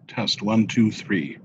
Test 1, 2, 3.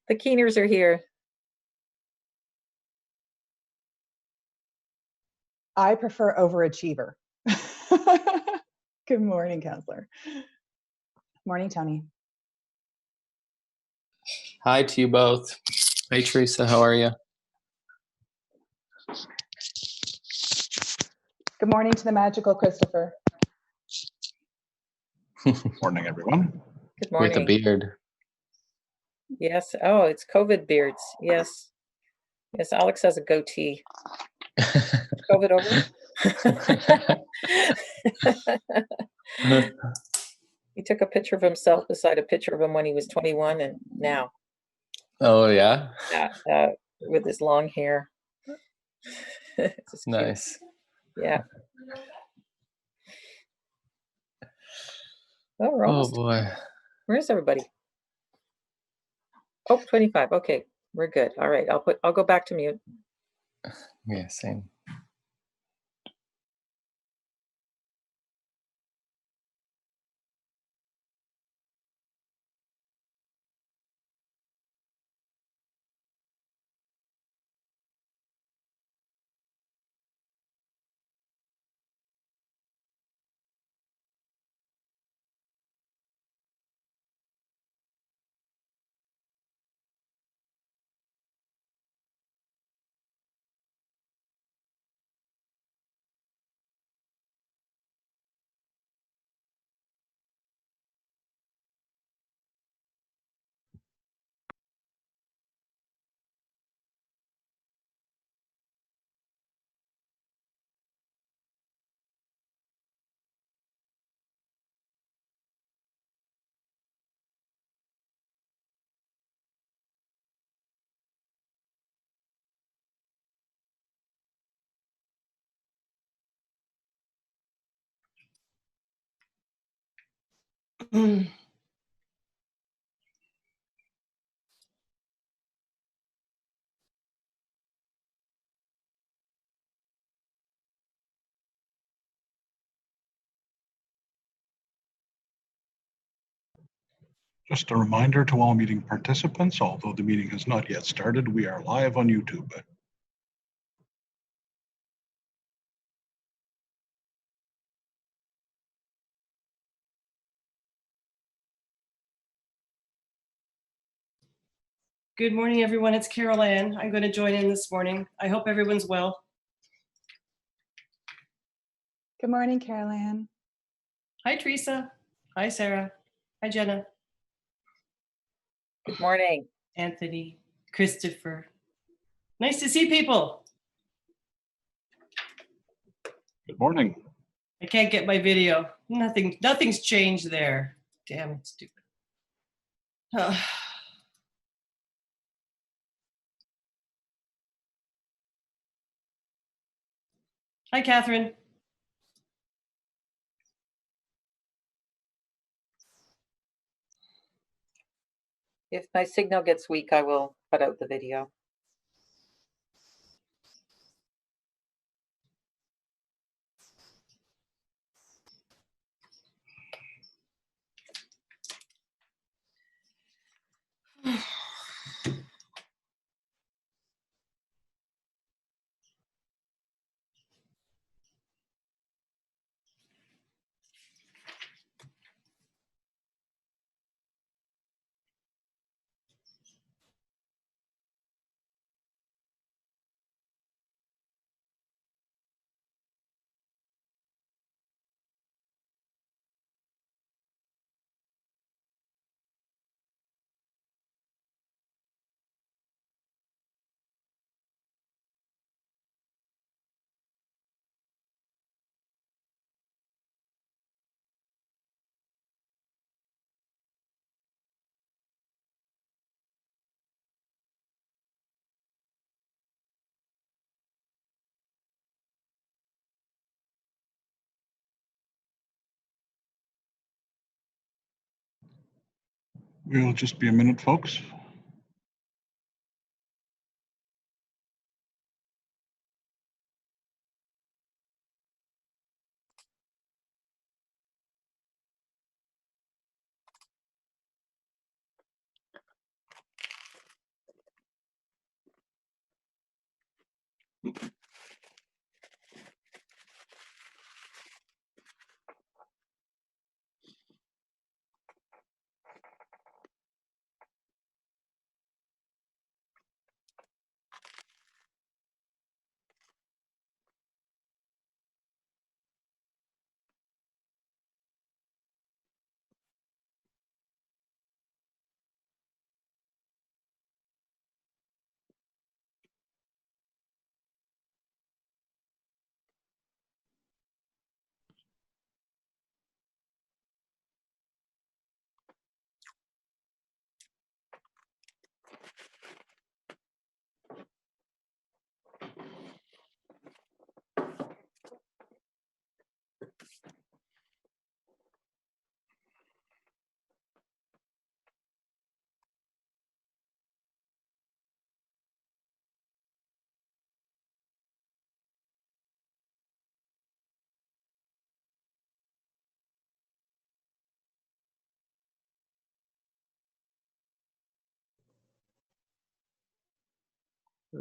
The Keeners are here. I prefer overachiever. Good morning, Counselor. Morning, Tony. Hi to you both. Hey, Teresa, how are you? Good morning to the magical Christopher. Morning, everyone. Good morning. With a beard. Yes. Oh, it's COVID beards. Yes. Yes, Alex has a goatee. COVID over? He took a picture of himself beside a picture of him when he was 21 and now. Oh, yeah? With his long hair. Nice. Yeah. Oh, we're almost. Oh, boy. Where's everybody? Oh, 25. Okay, we're good. All right, I'll go back to mute. Yeah, same. Just a reminder to all meeting participants, although the meeting has not yet started, we are live on YouTube. Good morning, everyone. It's Carol Ann. I'm going to join in this morning. I hope everyone's well. Good morning, Carol Ann. Hi, Teresa. Hi, Sarah. Hi, Jenna. Good morning. Anthony, Christopher. Nice to see people. Good morning. I can't get my video. Nothing's changed there. Damn it, stupid. Hi, Catherine. If my signal gets weak, I will cut out the video. We'll just be a minute, folks. There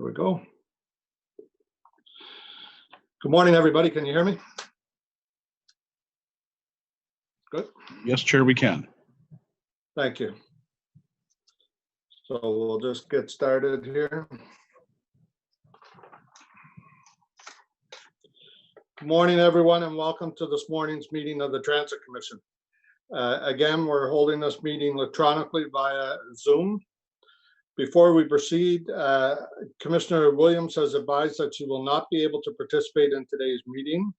we go. Good morning, everybody. Can you hear me? Good. Yes, Chair, we can. Thank you. So we'll just get started here. Good morning, everyone, and welcome to this morning's meeting of the Transit Commission. Again, we're holding this meeting electronically via Zoom. Before we proceed, Commissioner Williams has advised that she will not be able to participate in today's meeting.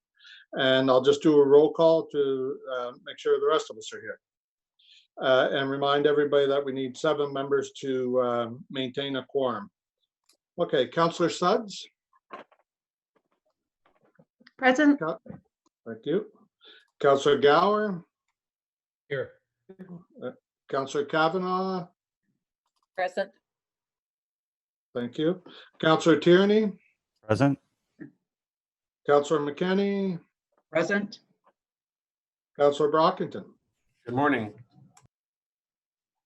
And I'll just do a roll call to make sure the rest of us are here. And remind everybody that we need 7 members to maintain a quorum. Okay, Councillor Suggs. Present. Thank you. Councillor Gower. Here. Councillor Kavanaugh. Present. Thank you. Councillor Tierney. Present. Councillor McKenney. Present. Councillor Brockington. Good morning.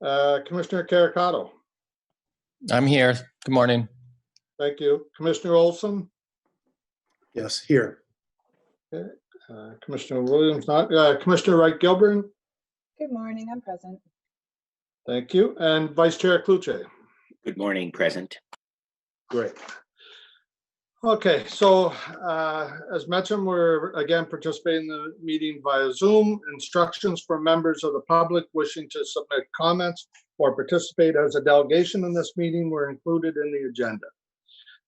Commissioner Caricato. I'm here. Good morning. Thank you. Commissioner Olson. Yes, here. Commissioner Williams, not Commissioner Wright Gilburn. Good morning, I'm present. Thank you. And Vice Chair Cluche. Good morning, present. Great. Okay, so as mentioned, we're again participating in the meeting via Zoom. Instructions for members of the public wishing to submit comments or participate as a delegation in this meeting were included in the agenda.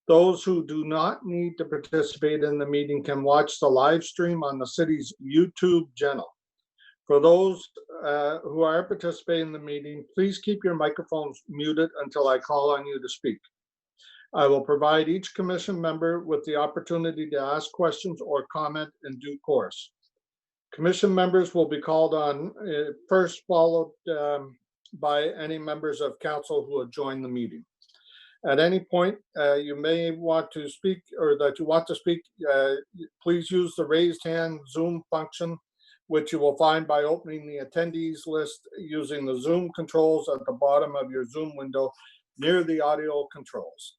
Those who do not need to participate in the meeting can watch the live stream on the city's YouTube channel. For those who are participating in the meeting, please keep your microphones muted until I call on you to speak. I will provide each commission member with the opportunity to ask questions or comment in due course. Commission members will be called on first, followed by any members of council who have joined the meeting. At any point you may want to speak or that you want to speak, please use the raised hand Zoom function, which you will find by opening the attendees list using the Zoom controls at the bottom of your Zoom window near the audio controls.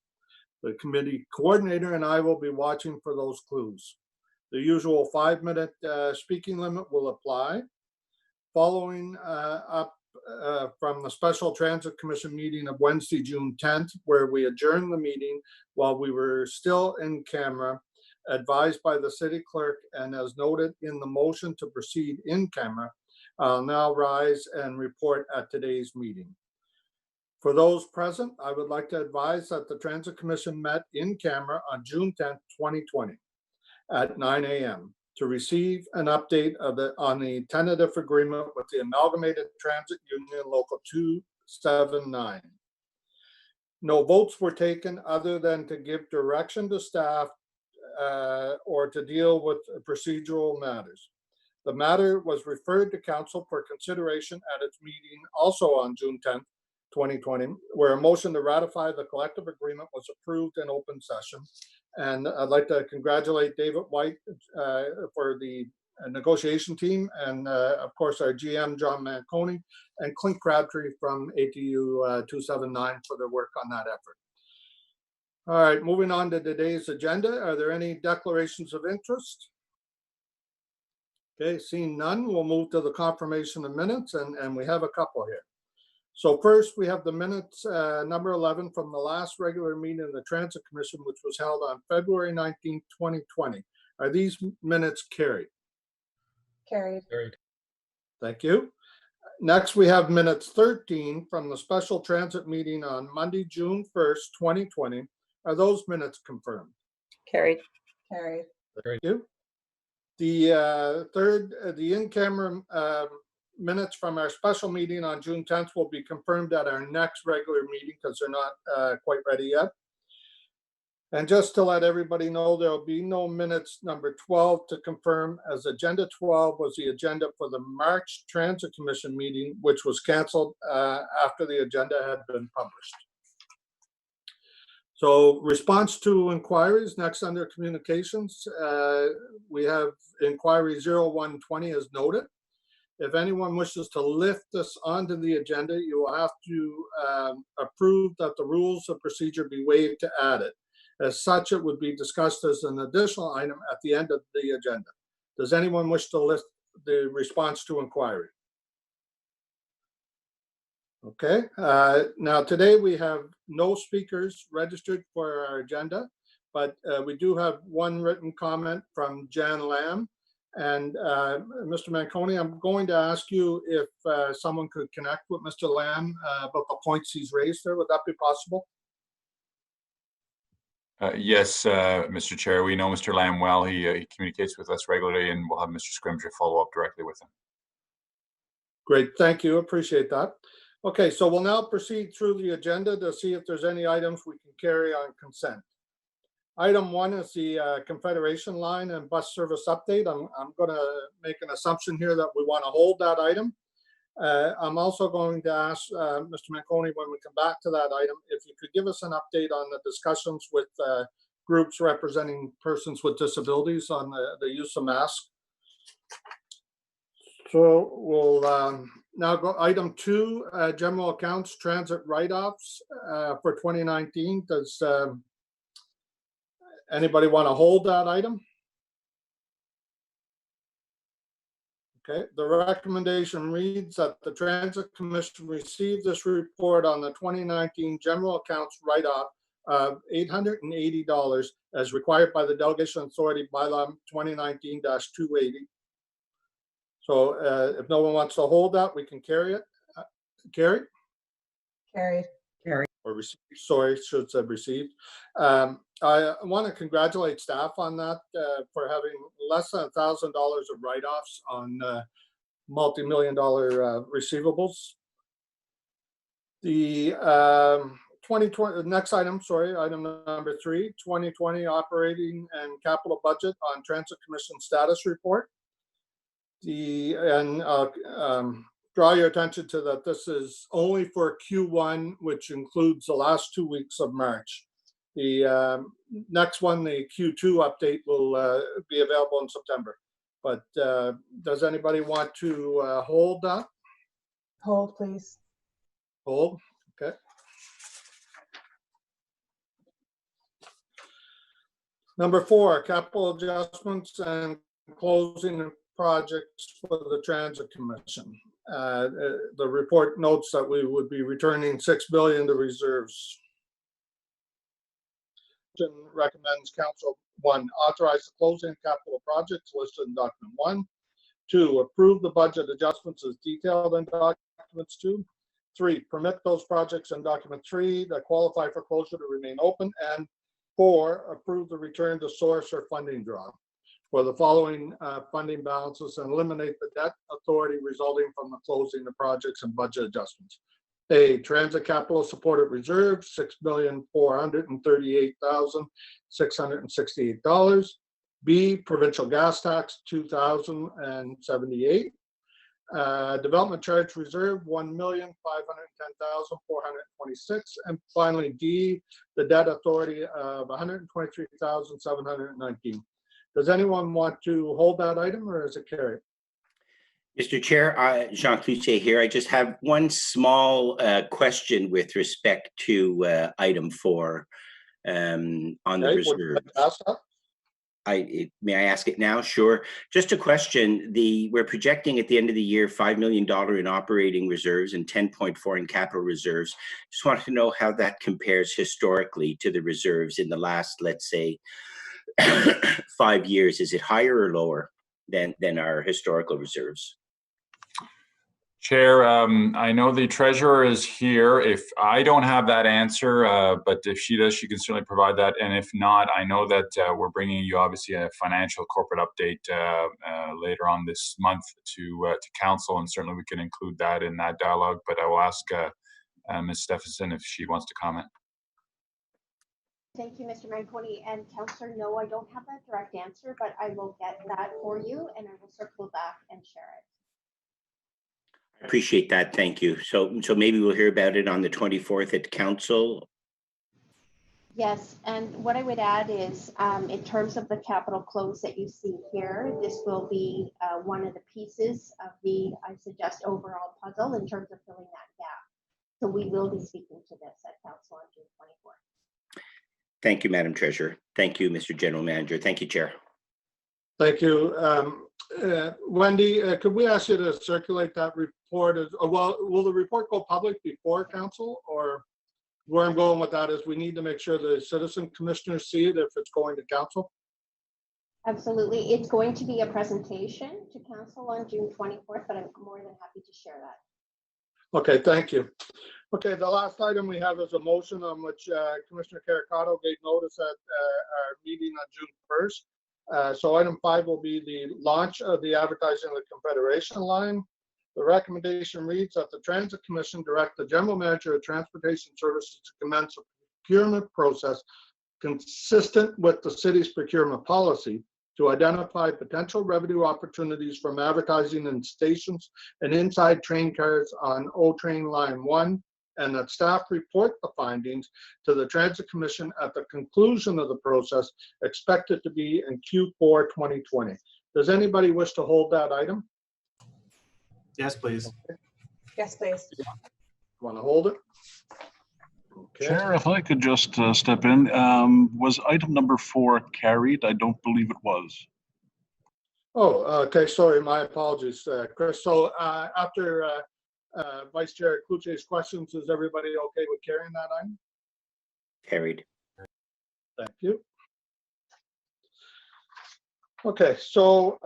The committee coordinator and I will be watching for those clues. The usual 5-minute speaking limit will apply. Following up from the Special Transit Commission meeting of Wednesday, June 10th, where we adjourned the meeting while we were still in camera, advised by the city clerk and as noted in the motion to proceed in camera, I'll now rise and report at today's meeting. For those present, I would like to advise that the Transit Commission met in camera on June 10th, 2020 at 9 a.m. to receive an update on the tentative agreement with the Amalgamated Transit Union Local 279. No votes were taken other than to give direction to staff or to deal with procedural matters. The matter was referred to council for consideration at its meeting also on June 10th, 2020, where a motion to ratify the collective agreement was approved in open session. And I'd like to congratulate David White for the negotiation team and of course our GM, John Manconi, and Clint Crabtree from ATU 279 for their work on that effort. All right, moving on to today's agenda. Are there any declarations of interest? Okay, seeing none, we'll move to the confirmation of minutes, and we have a couple here. So first, we have the minutes, number 11 from the last regular meeting of the Transit Commission, which was held on February 19th, 2020. Are these minutes carried? Carried. Thank you. Next, we have minutes 13 from the special transit meeting on Monday, June 1st, 2020. Are those minutes confirmed? Carried. Carried. Thank you. The the in-camera minutes from our special meeting on June 10th will be confirmed at our next regular meeting because they're not quite ready yet. And just to let everybody know, there will be no minutes number 12 to confirm, as agenda 12 was the agenda for the March Transit Commission meeting, which was canceled after the agenda had been published. So response to inquiries, next under communications, we have inquiry 0120 as noted. If anyone wishes to lift this onto the agenda, you will have to approve that the rules of procedure be waived to add it. As such, it would be discussed as an additional item at the end of the agenda. Does anyone wish to lift the response to inquiry? Okay, now today we have no speakers registered for our agenda, but we do have one written comment from Jan Lamb. And Mr. Manconi, I'm going to ask you if someone could connect with Mr. Lamb about the points he's raised there. Would that be possible? Yes, Mr. Chair, we know Mr. Lamb well. He communicates with us regularly, and we'll have Mr. Scrimger follow up directly with him. Great, thank you, appreciate that. Okay, so we'll now proceed through the agenda to see if there's any items we can carry on consent. Item 1 is the Confederation line and bus service update. I'm going to make an assumption here that we want to hold that item. I'm also going to ask Mr. Manconi, when we come back to that item, if you could give us an update on the discussions with groups representing persons with disabilities on the use of masks. So we'll now go item 2, general accounts transit write-offs for 2019. Does anybody want to hold that item? Okay, the recommendation reads that the Transit Commission received this report on the 2019 general accounts write-off of $880 as required by the Delegation Authority Bylaw 2019-280. So if no one wants to hold that, we can carry it. Carry? Carried. Or received, sorry, should have said received. I want to congratulate staff on that for having less than $1,000 of write-offs on multi-million-dollar receivables. The 2020 next item, sorry, item number 3, 2020 operating and capital budget on Transit Commission status report. Draw your attention to that this is only for Q1, which includes the last 2 weeks of March. The next one, the Q2 update, will be available in September. But does anybody want to hold that? Hold, please. Hold, okay. Number 4, capital adjustments and closing projects for the Transit Commission. The report notes that we would be returning $6 billion to reserves. Recommends Council 1, authorize the closing capital projects listed in document 1. 2, approve the budget adjustments as detailed in documents 2. 3, permit those projects in document 3 that qualify for closure to remain open. And 4, approve the return to source or funding draw for the following funding balances and eliminate the debt authority resulting from the closing of projects and budget adjustments. A, transit capital supported reserve, $6,438,668. B, provincial gas tax, $2,078. Development charge reserve, $1,510,426. And finally, D, the debt authority of $123,719. Does anyone want to hold that item, or is it carried? Mr. Chair, Jean Cloutier here. I just have one small question with respect to item 4. on the Okay, would you reserve. like to ask that? May I ask it now? Sure. Just a question. We're projecting at the end of the year $5 million in operating reserves and 10.4 in capital reserves. Just wanted to know how that compares historically to the reserves in the last, let's say, 5 years. Is it higher or lower than our historical reserves? Chair, I know the treasurer is here. If I don't have that answer, but if she does, she can certainly provide that. And if not, I know that we're bringing you obviously a financial corporate update later on this month to council, and certainly we can include that in that dialogue. But I will ask Ms. Stephenson if she wants to comment. Thank you, Mr. Manconi. And Councillor, no, I don't have that direct answer, but I will get that for you and I will circle back and share it. I appreciate that. Thank you. So maybe we'll hear about it on the 24th at council. Yes, and what I would add is in terms of the capital close that you see here, this will be one of the pieces of the, I suggest, overall puzzle in terms of filling that gap. So we will be speaking to this at council on June 24th. Thank you, Madam Treasurer. Thank you, Mr. General Manager. Thank you, Chair. Thank you. Wendy, could we ask you to circulate that report? Well, will the report go public before council, or where I'm going with that is we need to make sure the citizen commissioners see it if it's going to council? Absolutely. It's going to be a presentation to council on June 24th, but I'm more than happy to share that. Okay, thank you. Okay, the last item we have is a motion on which Commissioner Caricato gave notice at our meeting on June 1st. So item 5 will be the launch of the advertising of the Confederation line. The recommendation reads that the Transit Commission direct the General Manager of Transportation Services to commence a procurement process consistent with the city's procurement policy to identify potential revenue opportunities from advertising in stations and inside train cars on O-Train Line 1, and that staff report the findings to the Transit Commission at the conclusion of the process, expected to be in Q4 2020. Does anybody wish to hold that item? Yes, please. Yes, please. Want to hold it? Okay. Chair, if I could just step in, was item number 4 carried? I don't believe it was. Oh, okay, sorry, my apologies, Chris. So after Vice Chair Cloutier's questions, is everybody okay with carrying that item? Carried. Thank you. Okay, so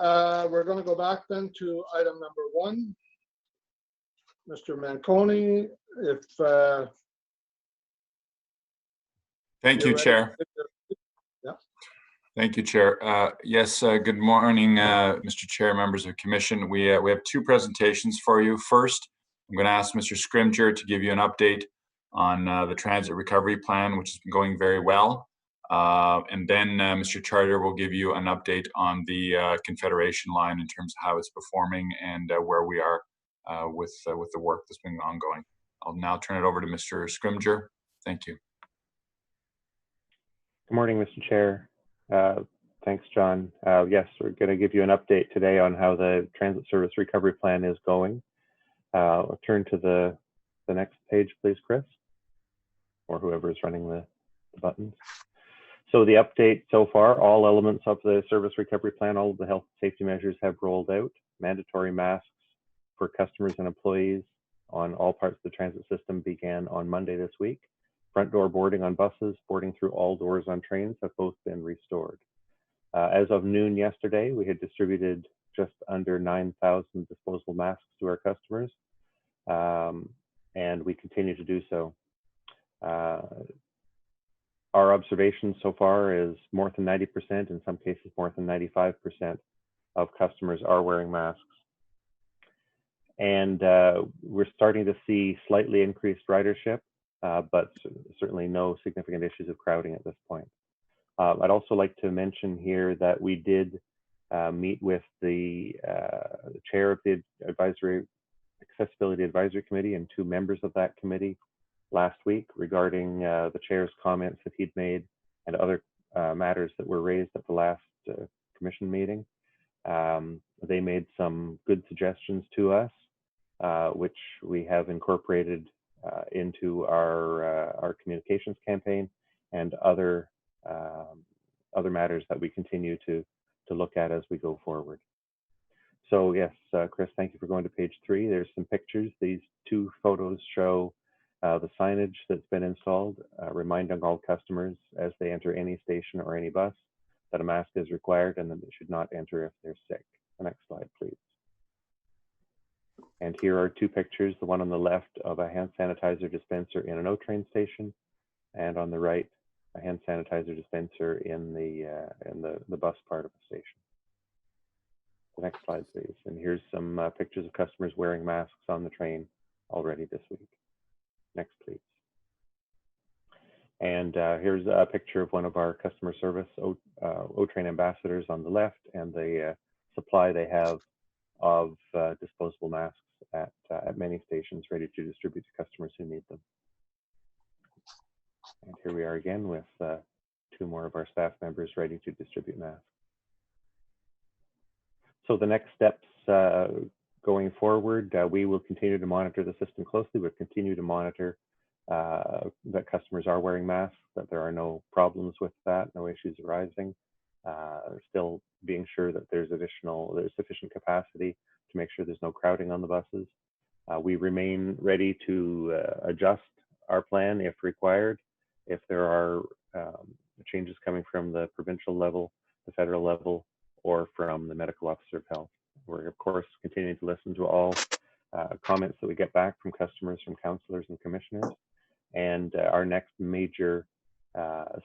we're going to go back then to item number 1. Mr. Manconi, if Thank you, Chair. Yeah. Thank you, Chair. Yes, good morning, Mr. Chair, members of the Commission. We have 2 presentations for you. First, I'm going to ask Mr. Scrimgeour to give you an update on the Transit Recovery Plan, which has been going very well. And then Mr. Charter will give you an update on the Confederation line in terms of how it's performing and where we are with the work that's been ongoing. I'll now turn it over to Mr. Scrimgeour. Thank you. Good morning, Mr. Chair. Thanks, John. Yes, we're going to give you an update today on how the Transit Service Recovery Plan is going. I'll turn to the next page, please, Chris, or whoever is running the buttons. So the update so far, all elements of the Service Recovery Plan, all of the health and safety measures have rolled out. Mandatory masks for customers and employees on all parts of the transit system began on Monday this week. Front door boarding on buses, boarding through all doors on trains have both been restored. As of noon yesterday, we had distributed just under 9,000 disposable masks to our customers, and we continue to do so. Our observation so far is more than 90%, in some cases more than 95% of customers are wearing masks. And we're starting to see slightly increased ridership, but certainly no significant issues of crowding at this point. I'd also like to mention here that we did meet with the chair of the Accessibility Advisory Committee and 2 members of that committee last week regarding the chair's comments that he'd made and other matters that were raised at the last commission meeting. They made some good suggestions to us, which we have incorporated into our communications campaign, and other matters that we continue to look at as we go forward. So yes, Chris, thank you for going to page 3. There's some pictures. These 2 photos show the signage that's been installed, reminding all customers as they enter any station or any bus that a mask is required and that they should not enter if they're sick. The next slide, please. And here are 2 pictures, the one on the left of a hand sanitizer dispenser in an O-train station, and on the right, a hand sanitizer dispenser in the bus part of the station. The next slide, please. And here's some pictures of customers wearing masks on the train already this week. Next, please. And here's a picture of one of our customer service O-train ambassadors on the left, and the supply they have of disposable masks at many stations ready to distribute to customers who need them. And here we are again with 2 more of our staff members ready to distribute masks. So the next steps going forward, we will continue to monitor the system closely. We'll continue to monitor that customers are wearing masks, that there are no problems with that, no issues arising. Still being sure that there's sufficient capacity to make sure there's no crowding on the buses. We remain ready to adjust our plan if required, if there are changes coming from the provincial level, the federal level, or from the medical officer of health. We're of course continuing to listen to all comments that we get back from customers, from councillors and commissioners. And our next major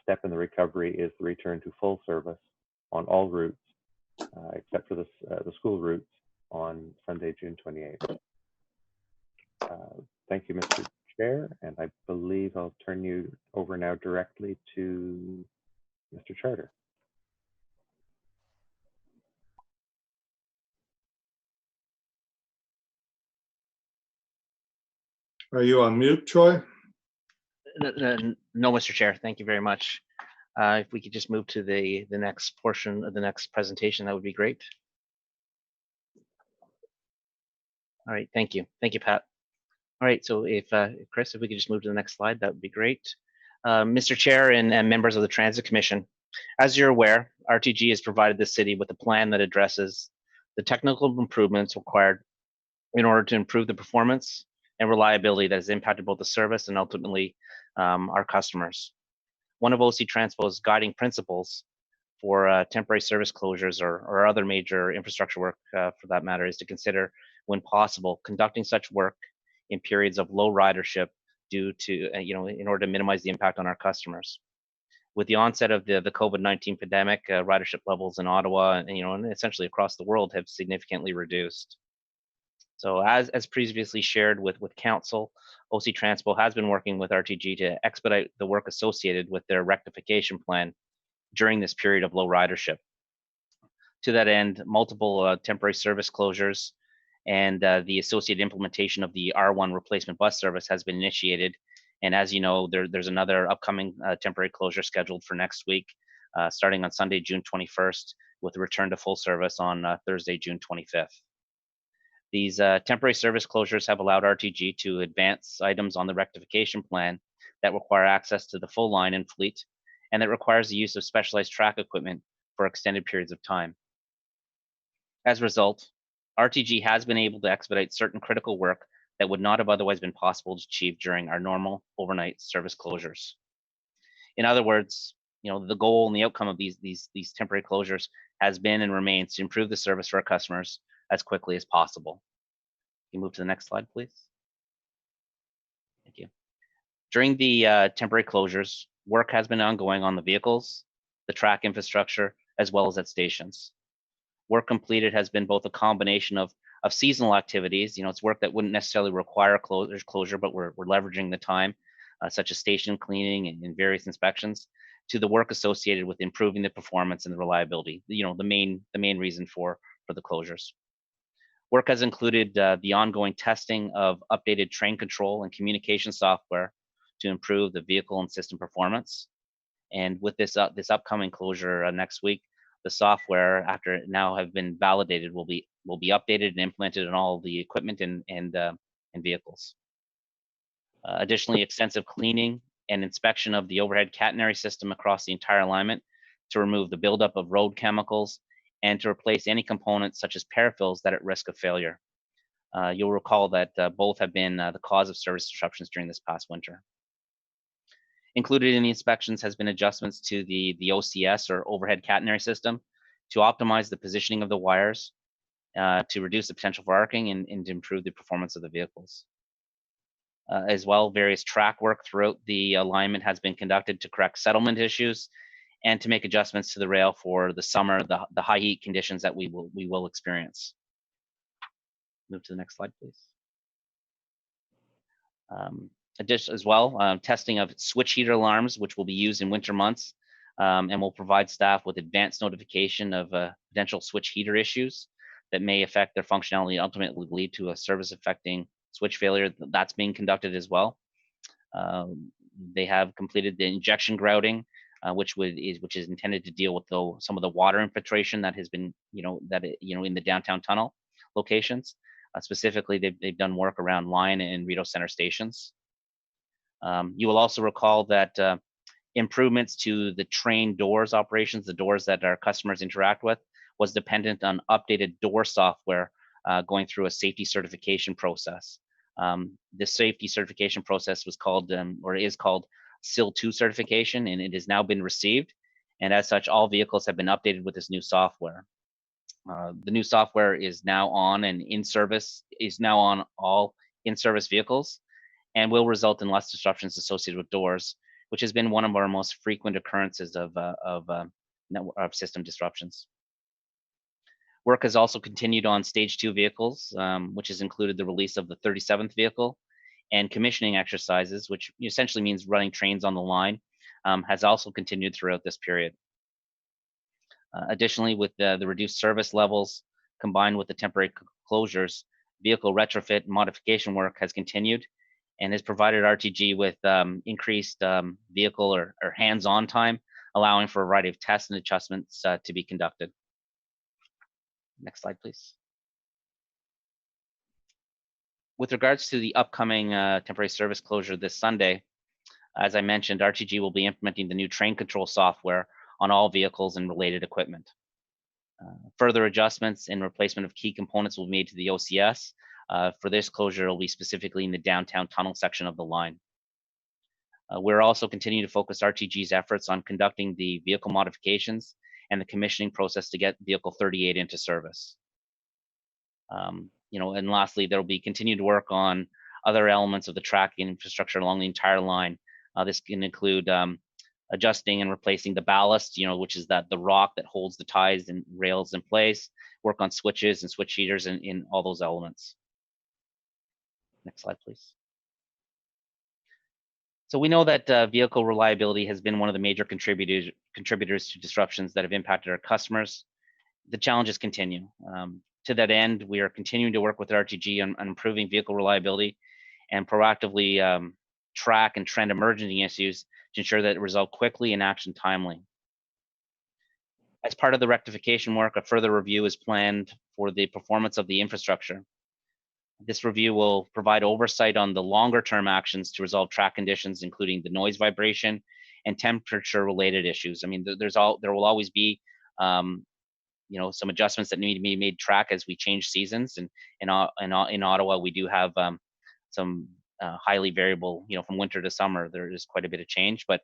step in the recovery is the return to full service on all routes, except for the school routes on Sunday, June 28th. Thank you, Mr. Chair, and I believe I'll turn you over now directly to Mr. Charter. Are you on mute, Troy? No, Mr. Chair, thank you very much. If we could just move to the next portion of the next presentation, that would be great. All right, thank you. Thank you, Pat. All right, so if Chris, if we could just move to the next slide, that would be great. Mr. Chair and members of the Transit Commission, as you're aware, RTG has provided the city with a plan that addresses the technical improvements required in order to improve the performance and reliability that has impacted both the service and ultimately our customers. One of OC Transpo's guiding principles for temporary service closures or other major infrastructure work for that matter is to consider, when possible, conducting such work in periods of low ridership due to, in order to minimize the impact on our customers. With the onset of the COVID-19 pandemic, ridership levels in Ottawa and essentially across the world have significantly reduced. So as previously shared with Council, OC Transpo has been working with RTG to expedite the work associated with their rectification plan during this period of low ridership. To that end, multiple temporary service closures and the associated implementation of the R1 replacement bus service has been initiated. And as you know, there's another upcoming temporary closure scheduled for next week, starting on Sunday, June 21st, with a return to full service on Thursday, June 25th. These temporary service closures have allowed RTG to advance items on the rectification plan that require access to the full line and fleet, and that requires the use of specialized track equipment for extended periods of time. As a result, RTG has been able to expedite certain critical work that would not have otherwise been possible to achieve during our normal overnight service closures. In other words, the goal and the outcome of these temporary closures has been and remains to improve the service for our customers as quickly as possible. Can you move to the next slide, please? Thank you. During the temporary closures, work has been ongoing on the vehicles, the track infrastructure, as well as at stations. Work completed has been both a combination of seasonal activities. It's work that wouldn't necessarily require closure, but we're leveraging the time, such as station cleaning and various inspections, to the work associated with improving the performance and the reliability. The main reason for the closures. Work has included the ongoing testing of updated train control and communication software to improve the vehicle and system performance. And with this upcoming closure next week, the software, after it now have been validated, will be updated and implemented in all the equipment and vehicles. Additionally, extensive cleaning an inspection of the overhead catenary system across the entire alignment to remove the buildup of road chemicals and to replace any components such as parafills that are at risk of failure. You'll recall that both have been the cause of service disruptions during this past winter. Included in the inspections has been adjustments to the OCS, or overhead catenary system, to optimize the positioning of the wires, to reduce the potential for arcing and to improve the performance of the vehicles. As well, various track work throughout the alignment has been conducted to correct settlement issues and to make adjustments to the rail for the summer, the high heat conditions that we will experience. Move to the next slide, please. As well, testing of switch heater alarms, which will be used in winter months, and will provide staff with advanced notification of potential switch heater issues that may affect their functionality and ultimately lead to a service affecting switch failure. That's being conducted as well. They have completed the injection grouting, which is intended to deal with some of the water infiltration that has been, in the downtown tunnel locations. Specifically, they've done work around Lion and Rideau Center stations. You will also recall that improvements to the train doors operations, the doors that our customers interact with, was dependent on updated door software going through a safety certification process. This safety certification process was called, or is called, SIL 2 certification, and it has now been received. And as such, all vehicles have been updated with this new software. The new software is now on and in service, is now on all in-service vehicles, and will result in less disruptions associated with doors, which has been one of our most frequent occurrences of system disruptions. Work has also continued on stage 2 vehicles, which has included the release of the 37th vehicle, and commissioning exercises, which essentially means running trains on the line, has also continued throughout this period. Additionally, with the reduced service levels combined with the temporary closures, vehicle retrofit and modification work has continued and has provided RTG with increased vehicle or hands-on time, allowing for a variety of tests and adjustments to be conducted. Next slide, please. With regards to the upcoming temporary service closure this Sunday, as I mentioned, RTG will be implementing the new train control software on all vehicles and related equipment. Further adjustments and replacement of key components will be made to the OCS. For this closure, it will be specifically in the downtown tunnel section of the line. We're also continuing to focus RTG's efforts on conducting the vehicle modifications and the commissioning process to get vehicle 38 into service. And lastly, there will be continued work on other elements of the tracking infrastructure along the entire line. This can include adjusting and replacing the ballast, which is the rock that holds the ties and rails in place, work on switches and switch heaters in all those elements. Next slide, please. So we know that vehicle reliability has been one of the major contributors to disruptions that have impacted our customers. The challenges continue. To that end, we are continuing to work with RTG on improving vehicle reliability and proactively track and trend emerging issues to ensure that it resolve quickly and action timely. As part of the rectification work, a further review is planned for the performance of the infrastructure. This review will provide oversight on the longer term actions to resolve track conditions, including the noise, vibration, and temperature related issues. I mean, there will always be some adjustments that need to be made track as we change seasons. And in Ottawa, we do have some highly variable, from winter to summer, there is quite a bit of change. But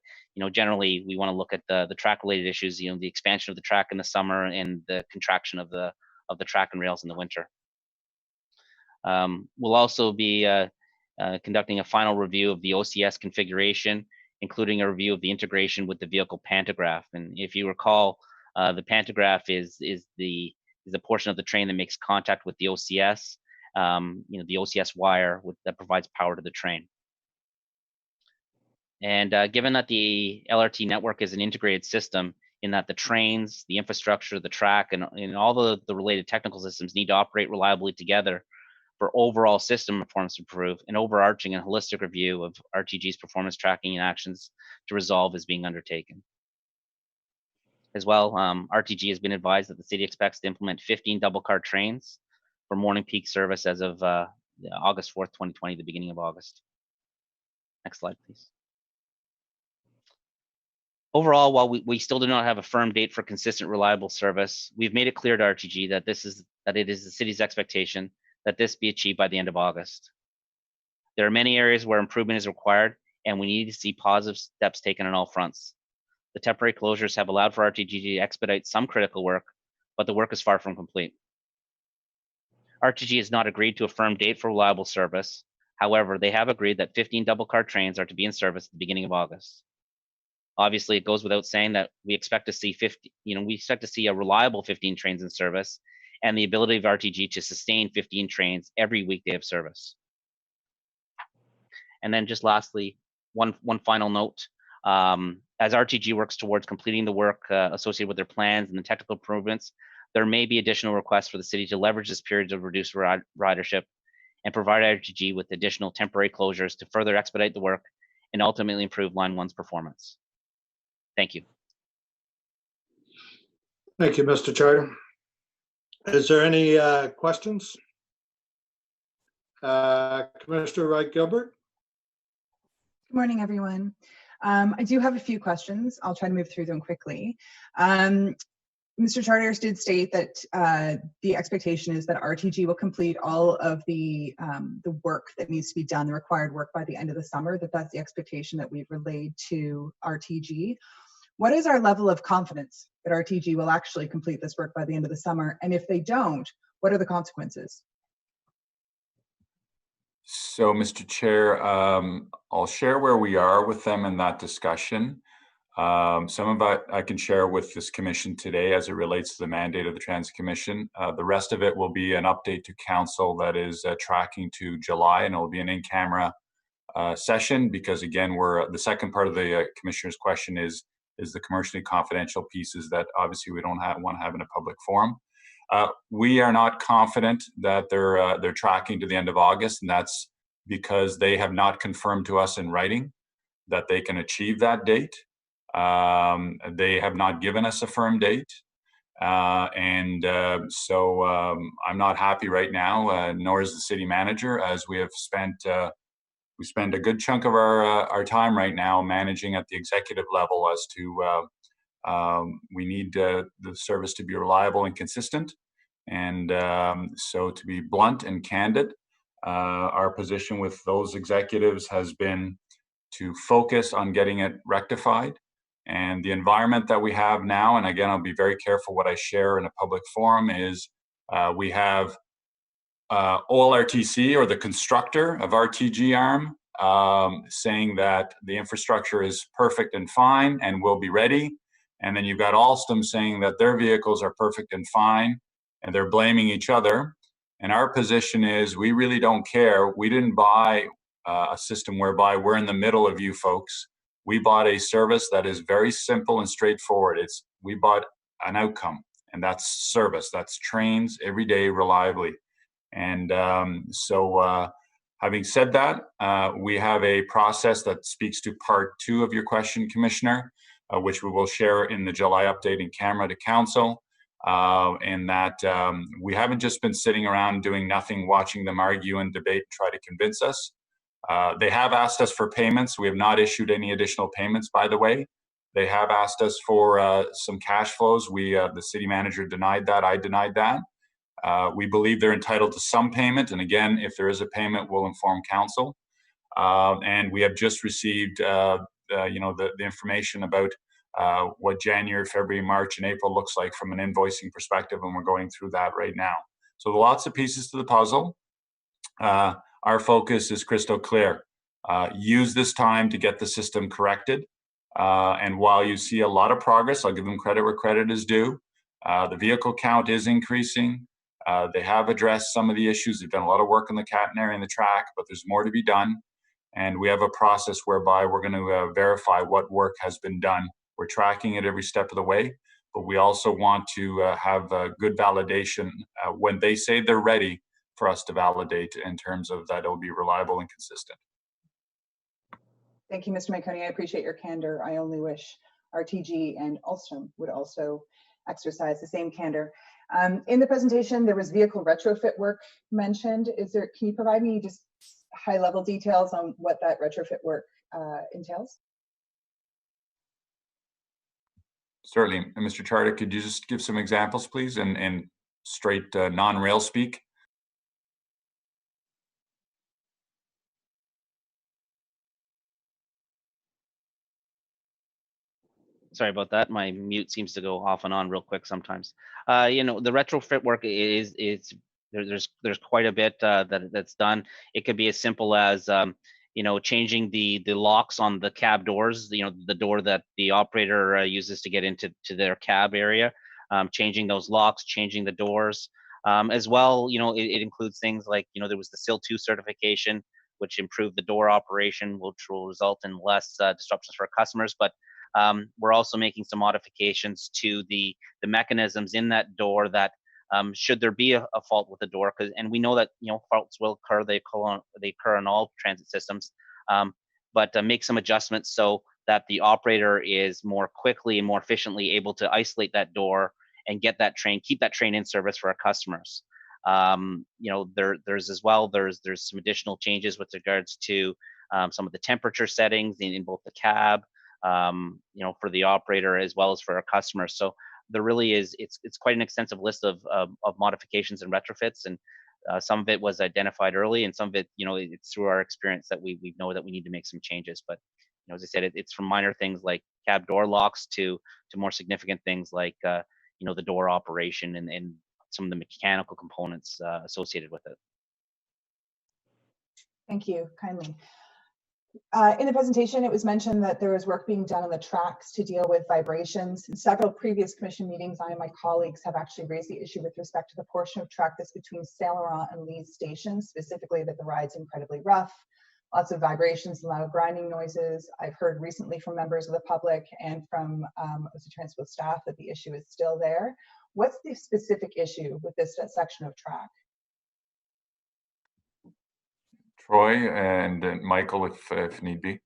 generally, we want to look at the track related issues. The expansion of the track in the summer and the contraction of the track and rails in the winter. We'll also be conducting a final review of the OCS configuration, including a review of the integration with the vehicle pantograph. And if you recall, the pantograph is the portion of the train that makes contact with the OCS, the OCS wire that provides power to the train. And given that the LRT network is an integrated system, in that the trains, the infrastructure, the track, and all the related technical systems need to operate reliably together for overall system performance to improve, an overarching and holistic review of RTG's performance tracking and actions to resolve is being undertaken. As well, RTG has been advised that the city expects to implement 15 double car trains for morning peak service as of August 4th, 2020, the beginning of August. Next slide, please. Overall, while we still do not have a firm date for consistent, reliable service, we've made it clear to RTG that it is the city's expectation that this be achieved by the end of August. There are many areas where improvement is required, and we need to see positive steps taken on all fronts. The temporary closures have allowed for RTG to expedite some critical work, but the work is far from complete. RTG has not agreed to a firm date for reliable service. However, they have agreed that 15 double car trains are to be in service at the beginning of August. Obviously, it goes without saying that we expect to see a reliable 15 trains in service and the ability of RTG to sustain 15 trains every weekday of service. And then just lastly, one final note, as RTG works towards completing the work associated with their plans and the technical improvements, there may be additional requests for the city to leverage this period to reduce ridership and provide RTG with additional temporary closures to further expedite the work and ultimately improve Line 1's performance. Thank you. Thank you, Mr. Charter. Is there any questions? Commissioner Wright Gilbert? Good morning, everyone. I do have a few questions. I'll try to move through them quickly. Mr. Charters did state that the expectation is that RTG will complete all of the work that needs to be done, the required work by the end of the summer, that's the expectation that we've relayed to RTG. What is our level of confidence that RTG will actually complete this work by the end of the summer? And if they don't, what are the consequences? So, Mr. Chair, I'll share where we are with them in that discussion. Some of it I can share with this commission today as it relates to the mandate of the Transit Commission. The rest of it will be an update to council that is tracking to July, and it will be an in-camera session because, again, the second part of the commissioner's question is the commercially confidential pieces that obviously we don't want to have in a public forum. We are not confident that they're tracking to the end of August, and that's because they have not confirmed to us in writing that they can achieve that date. They have not given us a firm date. So I'm not happy right now, nor is the city manager, as we have spent we spend a good chunk of our time right now managing at the executive level as to we need the service to be reliable and consistent. And so to be blunt and candid, our position with those executives has been to focus on getting it rectified. And the environment that we have now, and again, I'll be very careful what I share in a public forum, is we have OLRTC, or the constructor of RTG arm, saying that the infrastructure is perfect and fine and will be ready. And then you've got Alstom saying that their vehicles are perfect and fine, and they're blaming each other. And our position is we really don't care. We didn't buy a system whereby we're in the middle of you folks. We bought a service that is very simple and straightforward. We bought an outcome, and that's service. That's trains every day reliably. And having said that, we have a process that speaks to part 2 of your question, Commissioner, which we will share in the July update in camera to council. And that we haven't just been sitting around doing nothing, watching them argue and debate and try to convince us. They have asked us for payments. We have not issued any additional payments, by the way. They have asked us for some cash flows. The city manager denied that. I denied that. We believe they're entitled to some payment. And again, if there is a payment, we'll inform council. And we have just received the information about what January, February, March, and April looks like from an invoicing perspective, and we're going through that right now. So lots of pieces to the puzzle. Our focus is crystal clear. Use this time to get the system corrected. And while you see a lot of progress, I'll give them credit where credit is due. The vehicle count is increasing. They have addressed some of the issues. They've done a lot of work on the catenary and the track, but there's more to be done. And we have a process whereby we're going to verify what work has been done. We're tracking it every step of the way, but we also want to have good validation when they say they're ready for us to validate in terms of that it'll be reliable and consistent. Thank you, Mr. Manconi. I appreciate your candor. I only wish RTG and Alstom would also exercise the same candor. In the presentation, there was vehicle retrofit work mentioned. Can you provide me just high-level details on what that retrofit work entails? Certainly. And Mr. Charter, could you just give some examples, please, and straight non-rail speak? Sorry about that. My mute seems to go off and on real quick sometimes. You know, the retrofit work there's quite a bit that's done. It could be as simple as you know, changing the locks on the cab doors. You know, the door that the operator uses to get into their cab area. Changing those locks, changing the doors. As well, you know, it includes things like, you know, there was the SIL 2 certification, which improved the door operation, which will result in less disruptions for our customers. But we're also making some modifications to the mechanisms in that door that should there be a fault with the door, and we know that, you know, faults will occur, they occur in all transit systems, but make some adjustments so that the operator is more quickly and more efficiently able to isolate that door and get that train, keep that train in service for our customers. You know, there's as well, there's some additional changes with regards to some of the temperature settings in both the cab, you know, for the operator as well as for our customers. So there really is, it's quite an extensive list of modifications and retrofits, and some of it was identified early, and some of it, you know, it's through our experience that we know that we need to make some changes. But you know, as I said, it's from minor things like cab door locks to more significant things like you know, the door operation and some of the mechanical components associated with it. Thank you kindly. In the presentation, it was mentioned that there is work being done on the tracks to deal with vibrations. In several previous commission meetings, I and my colleagues have actually raised the issue with respect to the portion of track that's between Saint Laurent and Lee's stations, specifically that the ride's incredibly rough, lots of vibrations, loud grinding noises. I've heard recently from members of the public and from OC Transport staff that the issue is still there. What's the specific issue with this section of track? Troy and Michael, if need be.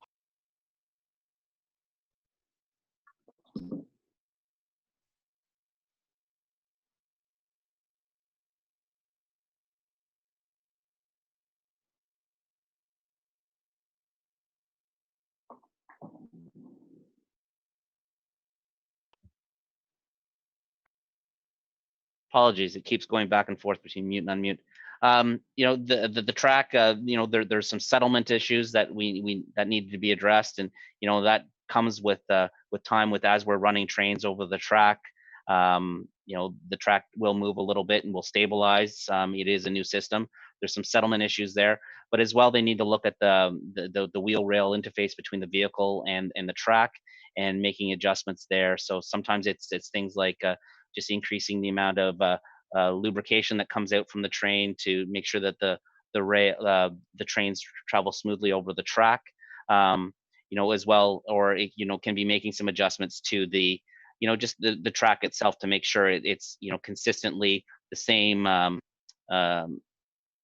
Apologies, it keeps going back and forth between mute and unmute. You know, the track, you know, there's some settlement issues that that need to be addressed, and you know, that comes with time, with as we're running trains over the track. You know, the track will move a little bit and will stabilize. It is a new system. There's some settlement issues there, but as well, they need to look at the wheel rail interface between the vehicle and the track, and making adjustments there. So sometimes it's things like just increasing the amount of lubrication that comes out from the train to make sure that the trains travel smoothly over the track, you know, as well, or it, you know, can be making some adjustments to the, you know, just the track itself to make sure it's, you know, consistently the same,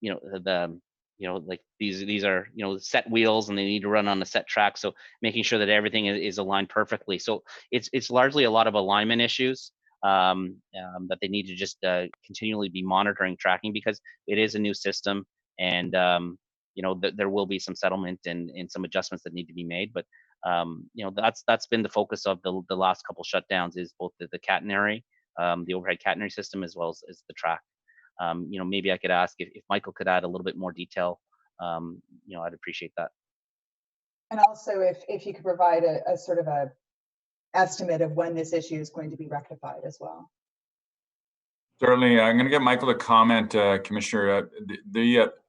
you know, you know, like these are, you know, set wheels and they need to run on a set track. So making sure that everything is aligned perfectly. So it's largely a lot of alignment issues that they need to just continually be monitoring, tracking, because it is a new system, and you know, there will be some settlement and some adjustments that need to be made. But you know, that's been the focus of the last couple shutdowns, is both the catenary, the overhead catenary system, as well as the track. You know, maybe I could ask if Michael could add a little bit more detail. You know, I'd appreciate that. And also if you could provide a sort of a estimate of when this issue is going to be rectified as well. Certainly, I'm going to get Michael to comment, Commissioner.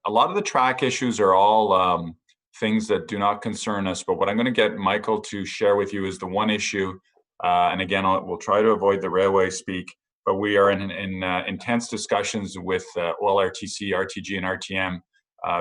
A lot of the track issues are all things that do not concern us, but what I'm going to get Michael to share with you is the one issue, and again, we'll try to avoid the railway speak, but we are in intense discussions with OLRTC, RTG, and RTM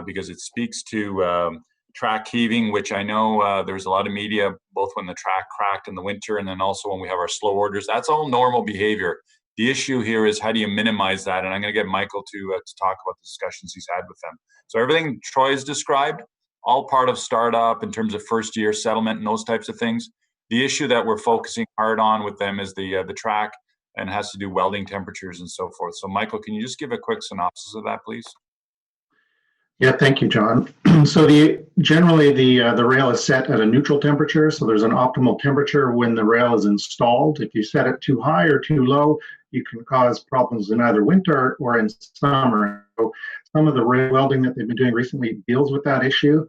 because it speaks to track heaving, which I know there's a lot of media, both when the track cracked in the winter and then also when we have our slow orders. That's all normal behavior. The issue here is how do you minimize that? And I'm going to get Michael to talk about the discussions he's had with them. So everything Troy has described, all part of startup in terms of first year settlement and those types of things. The issue that we're focusing hard on with them is the track, and has to do welding temperatures and so forth. So Michael, can you just give a quick synopsis of that, please? Yeah, thank you, John. So generally the rail is set at a neutral temperature. So there's an optimal temperature when the rail is installed. If you set it too high or too low, you can cause problems in either winter or in summer. So some of the rail welding that they've been doing recently deals with that issue.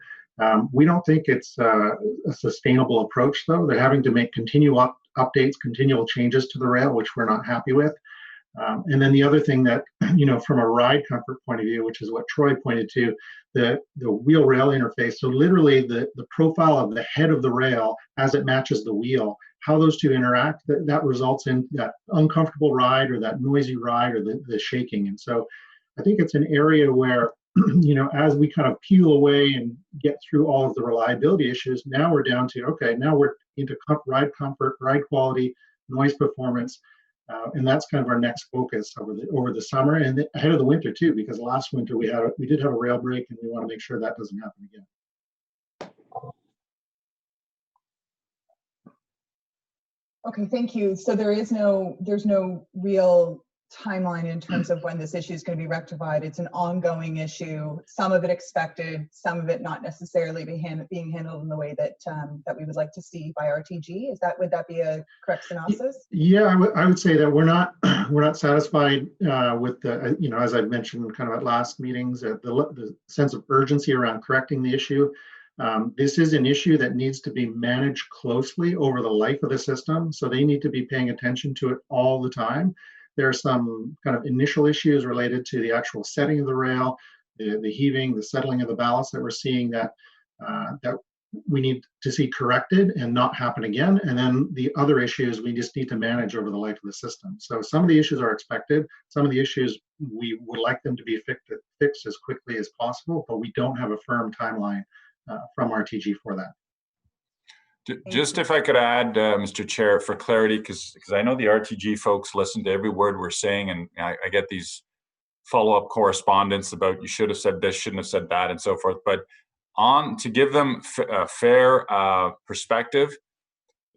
We don't think it's a sustainable approach, though. They're having to make continual updates, continual changes to the rail, which we're not happy with. And then the other thing that, from a ride comfort point of view, which is what Troy pointed to, the wheel rail interface. So literally the profile of the head of the rail as it matches the wheel, how those two interact, that results in that uncomfortable ride or that noisy ride or the shaking. And so I think it's an area where, as we kind of peel away and get through all of the reliability issues, now we're down to, okay, now we're into ride comfort, ride quality, noise performance. And that's kind of our next focus over the summer and ahead of the winter too, because last winter we did have a rail break, and we want to make sure that doesn't happen again. Okay, thank you. So there's no real timeline in terms of when this issue is going to be rectified. It's an ongoing issue, some of it expected, some of it not necessarily being handled in the way that that we would like to see by RTG. Would that be a correct synopsis? Yeah, I would say that we're not satisfied with the, as I mentioned kind of at last meetings, the sense of urgency around correcting the issue. This is an issue that needs to be managed closely over the life of the system, so they need to be paying attention to it all the time. There are some kind of initial issues related to the actual setting of the rail, the heaving, the settling of the ballast that we're seeing that we need to see corrected and not happen again. And then the other issues we just need to manage over the life of the system. So some of the issues are expected. Some of the issues we would like them to be fixed as quickly as possible, but we don't have a firm timeline from RTG for that. Just if I could add, Mr. Chair, for clarity, because I know the RTG folks listen to every word we're saying, and I get these follow-up correspondence about you should have said this, shouldn't have said that, and so forth. But to give them a fair perspective,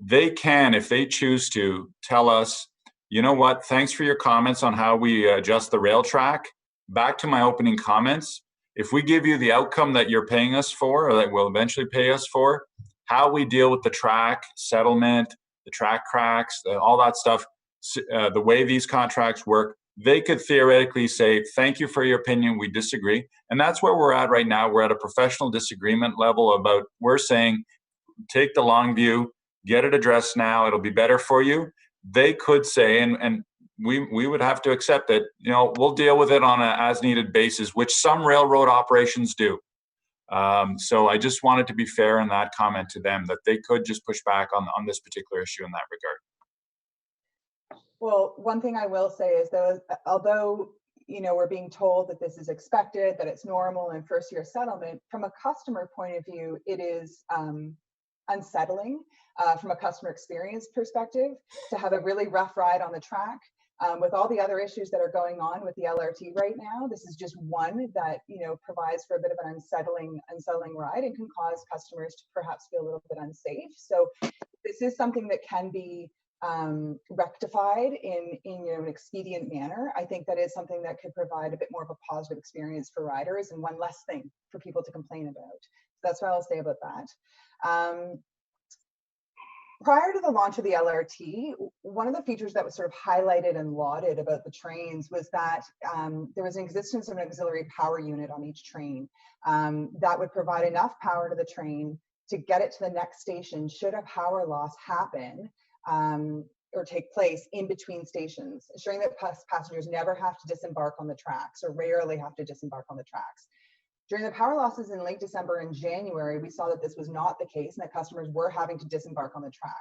they can, if they choose to, tell us, you know what, thanks for your comments on how we adjust the rail track. Back to my opening comments, if we give you the outcome that you're paying us for, or that will eventually pay us for, how we deal with the track settlement, the track cracks, all that stuff, the way these contracts work, they could theoretically say, thank you for your opinion, we disagree. And that's where we're at right now. We're at a professional disagreement level about, we're saying, take the long view, get it addressed now, it'll be better for you. They could say, and we would have to accept it, we'll deal with it on an as needed basis, which some railroad operations do. So I just wanted to be fair in that comment to them, that they could just push back on this particular issue in that regard. Well, one thing I will say is though, although we're being told that this is expected, that it's normal in first year settlement, from a customer point of view, it is unsettling from a customer experience perspective to have a really rough ride on the track. With all the other issues that are going on with the LRT right now, this is just one that provides for a bit of an unsettling ride and can cause customers to perhaps feel a little bit unsafe. So this is something that can be rectified in an expedient manner. I think that is something that could provide a bit more of a positive experience for riders and one less thing for people to complain about. So that's what I'll say about that. Prior to the launch of the LRT, one of the features that was sort of highlighted and lauded about the trains was that there was an existence of an auxiliary power unit on each train that would provide enough power to the train to get it to the next station should a power loss happen or take place in between stations, ensuring that passengers never have to disembark on the tracks or rarely have to disembark on the tracks. During the power losses in late December and January, we saw that this was not the case and that customers were having to disembark on the track.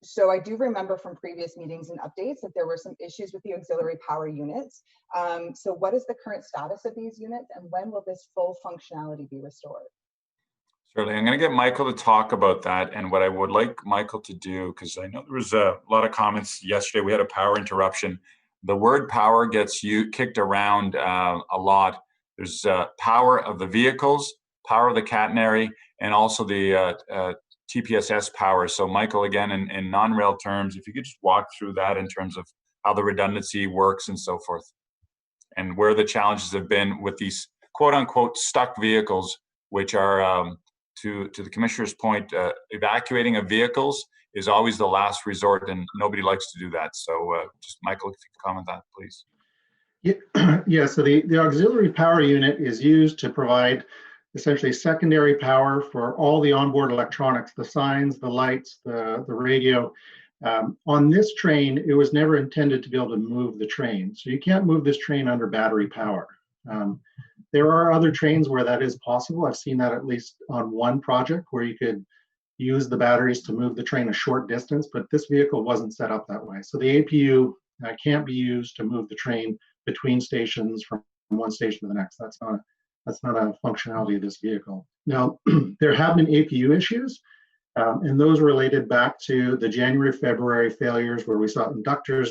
So I do remember from previous meetings and updates that there were some issues with the auxiliary power units. So what is the current status of these units and when will this full functionality be restored? Certainly, I'm going to get Michael to talk about that. And what I would like Michael to do, because I know there was a lot of comments yesterday, we had a power interruption. The word power gets kicked around a lot. There's power of the vehicles, power of the catenary, and also the TPSS power. So Michael, again, in non-rail terms, if you could just walk through that in terms of how the redundancy works and so forth, and where the challenges have been with these quote unquote stuck vehicles, which are, to the commissioner's point, evacuating of vehicles is always the last resort, and nobody likes to do that. So just Michael, if you could comment on that, please. Yeah, so the auxiliary power unit is used to provide essentially secondary power for all the onboard electronics, the signs, the lights, the radio. On this train, it was never intended to be able to move the train. So you can't move this train under battery power. There are other trains where that is possible. I've seen that at least on one project where you could use the batteries to move the train a short distance, but this vehicle wasn't set up that way. So the APU can't be used to move the train between stations from one station to the next. That's not a functionality of this vehicle. Now, there have been APU issues, and those related back to the January, February failures where we saw inductors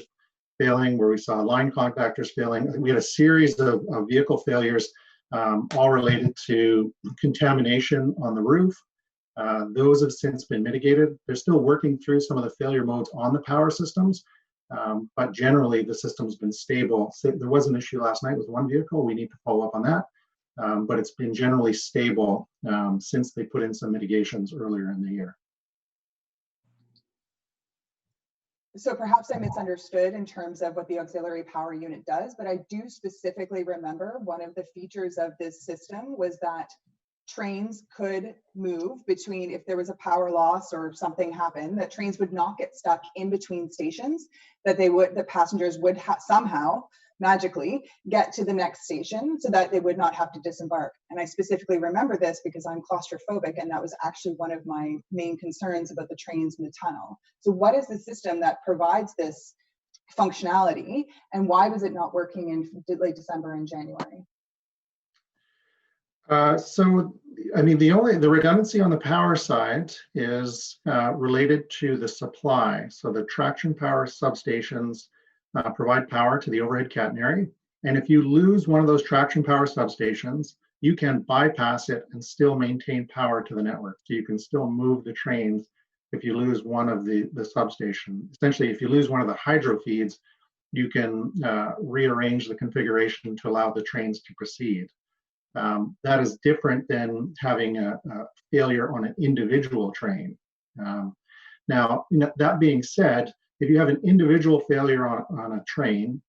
failing, where we saw line contactors failing. We had a series of vehicle failures, all related to contamination on the roof. Those have since been mitigated. They're still working through some of the failure modes on the power systems, but generally the system's been stable. So there was an issue last night with one vehicle. We need to follow up on that, but it's been generally stable since they put in some mitigations earlier in the year. So perhaps I misunderstood in terms of what the auxiliary power unit does, but I do specifically remember one of the features of this system was that trains could move between, if there was a power loss or something happened, that trains would not get stuck in between stations, that the passengers would somehow magically get to the next station so that they would not have to disembark. And I specifically remember this because I'm claustrophobic, and that was actually one of my main concerns about the trains in the tunnel. So what is the system that provides this functionality, and why was it not working in late December and January? So, I mean, the redundancy on the power side is related to the supply. So the traction power substations provide power to the overhead catenary. And if you lose one of those traction power substations, you can bypass it and still maintain power to the network. So you can still move the trains if you lose one of the substation. Essentially, if you lose one of the hydro feeds, you can rearrange the configuration to allow the trains to proceed. That is different than having a failure on an individual train. Now, that being said, if you have an individual failure on a train,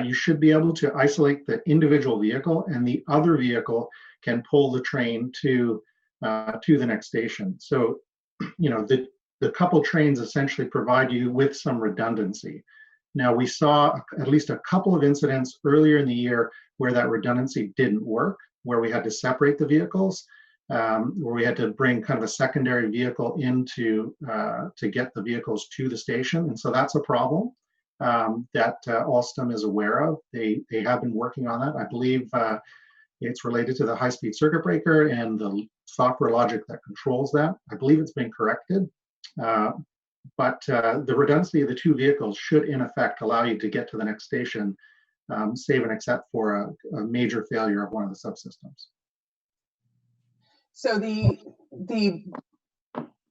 you should be able to isolate the individual vehicle, and the other vehicle can pull the train to the next station. So, the couple trains essentially provide you with some redundancy. Now, we saw at least a couple of incidents earlier in the year where that redundancy didn't work, where we had to separate the vehicles, where we had to bring kind of a secondary vehicle in to get the vehicles to the station. And so that's a problem that Alstom is aware of. They have been working on that. I believe it's related to the high-speed circuit breaker and the software logic that controls that. I believe it's been corrected. But the redundancy of the two vehicles should, in effect, allow you to get to the next station, save and except for a major failure of one of the subsystems. So the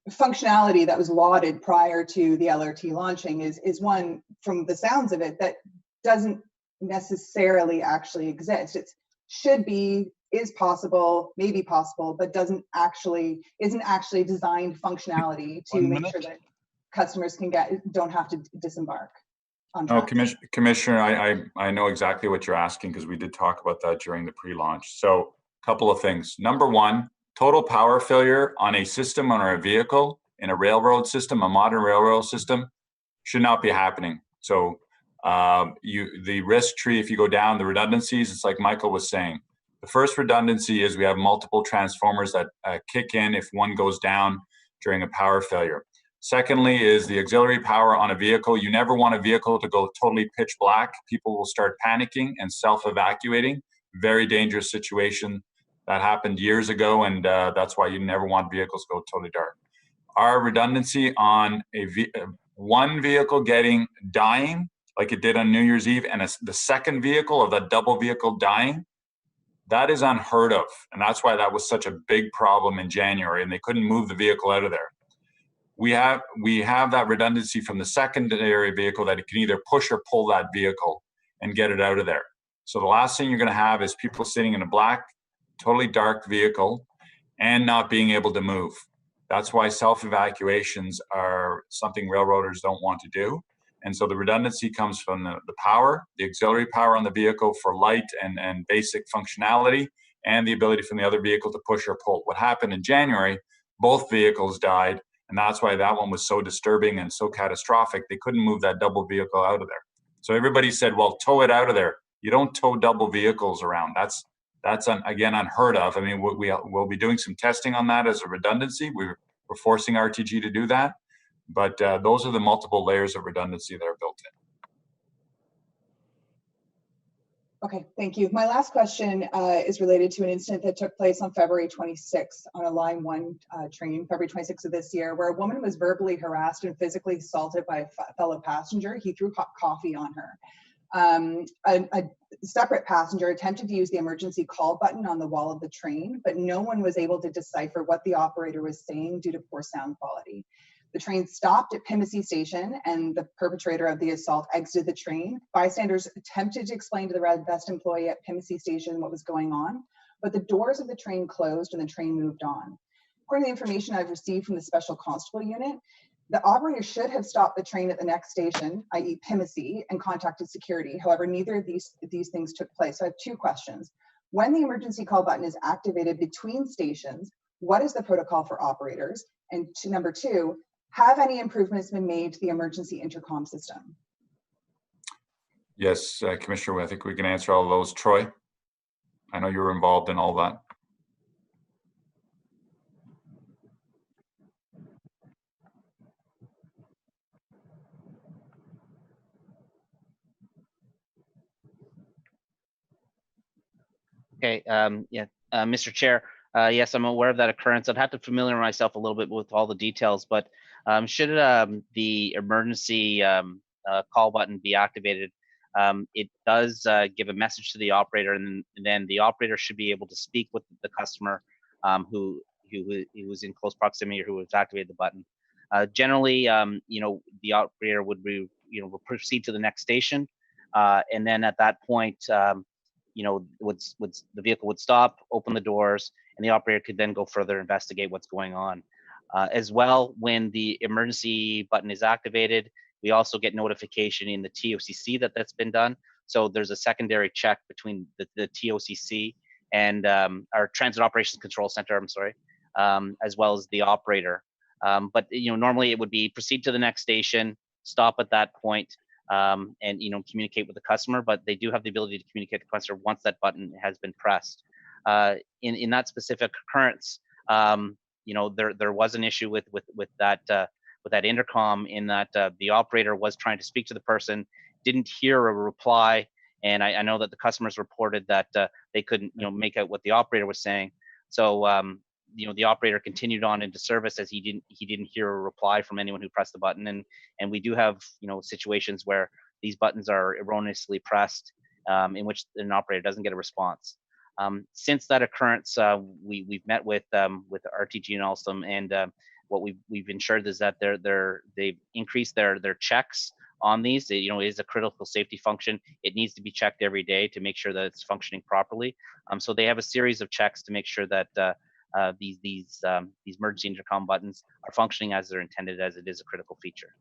functionality that was lauded prior to the LRT launching is one, from the sounds of it, that doesn't necessarily actually exist. It should be, is possible, may be possible, but isn't actually designed functionality to make sure that customers don't have to disembark. Oh, Commissioner, I know exactly what you're asking, because we did talk about that during the pre-launch. So a couple of things. Number one, total power failure on a system, on a vehicle, in a railroad system, a modern railroad system, should not be happening. So the risk tree, if you go down the redundancies, it's like Michael was saying. The first redundancy is we have multiple transformers that kick in if one goes down during a power failure. Secondly is the auxiliary power on a vehicle. You never want a vehicle to go totally pitch black. People will start panicking and self-evacuating. Very dangerous situation. That happened years ago, and that's why you never want vehicles to go totally dark. Our redundancy on one vehicle dying, like it did on New Year's Eve, and the second vehicle of that double vehicle dying, that is unheard of. And that's why that was such a big problem in January, and they couldn't move the vehicle out of there. We have that redundancy from the secondary vehicle that it can either push or pull that vehicle and get it out of there. So the last thing you're going to have is people sitting in a black, totally dark vehicle and not being able to move. That's why self-evacuations are something railroaders don't want to do. And so the redundancy comes from the power, the auxiliary power on the vehicle for light and basic functionality, and the ability from the other vehicle to push or pull. What happened in January, both vehicles died, and that's why that one was so disturbing and so catastrophic. They couldn't move that double vehicle out of there. So everybody said, well, tow it out of there. You don't tow double vehicles around. That's again, unheard of. I mean, we'll be doing some testing on that as a redundancy. We're forcing RTG to do that. But those are the multiple layers of redundancy that are built in. Okay, thank you. My last question is related to an incident that took place on February 26th on a Line 1 train, February 26th of this year, where a woman was verbally harassed and physically assaulted by a fellow passenger. He threw hot coffee on her. A separate passenger attempted to use the emergency call button on the wall of the train, but no one was able to decipher what the operator was saying due to poor sound quality. The train stopped at Pimisi Station and the perpetrator of the assault exited the train. Bystanders attempted to explain to the Red Vest employee at Pimisi Station what was going on, but the doors of the train closed and the train moved on. According to the information I've received from the Special Constable Unit, the operator should have stopped the train at the next station, i.e. Pimisi, and contacted security. However, neither of these things took place. So I have two questions. When the emergency call button is activated between stations, what is the protocol for operators? And number two, have any improvements been made to the emergency intercom system? Yes, Commissioner, I think we can answer all of those. Troy, I know you were involved in all that. Okay, Mr. Chair, yes, I'm aware of that occurrence. I'd have to familiarize myself a little bit with all the details, but should the emergency call button be activated, it does give a message to the operator, and then the operator should be able to speak with the customer who was in close proximity or who has activated the button. Generally, the operator would proceed to the next station, and then at that point, the vehicle would stop, open the doors, and the operator could then go further investigate what's going on. As well, when the emergency button is activated, we also get notification in the TOCC that's been done. So there's a secondary check between the TOCC and our Transit Operations Control Center, I'm sorry, as well as the operator. But normally it would be proceed to the next station, stop at that point, and communicate with the customer, but they do have the ability to communicate with the customer once that button has been pressed. In that specific occurrence, there was an issue with that intercom in that the operator was trying to speak to the person, didn't hear a reply, and I know that the customers reported that they couldn't make out what the operator was saying. So the operator continued on into service as he didn't hear a reply from anyone who pressed the button, and we do have situations where these buttons are erroneously pressed in which an operator doesn't get a response. Since that occurrence, we've met with RTG and Alstom, and what we've ensured is that they've increased their checks on these. It is a critical safety function. It needs to be checked every day to make sure that it's functioning properly. So they have a series of checks to make sure that these emergency intercom buttons are functioning as they're intended, as it is a critical feature.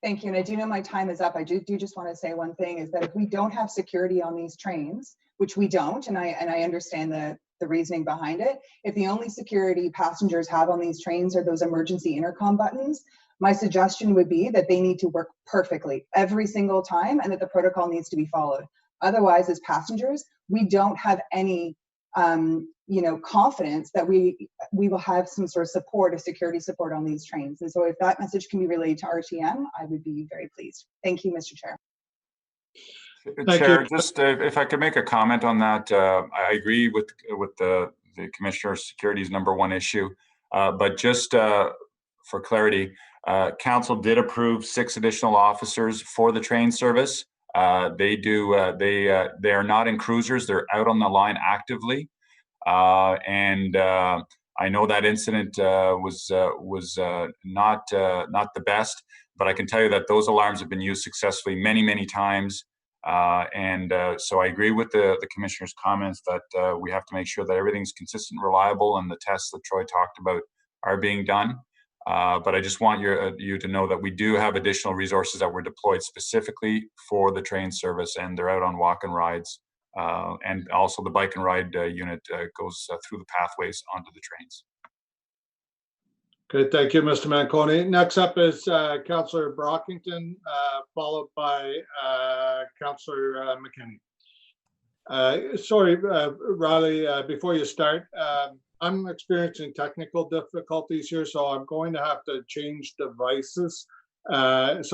Thank you. And I do know my time is up. I do just want to say one thing is that if we don't have security on these trains, which we don't, and I understand the reasoning behind it, if the only security passengers have on these trains are those emergency intercom buttons, my suggestion would be that they need to work perfectly every single time and that the protocol needs to be followed. Otherwise, as passengers, we don't have any confidence that we will have some sort of support or security support on these trains. And so if that message can be relayed to RTM, I would be very pleased. Thank you, Mr. Chair. Chair, just if I could make a comment on that, I agree with the Commissioner. Security is #1 issue, but just for clarity, Council did approve 6 additional officers for the train service. They are not in cruisers; they're out on the line actively, and I know that incident was not the best, but I can tell you that those alarms have been used successfully many times. So I agree with the commissioner's comments that we have to make sure that everything's consistent, reliable, and the tests that Troy talked about are being done. But I just want you to know that we do have additional resources that were deployed specifically for the train service, and they're out on walk and rides. And also the bike and ride unit goes through the pathways onto the trains. Okay, thank you, Mr. Manconi. Next up is Councillor Brockington, followed by Councillor McKinney. Sorry, Riley, before you start, I'm experiencing technical difficulties here, so I'm going to have to change devices. Vice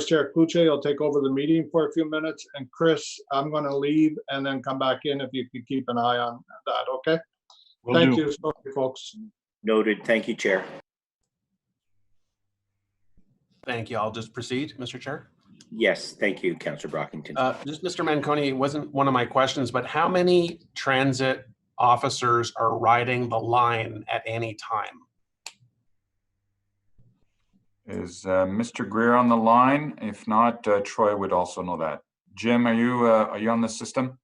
Chair Kluche will take over the meeting for a few minutes, and Chris, I'm going to leave and then come back in if you could keep an eye on that, okay? Thank you, sorry, folks. Noted. Thank you, Chair. Thank you. I'll just proceed, Mr. Chair. Yes, thank you, Councillor Brockington. Just Mr. Manconi, it wasn't one of my questions, but how many transit officers are riding the line at any time? Is Mr. Greer on the line? If not, Troy would also know that. Jim, are you on the system?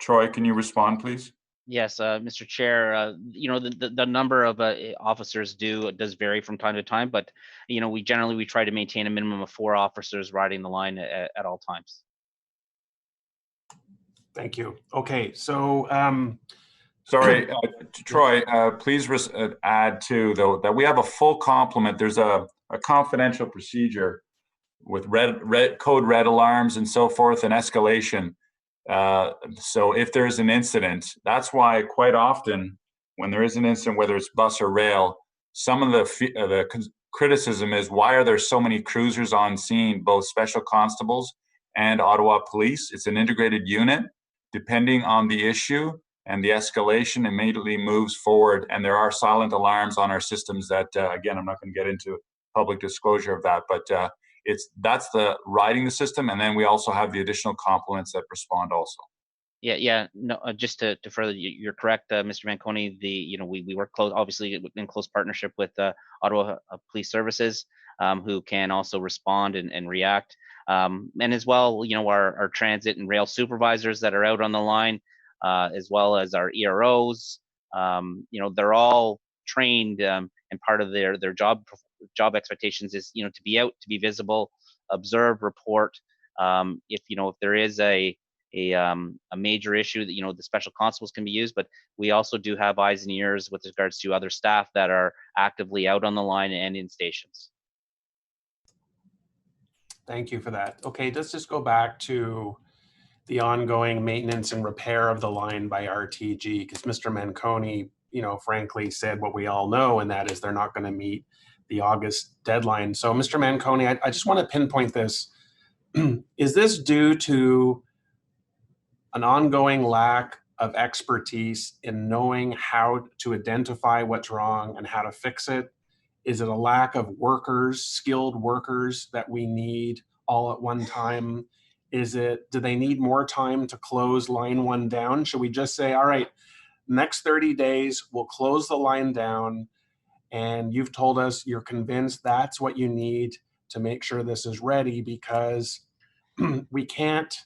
Troy, can you respond, please? Yes, Mr. Chair, the number of officers does vary from time to time, but we generally try to maintain a minimum of 4 officers riding the line at all times. Thank you. Okay, so sorry, Troy, please add too, though, that we have a full complement. There's a confidential procedure with code red alarms and so forth, and escalation. So if there's an incident, that's why quite often when there is an incident, whether it's bus or rail, some of the criticism is, why are there so many cruisers on scene, both special constables and Ottawa Police? It's an integrated unit. Depending on the issue and the escalation, immediately moves forward, and there are silent alarms on our systems that, again, I'm not going to get into public disclosure of that, but that's the riding the system, and then we also have the additional complements that respond also. Yeah. No, just to further, you're correct, Mr. Manconi. We work close, obviously, in close partnership with Ottawa Police Services, who can also respond and react, and as well, our transit and rail supervisors that are out on the line, as well as our EROs. They're all trained, and part of their job expectations is to be out, to be visible, observe, report. If there is a major issue, that the special constables can be used, but we also do have eyes and ears with regards to other staff that are actively out on the line and in stations. Thank you for that. Okay, let's just go back to the ongoing maintenance and repair of the line by RTG, because Mr. Manconi, frankly said what we all know, and that is they're not going to meet the August deadline. So Mr. Manconi, I just want to pinpoint this. Is this due to an ongoing lack of expertise in knowing how to identify what's wrong and how to fix it? Is it a lack of workers, skilled workers that we need all at one time? Do they need more time to close line 1 down? Should we just say, all right, next 30 days, we'll close the line down, and you've told us you're convinced that's what you need to make sure this is ready, because we can't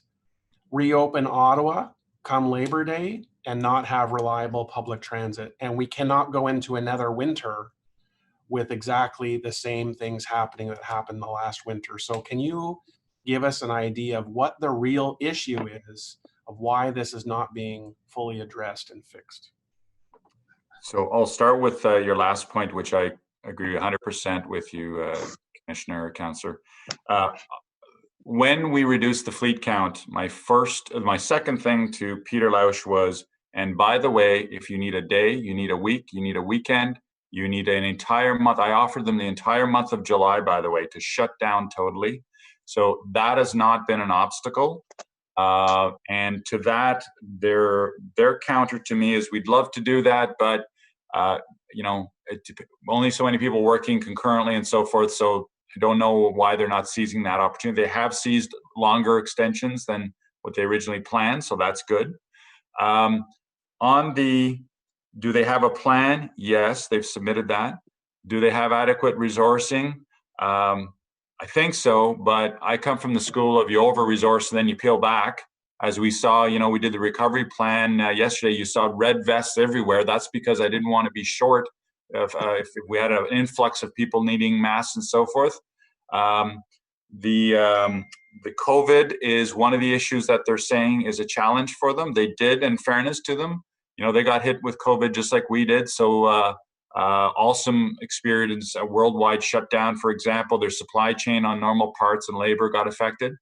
reopen Ottawa come Labor Day and not have reliable public transit. And we cannot go into another winter with exactly the same things happening that happened the last winter. So can you give us an idea of what the real issue is, of why this is not being fully addressed and fixed? So I'll start with your last point, which I agree 100% with you, Commissioner, Councillor. When we reduced the fleet count, my second thing to Peter Lausch was, and by the way, if you need a day, you need a week, you need a weekend, you need an entire month. I offered them the entire month of July, by the way, to shut down totally. So that has not been an obstacle. And to that, their counter to me is, we'd love to do that, but only so many people working concurrently and so forth. So I don't know why they're not seizing that opportunity. They have seized longer extensions than what they originally planned, so that's good. Do they have a plan? Yes, they've submitted that. Do they have adequate resourcing? I think so, but I come from the school of you over-resource and then you peel back. As we saw, we did the recovery plan yesterday. You saw red vests everywhere. That's because I didn't want to be short if we had an influx of people needing masks and so forth. The COVID is one of the issues that they're saying is a challenge for them. They did, in fairness to them, they got hit with COVID just like we did. So Alstom experienced a worldwide shutdown, for example. Their supply chain on normal parts and labor got affected.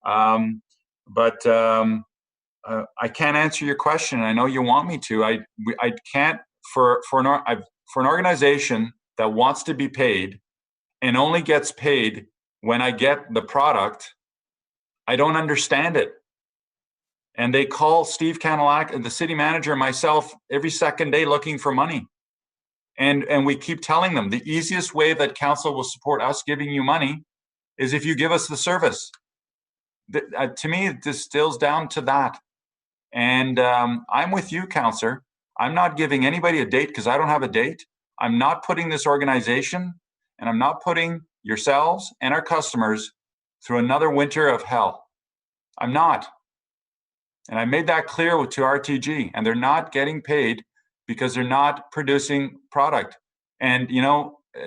But I can't answer your question. I know you want me to. I can't for an organization that wants to be paid and only gets paid when I get the product. I don't understand it. And they call Steve Canalac, the city manager, and myself every second day looking for money. And we keep telling them the easiest way that council will support us giving you money is if you give us the service. To me, it distills down to that. And I'm with you, Councillor. I'm not giving anybody a date because I don't have a date. I'm not putting this organization and I'm not putting yourselves and our customers through another winter of hell. I'm not. And I made that clear to RTG, and they're not getting paid because they're not producing product. And,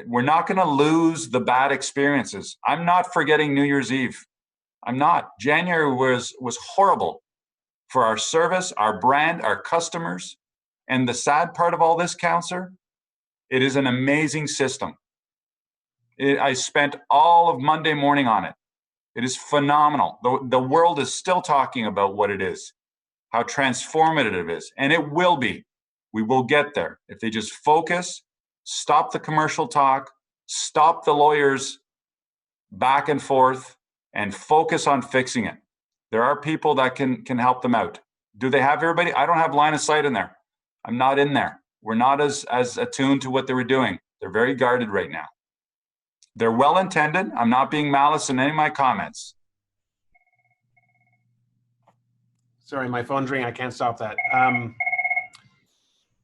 we're not going to lose the bad experiences. I'm not forgetting New Year's Eve. I'm not. January was horrible for our service, our brand, our customers. And the sad part of all this, Councillor, it is an amazing system. I spent all of Monday morning on it. It is phenomenal. The world is still talking about what it is, how transformative it is, and it will be. We will get there if they just focus, stop the commercial talk, stop the lawyers back and forth, and focus on fixing it. There are people that can help them out. Do they have everybody? I don't have line of sight in there. I'm not in there. We're not as attuned to what they were doing. They're very guarded right now. They're well intended. I'm not being malice in any of my comments. Sorry, my phone's ringing. I can't stop that.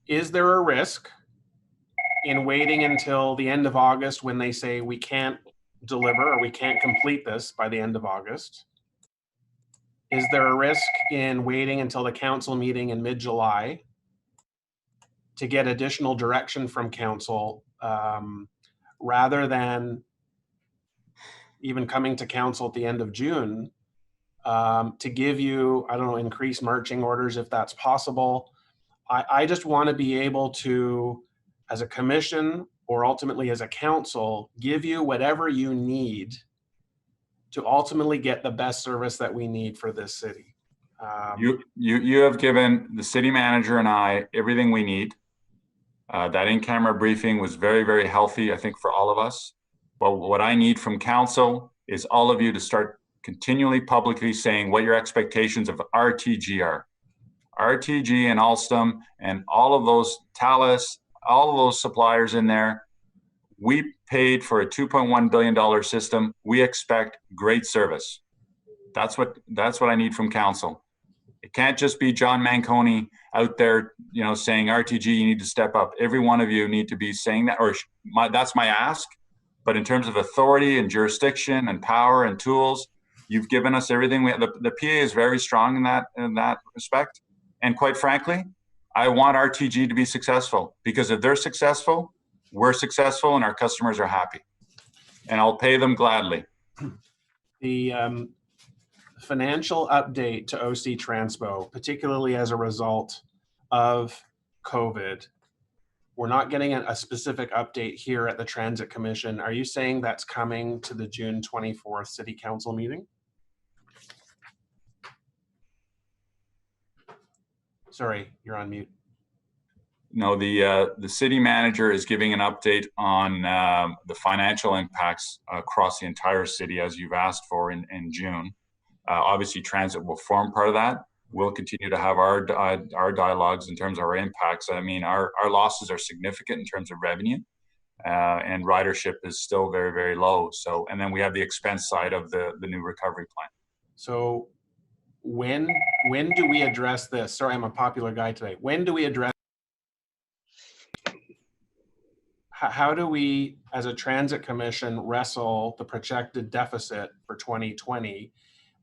Is there a risk in waiting until the end of August when they say we can't deliver or we can't complete this by the end of August? Is there a risk in waiting until the council meeting in mid-July to get additional direction from council rather than even coming to council at the end of June to give you, I don't know, increased marching orders if that's possible? I just want to be able to, as a commission or ultimately as a council, give you whatever you need to ultimately get the best service that we need for this city. You have given the city manager and I everything we need. That in-camera briefing was very, very healthy, I think, for all of us. Well, what I need from council is all of you to start continually publicly saying what your expectations of RTG are. RTG and Alstom and all of those, Thales, all of those suppliers in there, we paid for a $2.1 billion system. We expect great service. That's what I need from council. It can't just be John Manconi out there, saying RTG, you need to step up. Every one of you need to be saying that, or that's my ask. But in terms of authority and jurisdiction and power and tools, you've given us everything. The PA is very strong in that respect. And quite frankly, I want RTG to be successful, because if they're successful, we're successful and our customers are happy. And I'll pay them gladly. The financial update to OC Transpo, particularly as a result of COVID, we're not getting a specific update here at the Transit Commission. Are you saying that's coming to the June 24th City Council meeting? Sorry, you're on mute. No, the city manager is giving an update on the financial impacts across the entire city, as you've asked for in June. Obviously, transit will form part of that. We'll continue to have our dialogues in terms of our impacts. I mean, our losses are significant in terms of revenue, and ridership is still very, very low. So, and then we have the expense side of the new recovery plan. So when do we address this? Sorry, I'm a popular guy today. When do we address? how do we, as a transit commission, wrestle the projected deficit for 2020?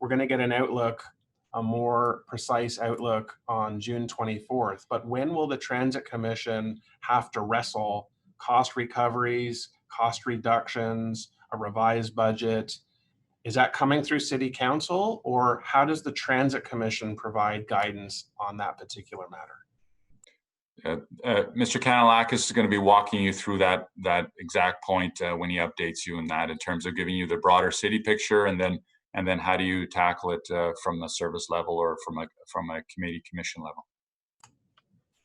We're going to get an outlook, a more precise outlook on June 24th. But when will the Transit Commission have to wrestle cost recoveries, cost reductions, a revised budget? Is that coming through City Council, or how does the Transit Commission provide guidance on that particular matter? Mr. Kanalakis is going to be walking you through that exact point when he updates you in that, in terms of giving you the broader city picture, and then how do you tackle it from a service level or from a committee commission level.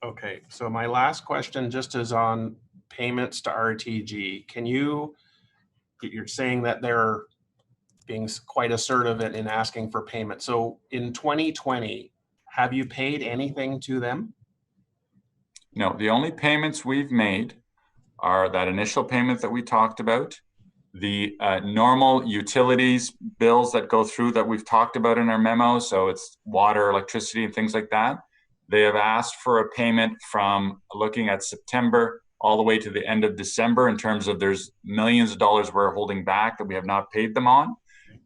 Okay, so my last question just is on payments to RTG. You're saying that they're being quite assertive in asking for payment. So in 2020, have you paid anything to them? No, the only payments we've made are that initial payment that we talked about, the normal utilities bills that go through that we've talked about in our memo. So it's water, electricity, and things like that. They have asked for a payment from looking at September all the way to the end of December, in terms of there's millions of dollars we're holding back that we have not paid them on.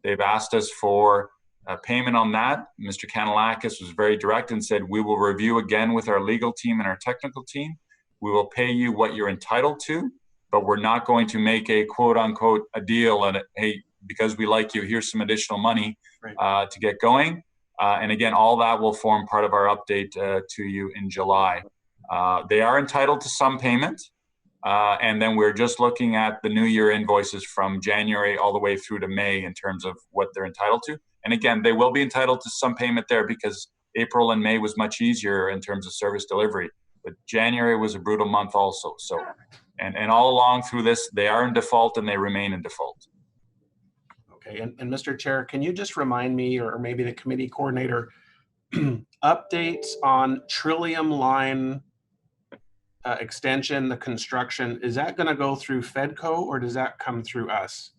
They've asked us for a payment on that. Mr. Kanalakis was very direct and said, we will review again with our legal team and our technical team. We will pay you what you're entitled to, but we're not going to make a quote unquote a deal and hey, because we like you, here's some additional money to get going. And again, all that will form part of our update to you in July. They are entitled to some payment. And then we're just looking at the new year invoices from January all the way through to May in terms of what they're entitled to. And again, they will be entitled to some payment there because April and May was much easier in terms of service delivery. But January was a brutal month also. So, and all along through this, they are in default and they remain in default. Okay, and Mr. Chair, can you just remind me, or maybe the committee coordinator, updates on Trillium line extension, the construction, is that going to go through FEDCO or does that come through us?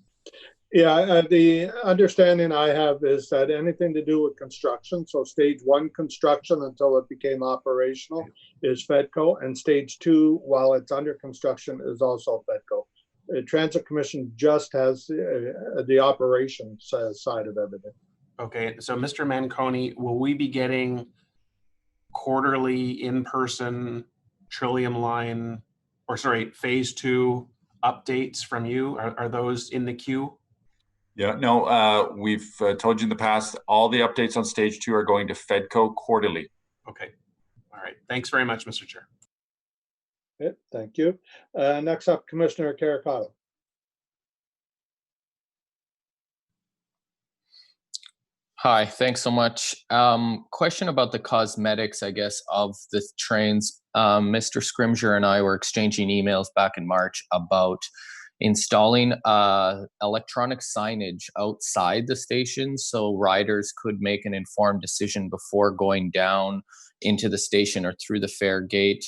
Yeah, the understanding I have is that anything to do with construction, so stage 1 construction until it became operational is FEDCO, and stage 2 while it's under construction is also FEDCO. The Transit Commission just has the operations side of everything. Okay, so Mr. Manconi, will we be getting quarterly in-person Trillium line, or sorry, phase 2 updates from you? Are those in the queue? Yeah, no, we've told you in the past, all the updates on stage 2 are going to FEDCO quarterly. Okay, all right. Thanks very much, Mr. Chair. Okay, thank you. Next up, Commissioner Caracato. Hi, thanks so much. Question about the cosmetics, I guess, of the trains. Mr. Scrimgeour and I were exchanging emails back in March about installing electronic signage outside the station so riders could make an informed decision before going down into the station or through the fare gate.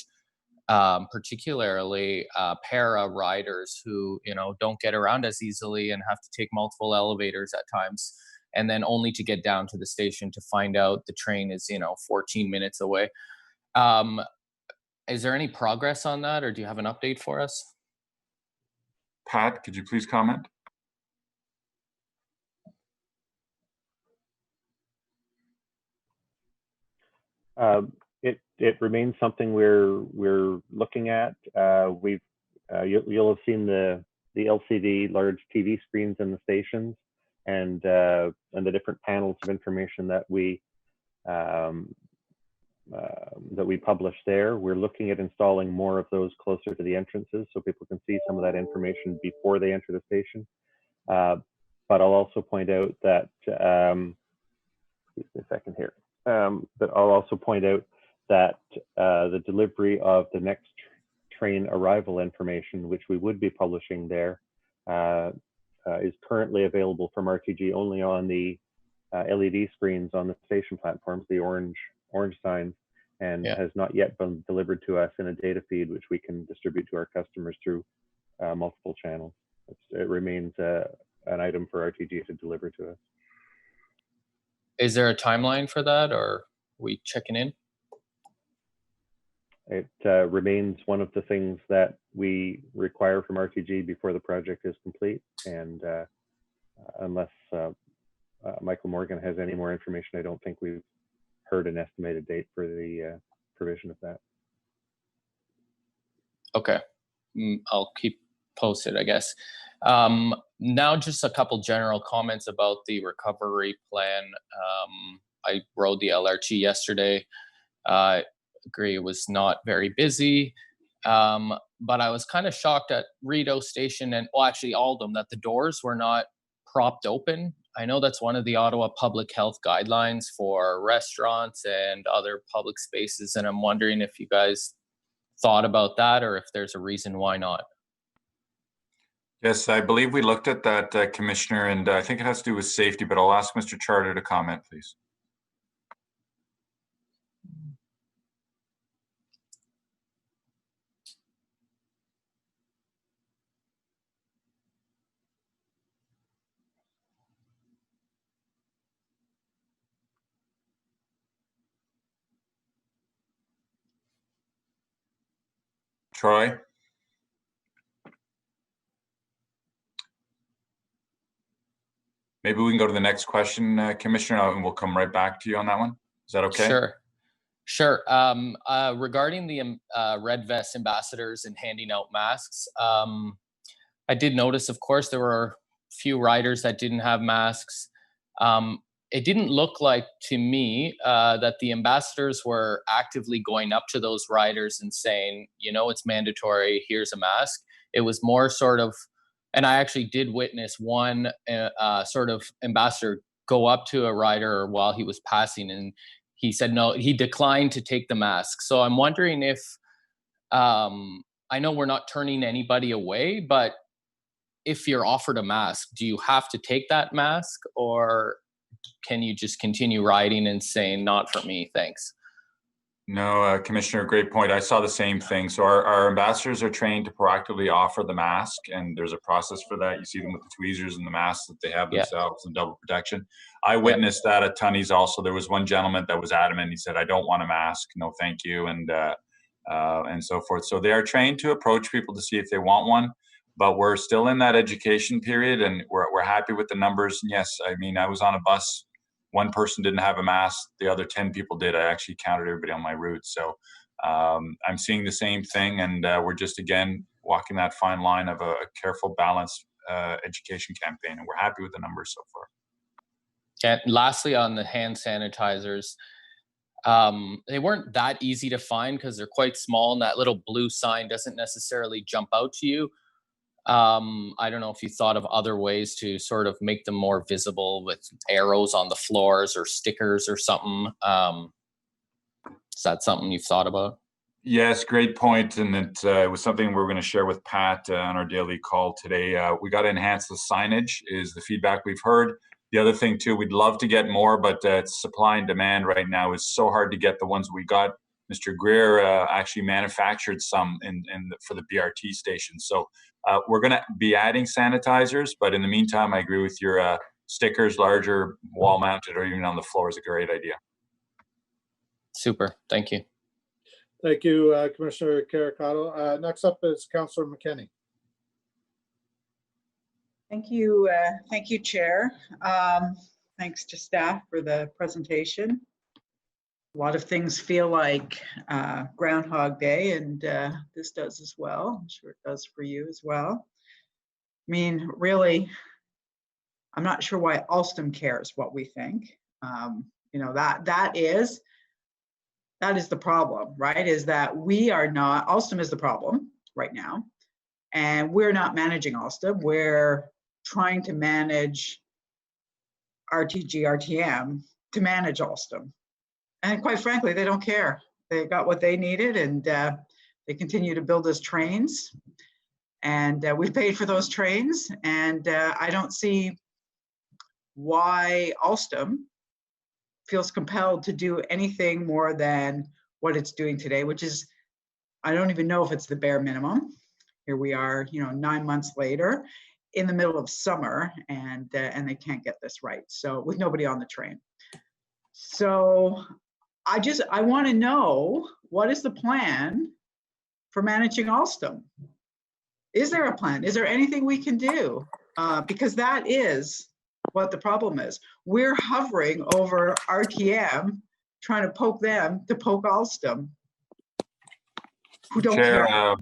Particularly para riders who, don't get around as easily and have to take multiple elevators at times, and then only to get down to the station to find out the train is, 14 minutes away. Is there any progress on that, or do you have an update for us? Pat, could you please comment? It remains something we're looking at. You'll have seen the LCD large TV screens in the stations and the different panels of information that we publish there. We're looking at installing more of those closer to the entrances so people can see some of that information before they enter the station. But I'll also point out that, excuse me a second here, but I'll also point out that the delivery of the next train arrival information, which we would be publishing there, is currently available from RTG only on the LED screens on the station platforms, the orange signs, and has not yet been delivered to us in a data feed, which we can distribute to our customers through multiple channels. It remains an item for RTG to deliver to us. Is there a timeline for that, or are we checking in? It remains one of the things that we require from RTG before the project is complete. And unless Michael Morgan has any more information, I don't think we've heard an estimated date for the provision of that. Okay, I'll keep posted, I guess. Now just a couple general comments about the recovery plan. I rode the LRT yesterday. I agree it was not very busy, but I was kind of shocked at Rideau Station and, well, actually Aldham, that the doors were not propped open. I know that's one of the Ottawa public health guidelines for restaurants and other public spaces, and I'm wondering if you guys thought about that or if there's a reason why not. Yes, I believe we looked at that, Commissioner, and I think it has to do with safety, but I'll ask Mr. Charter to comment, please. Troy? Maybe we can go to the next question, Commissioner, and we'll come right back to you on that one. Is that okay? Sure. Regarding the Red Vest ambassadors and handing out masks, I did notice, of course, there were a few riders that didn't have masks. It didn't look like to me that the ambassadors were actively going up to those riders and saying, you know, it's mandatory, here's a mask. It was more sort of, and I actually did witness one sort of ambassador go up to a rider while he was passing, and he said no, he declined to take the mask. So I'm wondering if, I know we're not turning anybody away, but if you're offered a mask, do you have to take that mask, or can you just continue riding and saying, not for me, thanks? No, Commissioner, great point. I saw the same thing. So our ambassadors are trained to proactively offer the mask, and there's a process for that. You see them with the tweezers and the masks that they have themselves and double protection. I witnessed that at Tunney's also. There was one gentleman that was adamant. He said, I don't want a mask. No, thank you. And so forth. So they are trained to approach people to see if they want one, but we're still in that education period, and we're happy with the numbers. And yes, I mean, I was on a bus. One person didn't have a mask. The other 10 people did. I actually counted everybody on my route. So I'm seeing the same thing. And we're just, again, walking that fine line of a careful, balanced education campaign. And we're happy with the numbers so far. And lastly, on the hand sanitizers, they weren't that easy to find because they're quite small, and that little blue sign doesn't necessarily jump out to you. I don't know if you thought of other ways to sort of make them more visible with arrows on the floors or stickers or something. Is that something you've thought about? Yes, great point. And it was something we're going to share with Pat on our daily call today. We got to enhance the signage is the feedback we've heard. The other thing too, we'd love to get more, but supply and demand right now is so hard to get the ones we got. Mr. Greer actually manufactured some for the BRT station. So we're going to be adding sanitizers, but in the meantime, I agree with your stickers, larger wall mounted or even on the floor is a great idea. Super. Thank you. Thank you, Commissioner Caricato. Next up is Councillor McKinney. Thank you, Chair. Thanks to staff for the presentation. A lot of things feel like Groundhog Day, and this does as well. I'm sure it does for you as well. I mean, really, I'm not sure why Alstom cares what we think. You know, that is the problem, right? Is that we are not, Alstom is the problem right now, and we're not managing Alstom. We're trying to manage RTG, RTM to manage Alstom. And quite frankly, they don't care. They got what they needed, and they continue to build us trains. And we paid for those trains, and I don't see why Alstom feels compelled to do anything more than what it's doing today, which is, I don't even know if it's the bare minimum. Here we are, you know, 9 months later in the middle of summer, and they can't get this right. So with nobody on the train. So I want to know, what is the plan for managing Alstom? Is there a plan? Is there anything we can do? Because that is what the problem is. We're hovering over RTM, trying to poke them to poke Alstom, who don't Chair, care.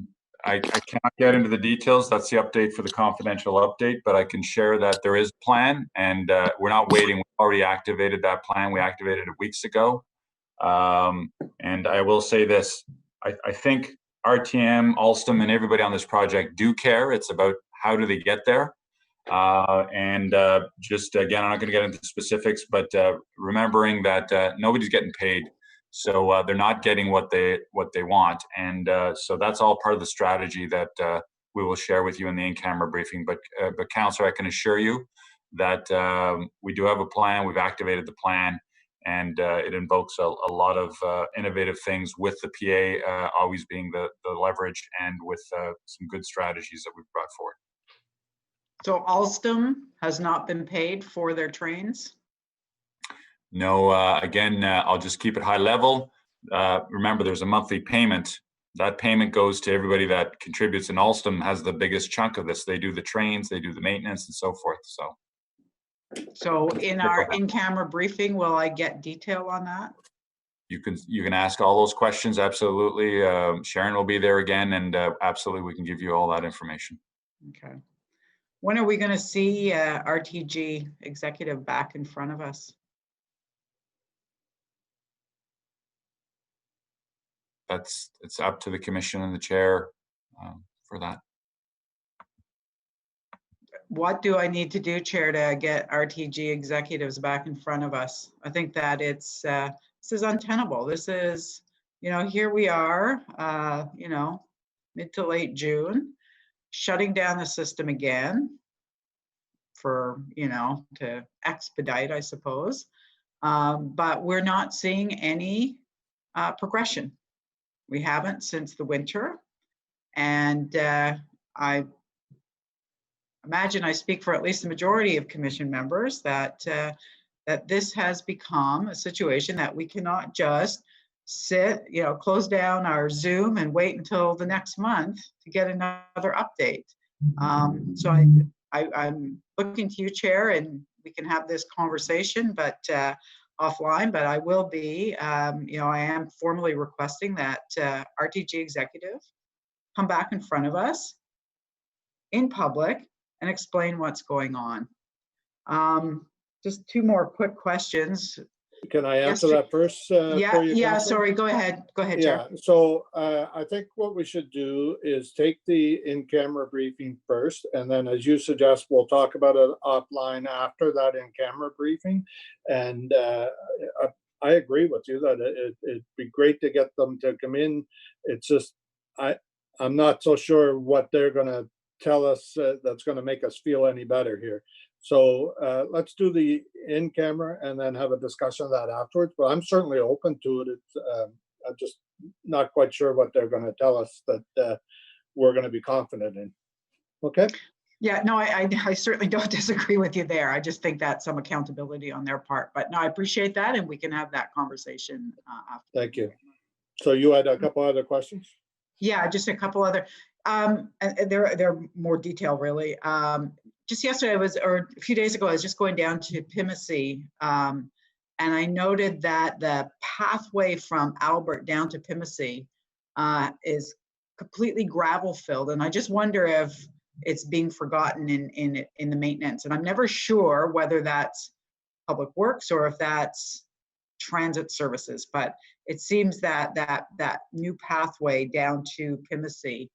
I cannot get into the details. That's the update for the confidential update, but I can share that there is a plan, and we're not waiting. We've already activated that plan. We activated it weeks ago. And I will say this, I think RTM, Alstom, and everybody on this project do care. It's about how do they get there. Just again, I'm not going to get into specifics, but remembering that nobody's getting paid. So they're not getting what they want, and so that's all part of the strategy that we will share with you in the in-camera briefing. But Councillor, I can assure you that we do have a plan. We've activated the plan, and it invokes a lot of innovative things, with the PA always being the leverage, and with some good strategies that we've brought forward. So Alstom has not been paid for their trains? No, again, I'll just keep it high level. Remember, there's a monthly payment. That payment goes to everybody that contributes, and Alstom has the biggest chunk of this. They do the trains, they do the maintenance, and so forth. So in our in-camera briefing, will I get detail on that? You can ask all those questions, absolutely. Sharon will be there again, and absolutely we can give you all that information. Okay. When are we going to see RTG executive back in front of us? It's up to the commission and the chair for that. What do I need to do, Chair, to get RTG executives back in front of us? I think that this is untenable. This is, here we are, mid to late June, shutting down the system again for, to expedite, I suppose. But we're not seeing any progression. We haven't since the winter. And I imagine I speak for at least the majority of commission members that that this has become a situation that we cannot just sit, close down our Zoom and wait until the next month to get another update. So I'm looking to you, Chair, and we can have this conversation, but offline. But I will be, I am formally requesting that RTG executive come back in front of us in public and explain what's going on. Just two more quick questions. Can I answer that first? Yeah, sorry, go ahead. Go ahead, Chair. Yeah, so I think what we should do is take the in-camera briefing first, and then as you suggest, we'll talk about it offline after that in-camera briefing. And I agree with you that it'd be great to get them to come in. It's just, I'm not so sure what they're gonna tell us that's gonna make us feel any better here. So let's do the in-camera and then have a discussion of that afterwards. But I'm certainly open to it. I'm just not quite sure what they're going to tell us that we're going to be confident in. Okay? Yeah, no, I certainly don't disagree with you there. I just think that's some accountability on their part. But no, I appreciate that, and we can have that conversation after. Thank you. So you had a couple other questions? Yeah, just a couple other. They're more detailed, really. Just yesterday or a few days ago, I was just going down to Pimisi, and I noted that the pathway from Albert down to Pimisi is completely gravel filled, and I just wonder if it's being forgotten in the maintenance. And I'm never sure whether that's Public Works or if that's transit services, but it seems that that new pathway down to Pimisi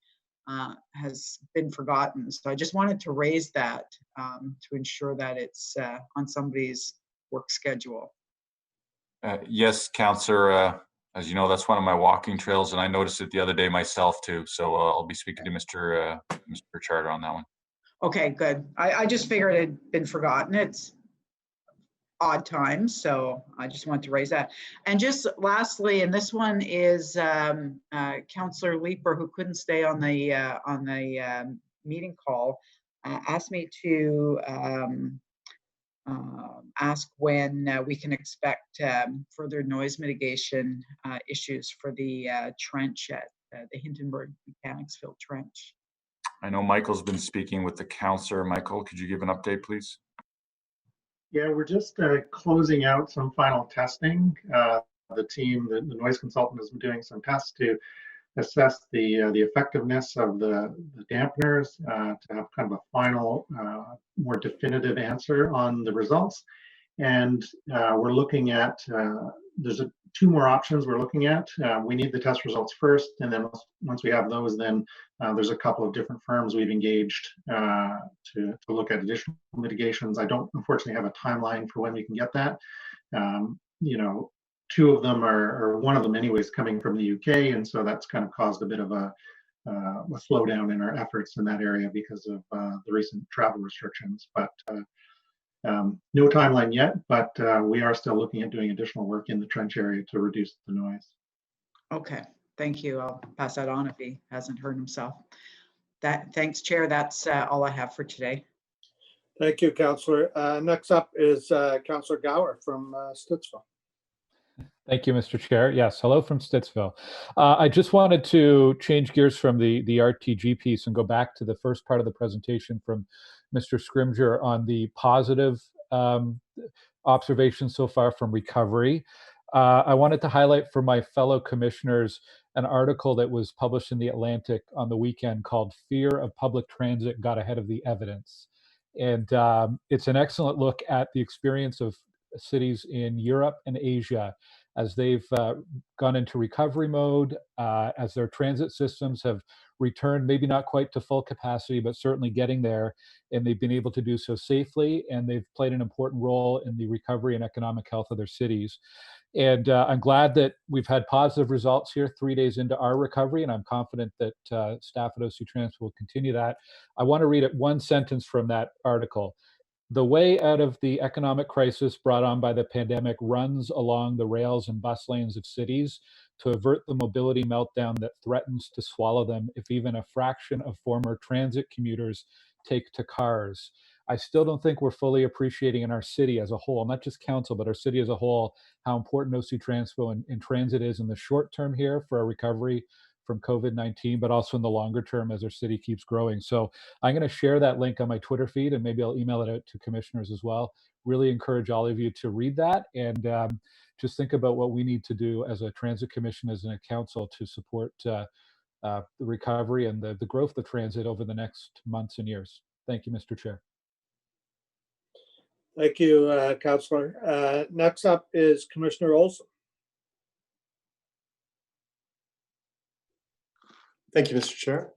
has been forgotten. So I just wanted to raise that to ensure that it's on somebody's work schedule. Yes, Councillor, as you know, that's one of my walking trails, and I noticed it the other day myself too. So I'll be speaking to Mr. Charter on that one. Okay, good. I just figured it had been forgotten. It's odd times, so I just want to raise that. And just lastly, and this one is Councillor Leeper, who couldn't stay on the meeting call, asked me to ask when we can expect further noise mitigation issues for the trench at the Hintonburg Mechanicsville Trench. I know Michael's been speaking with the councillor. Michael, could you give an update, please? Yeah, we're just closing out some final testing. The team, the noise consultant, has been doing some tests to assess the effectiveness of the dampeners to have kind of a final, more definitive answer on the results. And we're looking at, there's two more options we're looking at. We need the test results first, and then once we have those, then there's a couple of different firms we've engaged to look at additional mitigations. I don't unfortunately have a timeline for when we can get that. You know, two of them or one of them anyways coming from the UK, and so that's kind of caused a bit of a slowdown in our efforts in that area because of the recent travel restrictions. But no timeline yet, but we are still looking at doing additional work in the trench area to reduce the noise. Okay, thank you. I'll pass that on if he hasn't heard himself. Thanks, Chair. That's all I have for today. Thank you, Councillor. Next up is Councillor Gower from Stittsville. Thank you, Mr. Chair. Yes, hello from Stittsville. I just wanted to change gears from the RTG piece and go back to the first part of the presentation from Mr. Scrimger on the positive observations so far from recovery. I wanted to highlight for my fellow commissioners an article that was published in The Atlantic on the weekend called "Fear of Public Transit Got Ahead of the Evidence." And it's an excellent look at the experience of cities in Europe and Asia as they've gone into recovery mode, as their transit systems have returned, maybe not quite to full capacity, but certainly getting there. And they've been able to do so safely, and they've played an important role in the recovery and economic health of their cities. And I'm glad that we've had positive results here 3 days into our recovery, and I'm confident that staff at OC Trans will continue that. I want to read it one sentence from that article. "The way out of the economic crisis brought on by the pandemic runs along the rails and bus lanes of cities to avert the mobility meltdown that threatens to swallow them if even a fraction of former transit commuters take to cars." I still don't think we're fully appreciating in our city as a whole, not just council, but our city as a whole, how important OC Transpo and transit is in the short term here for our recovery from COVID-19, but also in the longer term as our city keeps growing. So I'm going to share that link on my Twitter feed, and maybe I'll email it out to commissioners as well. Really encourage all of you to read that and just think about what we need to do as a transit commission, as a council, to support the recovery and the growth of transit over the next months and years. Thank you, Mr. Chair. Thank you, Councillor. Next up is Commissioner Olson. Thank you, Mr. Chair.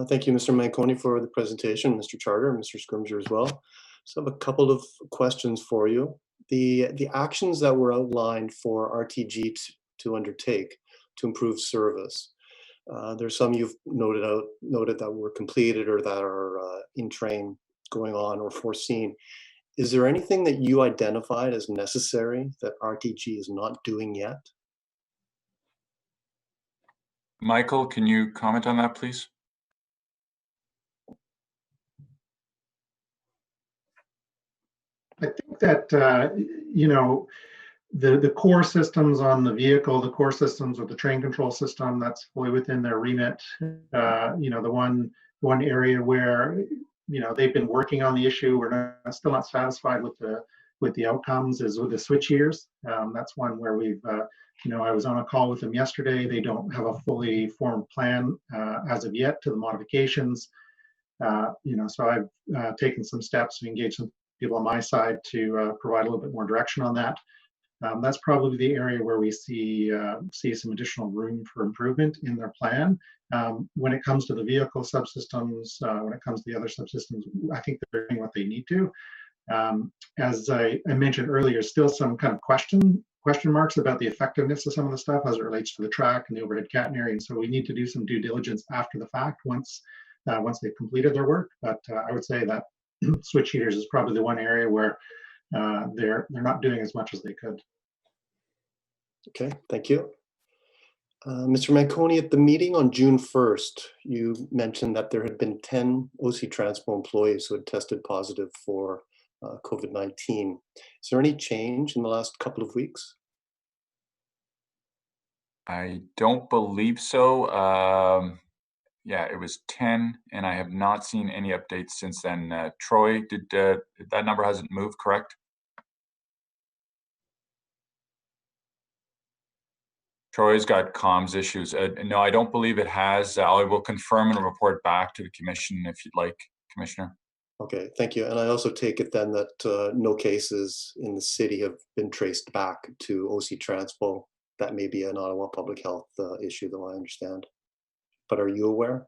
Thank you, Mr. Manconi, for the presentation, Mr. Charter, and Mr. Scrimger as well. So I have a couple of questions for you. The actions that were outlined for RTG to undertake to improve service, there's some you've noted that were completed or that are in train, going on, or foreseen. Is there anything that you identified as necessary that RTG is not doing yet? Michael, can you comment on that, please? I think that, you know, the core systems on the vehicle, the core systems with the train control system, that's fully within their remit. You know, the one area where, you know, they've been working on the issue, we're still not satisfied with the outcomes, is with the switch years. That's one where we've, you know, I was on a call with them yesterday. They don't have a fully formed plan as of yet to the modifications. You know, so I've taken some steps to engage some people on my side to provide a little bit more direction on that. That's probably the area where we see some additional room for improvement in their plan. When it comes to the vehicle subsystems, when it comes to the other subsystems, I think they're doing what they need to. As I mentioned earlier, still some kind of question marks about the effectiveness of some of the stuff as it relates to the track and the overhead catenary, and so we need to do some due diligence after the fact once they've completed their work. But I would say that switch heaters is probably the one area where they're not doing as much as they could. Okay, thank you. Mr. Manconi, at the meeting on June 1st, you mentioned that there had been 10 OC Transpo employees who had tested positive for COVID-19. Is there any change in the last couple of weeks? I don't believe so. yeah, it was 10, and I have not seen any updates since then. Troy, did that number hasn't moved, correct? Troy's got comms issues. No, I don't believe it has. I will confirm and report back to the commission if you'd like, Commissioner. Okay, thank you. And I also take it then that no cases in the city have been traced back to OC Transpo. That may be an Ottawa Public Health issue, though I understand. But are you aware?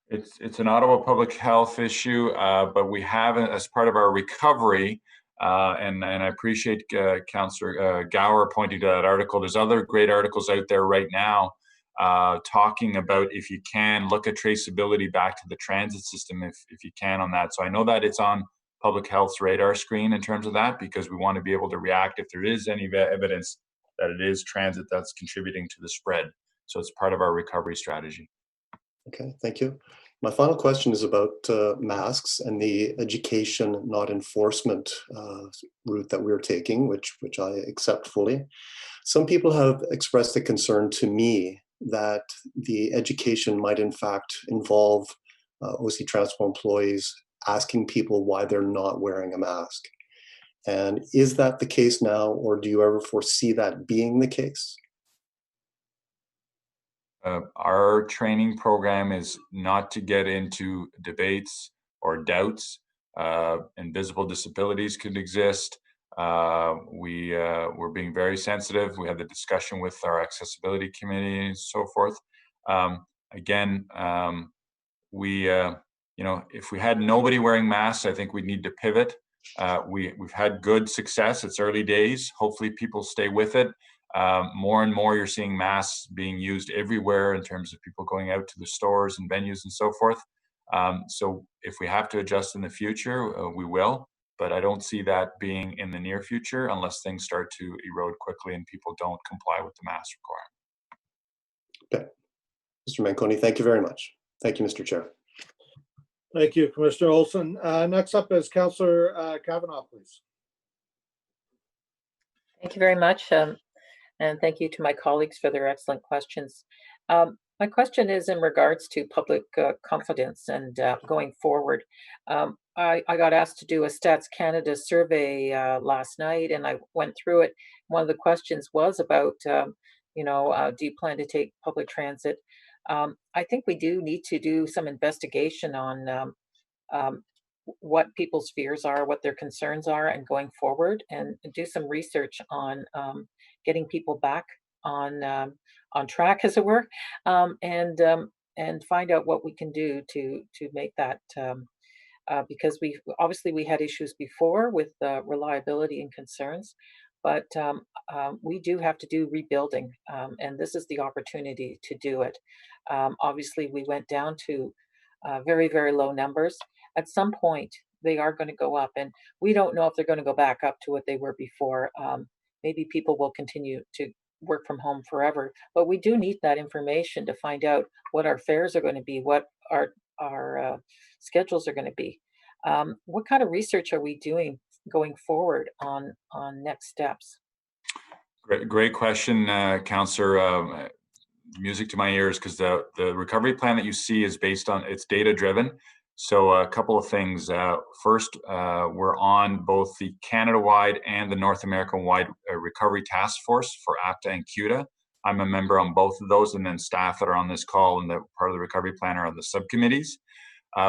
It's an Ottawa Public Health issue, but we have, as part of our recovery, and I appreciate Councillor Gower pointing to that article. There's other great articles out there right now talking about, if you can, look at traceability back to the transit system if you can on that. So I know that it's on Public Health's radar screen in terms of that, because we want to be able to react if there is any evidence that it is transit that's contributing to the spread. So it's part of our recovery strategy. Okay, thank you. My final question is about masks and the education, not enforcement route that we're taking, which I accept fully. Some people have expressed a concern to me that the education might in fact involve OC Transpo employees asking people why they're not wearing a mask. And is that the case now, or do you ever foresee that being the case? Our training program is not to get into debates or doubts. Invisible disabilities could exist. We're being very sensitive. We had the discussion with our accessibility committee and so forth. If we had nobody wearing masks, I think we'd need to pivot. We've had good success. It's early days. Hopefully people stay with it. More and more you're seeing masks being used everywhere in terms of people going out to the stores and venues and so forth. So if we have to adjust in the future, we will, but I don't see that being in the near future unless things start to erode quickly and people don't comply with the mask requirement. Okay. Mr. Manconi, thank you very much. Thank you, Mr. Chair. Thank you, Commissioner Olson. Next up is Councillor Kavanaugh, please. Thank you very much. And thank you to my colleagues for their excellent questions. My question is in regards to public confidence and going forward. I got asked to do a Stats Canada survey last night, and I went through it. One of the questions was about, do you plan to take public transit? I think we do need to do some investigation on what people's fears are, what their concerns are, and going forward, and do some research on getting people back on track, as it were, and find out what we can do to make that, because we had issues before with reliability and concerns, but we do have to do rebuilding, and this is the opportunity to do it. Obviously, we went down to very, very low numbers. At some point, they are going to go up, and we don't know if they're going to go back up to what they were before. Maybe people will continue to work from home forever, but we do need that information to find out what our fares are going to be, what our schedules are going to be. What kind of research are we doing going forward on next steps? Great question, Councillor. Music to my ears, because the recovery plan that you see is based on, it's data driven. So a couple of things. First, we're on both the Canada-wide and the North American-wide recovery task force for APTA and CUTA. I'm a member on both of those, and then staff that are on this call and the part of the recovery plan are on the subcommittees.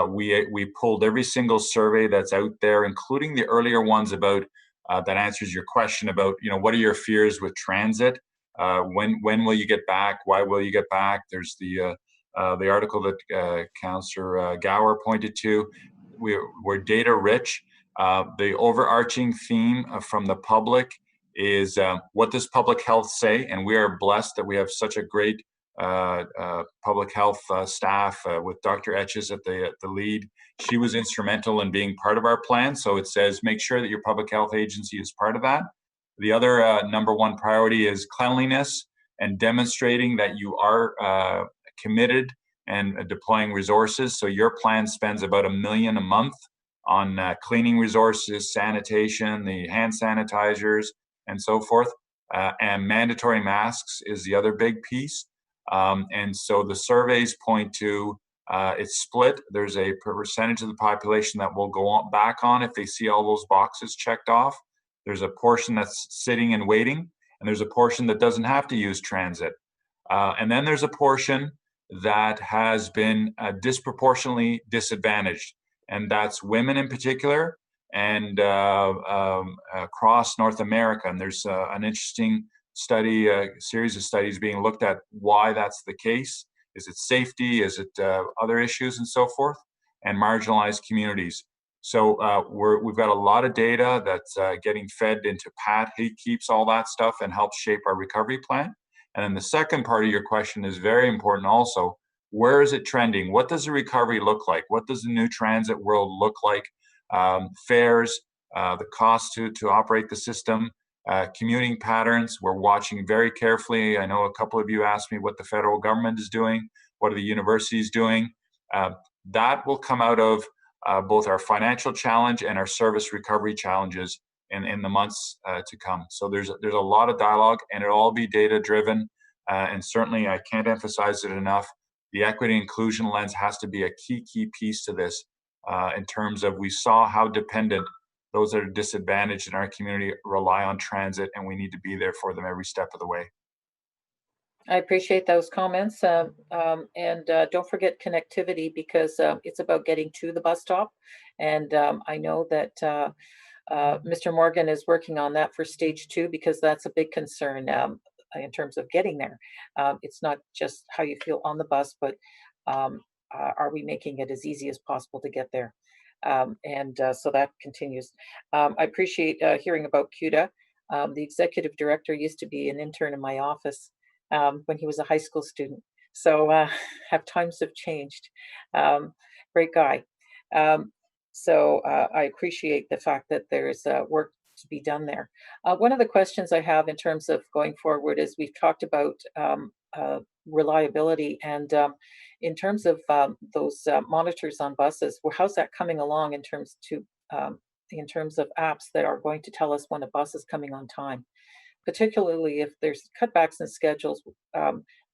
We pulled every single survey that's out there, including the earlier ones about that answers your question about, what are your fears with transit? When will you get back? Why will you get back? There's the article that Councillor Gower pointed to. We're data rich. The overarching theme from the public is what does public health say? And we are blessed that we have such a great public health staff with Dr. Etches at the lead. She was instrumental in being part of our plan. So it says, make sure that your public health agency is part of that. The other number one priority is cleanliness and demonstrating that you are committed and deploying resources. So your plan spends about $1 million a month on cleaning resources, sanitation, the hand sanitizers, and so forth. And mandatory masks is the other big piece. And so the surveys point to it's split. There's a percentage of the population that will go on, back on if they see all those boxes checked off. There's a portion that's sitting and waiting, and there's a portion that doesn't have to use transit. And then there's a portion that has been disproportionately disadvantaged, and that's women in particular, and across North America. And there's an interesting study, a series of studies being looked at why that's the case. Is it safety? Is it other issues and so forth? And marginalized communities. So we've got a lot of data that's getting fed into Pat. He keeps all that stuff and helps shape our recovery plan. And then the second part of your question is very important also. Where is it trending? What does the recovery look like? What does the new transit world look like? Fares, the cost to operate the system, commuting patterns. We're watching very carefully. I know a couple of you asked me what the federal government is doing. What are the universities doing? That will come out of both our financial challenge and our service recovery challenges in the months to come. So there's a lot of dialogue, and it'll all be data driven. And certainly, I can't emphasize it enough. The equity inclusion lens has to be a key piece to this in terms of we saw how dependent those that are disadvantaged in our community rely on transit, and we need to be there for them every step of the way. I appreciate those comments. And don't forget connectivity, because it's about getting to the bus stop. And I know that Mr. Morgan is working on that for stage 2, because that's a big concern in terms of getting there. It's not just how you feel on the bus, but are we making it as easy as possible to get there? So that continues. I appreciate hearing about CUDA. The executive director used to be an intern in my office when he was a high school student. So have times have changed. Great guy. So I appreciate the fact that there's work to be done there. One of the questions I have in terms of going forward is we've talked about reliability, and in terms of those monitors on buses, how's that coming along in terms of apps that are going to tell us when a bus is coming on time? Particularly if there's cutbacks in schedules,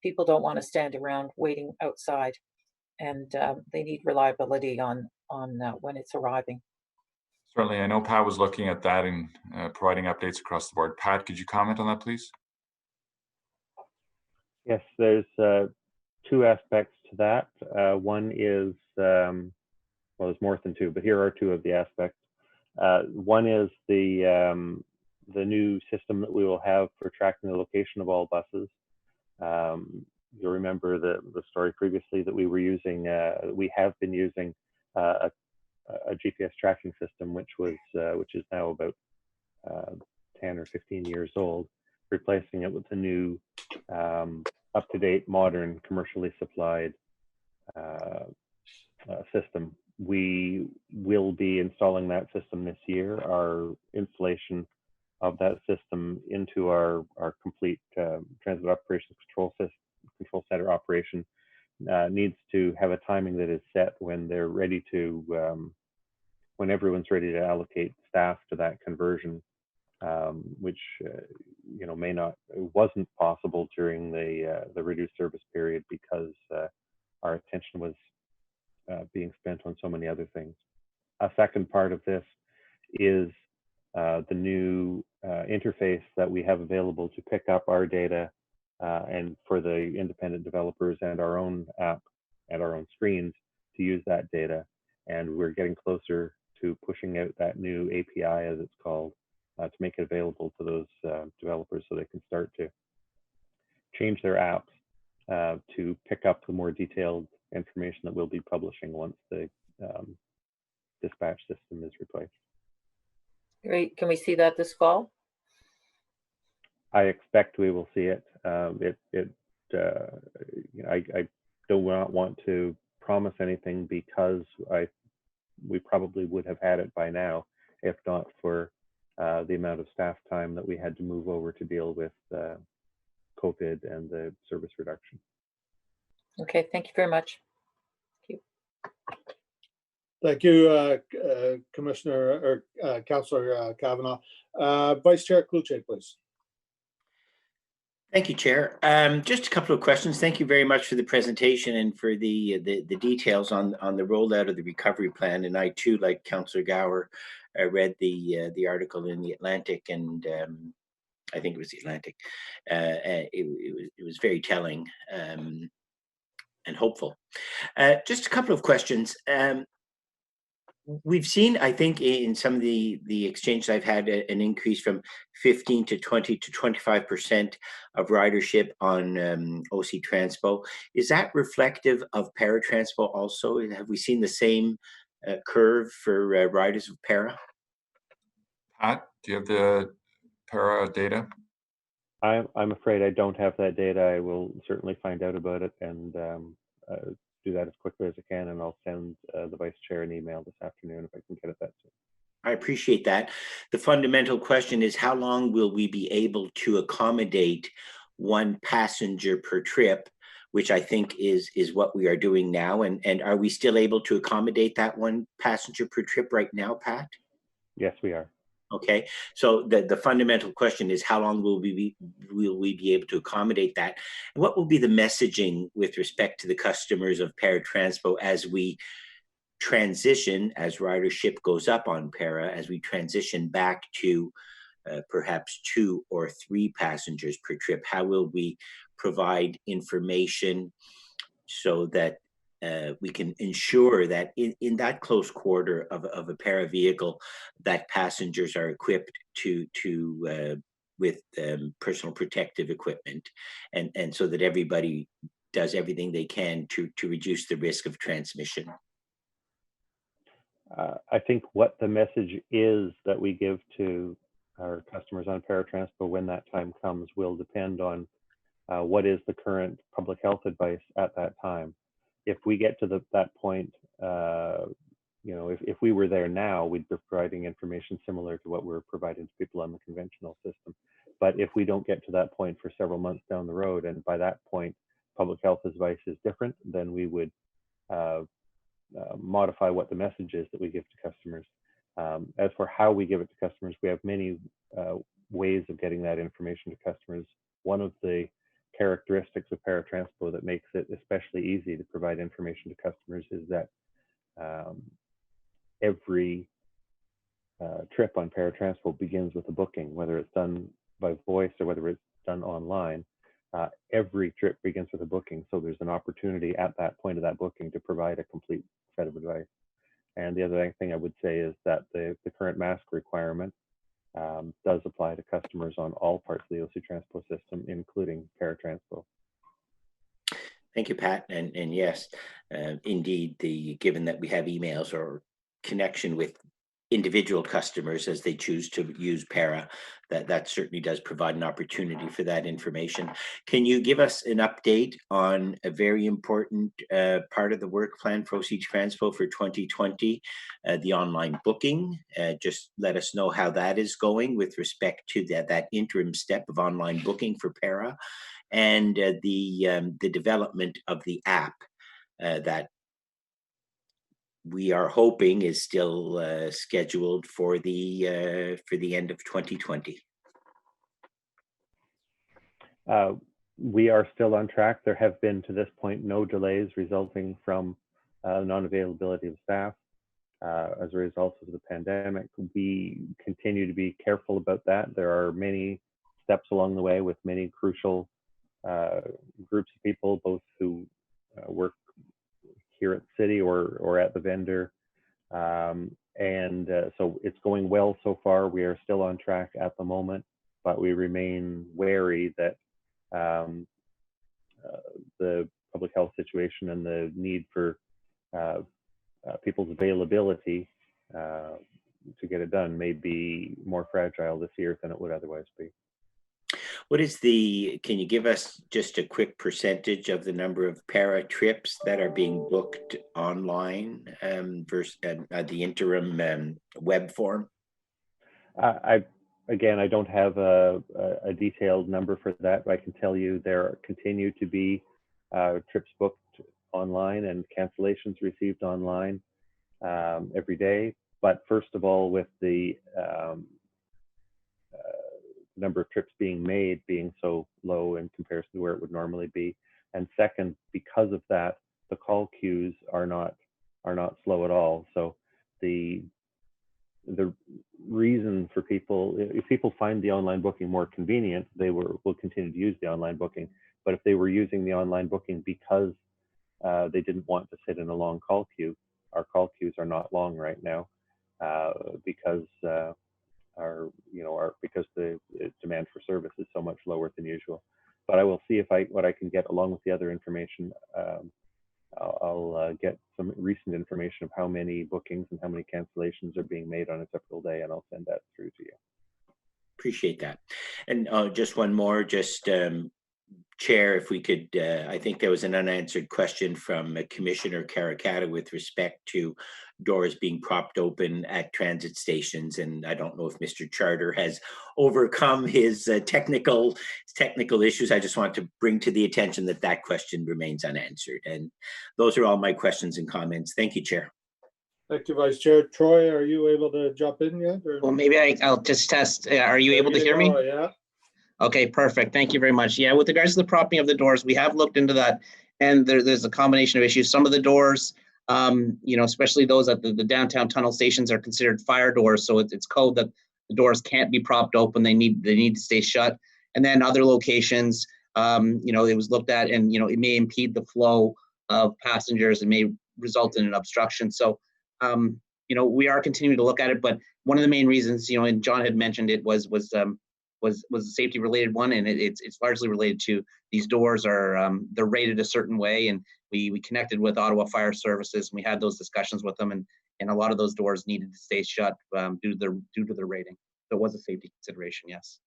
people don't want to stand around waiting outside, and they need reliability on when it's arriving. Certainly, I know Pat was looking at that and providing updates across the board. Pat, could you comment on that, please? Yes, there's two aspects to that. One is, well, there's more than two, but here are two of the aspects. One is the new system that we will have for tracking the location of all buses. You'll remember the story previously that we were using, we have been using a GPS tracking system, which is now about 10 or 15 years old, replacing it with a new up-to-date, modern, commercially supplied system. We will be installing that system this year. Our installation of that system into our complete transit operations control center operation needs to have a timing that is set when they're ready to, when everyone's ready to allocate staff to that conversion, which wasn't possible during the reduced service period because our attention was being spent on so many other things. A second part of this is the new interface that we have available to pick up our data and for the independent developers and our own app and our own screens to use that data. And we're getting closer to pushing out that new API, as it's called, to make it available to those developers so they can start to change their apps to pick up the more detailed information that we'll be publishing once the dispatch system is replaced. Great. Can we see that this fall? I expect we will see it. I do not want to promise anything because we probably would have had it by now, if not for the amount of staff time that we had to move over to deal with COVID and the service reduction. Okay, thank you very much. Thank you, Commissioner or Councillor Kavanagh. Vice Chair Cloutier, please. Thank you, Chair. Just a couple of questions. Thank you very much for the presentation and for the details on the rollout of the recovery plan. And I too, like Councillor Gower, read the article in the Atlantic, and I think it was the Atlantic. It was very telling and hopeful. Just a couple of questions. We've seen, I think, in some of the exchanges I've had, an increase from 15 to 20 to 25% of ridership on OC Transpo. Is that reflective of Paratranspo also? Have we seen the same curve for riders of Para? Pat, do you have the Para data? I'm afraid I don't have that data. I will certainly find out about it and do that as quickly as I can, and I'll send the Vice Chair an email this afternoon if I can get it that soon. I appreciate that. The fundamental question is, how long will we be able to accommodate one passenger per trip, which I think is what we are doing now, and are we still able to accommodate that one passenger per trip right now, Pat? Yes, we are. Okay, so the fundamental question is, how long will we be able to accommodate that? And what will be the messaging with respect to the customers of Paratranspo as we transition, as ridership goes up on Para, as we transition back to perhaps 2 or 3 passengers per trip? How will we provide information so that we can ensure that in that close quarter of a Para vehicle, that passengers are equipped with personal protective equipment, and so that everybody does everything they can to reduce the risk of transmission? I think what the message is that we give to our customers on Paratranspo when that time comes will depend on what is the current public health advice at that time. If we get to that point, if we were there now, we'd be providing information similar to what we're providing to people on the conventional system. But if we don't get to that point for several months down the road, and by that point public health advice is different, then we would modify what the message is that we give to customers. As for how we give it to customers, we have many ways of getting that information to customers. One of the characteristics of Paratranspo that makes it especially easy to provide information to customers is that every trip on Paratranspo begins with a booking, whether it's done by voice or whether it's done online. Every trip begins with a booking, so there's an opportunity at that point of that booking to provide a complete set of advice. And the other thing I would say is that the current mask requirement does apply to customers on all parts of the OC Transpo system, including Paratranspo. Thank you, Pat. And yes, indeed, given that we have emails or connection with individual customers as they choose to use Para, that certainly does provide an opportunity for that information. Can you give us an update on a very important part of the work plan for OC Transpo for 2020, the online booking? Just let us know how that is going with respect to that interim step of online booking for Para, and the development of the app that we are hoping is still scheduled for the end of 2020. We are still on track. There have been, to this point, no delays resulting from non-availability of staff as a result of the pandemic. We continue to be careful about that. There are many steps along the way with many crucial groups of people, both who work here at the city or at the vendor. So it's going well so far. We are still on track at the moment, but we remain wary that the public health situation and the need for people's availability to get it done may be more fragile this year than it would otherwise be. What is can you give us just a quick percentage of the number of Para trips that are being booked online versus the interim web form? Again, I don't have a detailed number for that, but I can tell you there continue to be trips booked online and cancellations received online every day. But first of all, with the number of trips being made being so low in comparison to where it would normally be. And second, because of that, the call queues are not slow at all. So the reason for people, if people find the online booking more convenient, they will continue to use the online booking. But if they were using the online booking because they didn't want to sit in a long call queue, our call queues are not long right now because because the demand for service is so much lower than usual. But I will see if what I can get along with the other information. I'll get some recent information of how many bookings and how many cancellations are being made on a typical day, and I'll send that through to you. Appreciate that. And just one more, just Chair, if we could, I think there was an unanswered question from Commissioner Karakata with respect to doors being propped open at transit stations. And I don't know if Mr. Charter has overcome his technical issues. I just want to bring to the attention that that question remains unanswered. And those are all my questions and comments. Thank you, Chair. Thank you, Vice Chair. Troy, are you able to jump in yet? Or? Well, maybe I'll just test. Are you able to hear me? Yeah. Okay, perfect. Thank you very much. Yeah, with regards to the propping of the doors, we have looked into that, and there's a combination of issues. Some of the doors, especially those at the downtown tunnel stations, are considered fire doors, so it's code that the doors can't be propped open. They need to stay shut. And then other locations, it was looked at, and it may impede the flow of passengers. It may result in an obstruction. So, we are continuing to look at it. But one of the main reasons, and John had mentioned it, was a safety related one, and it's largely related to these doors are they're rated a certain way, and we connected with Ottawa Fire Services, and we had those discussions with them, and a lot of those doors needed to stay shut due to their rating. So it was a safety consideration. Yes.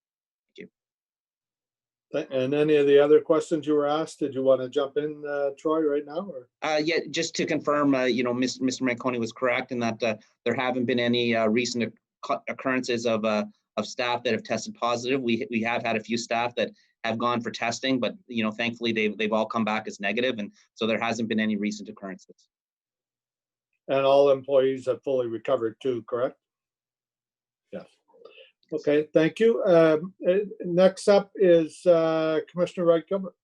Thank you. And any of the other questions you were asked, did you want to jump in, Troy, right now? Or? Yeah, just to confirm, Mr. Manconi was correct in that there haven't been any recent occurrences of staff that have tested positive. We have had a few staff that have gone for testing, but thankfully they've all come back as negative, and so there hasn't been any recent occurrences. And all employees have fully recovered too, correct? Yes. Okay, thank you. Next up is Commissioner Wright-Gilbert.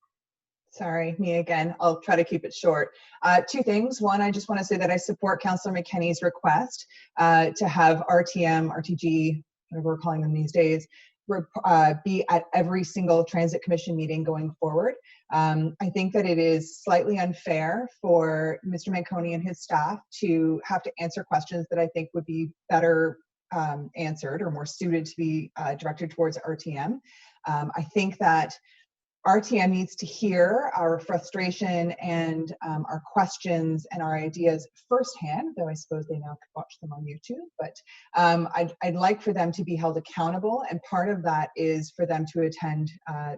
Sorry, me again. I'll try to keep it short. Two things. One, I just want to say that I support Councillor McKenney's request to have RTM, RTG, whatever we're calling them these days, be at every single Transit Commission meeting going forward. I think that it is slightly unfair for Mr. Manconi and his staff to have to answer questions that I think would be better answered or more suited to be directed towards RTM. I think that RTM needs to hear our frustration and our questions and our ideas firsthand, though I suppose they now could watch them on YouTube. But I'd like for them to be held accountable, and part of that is for them to attend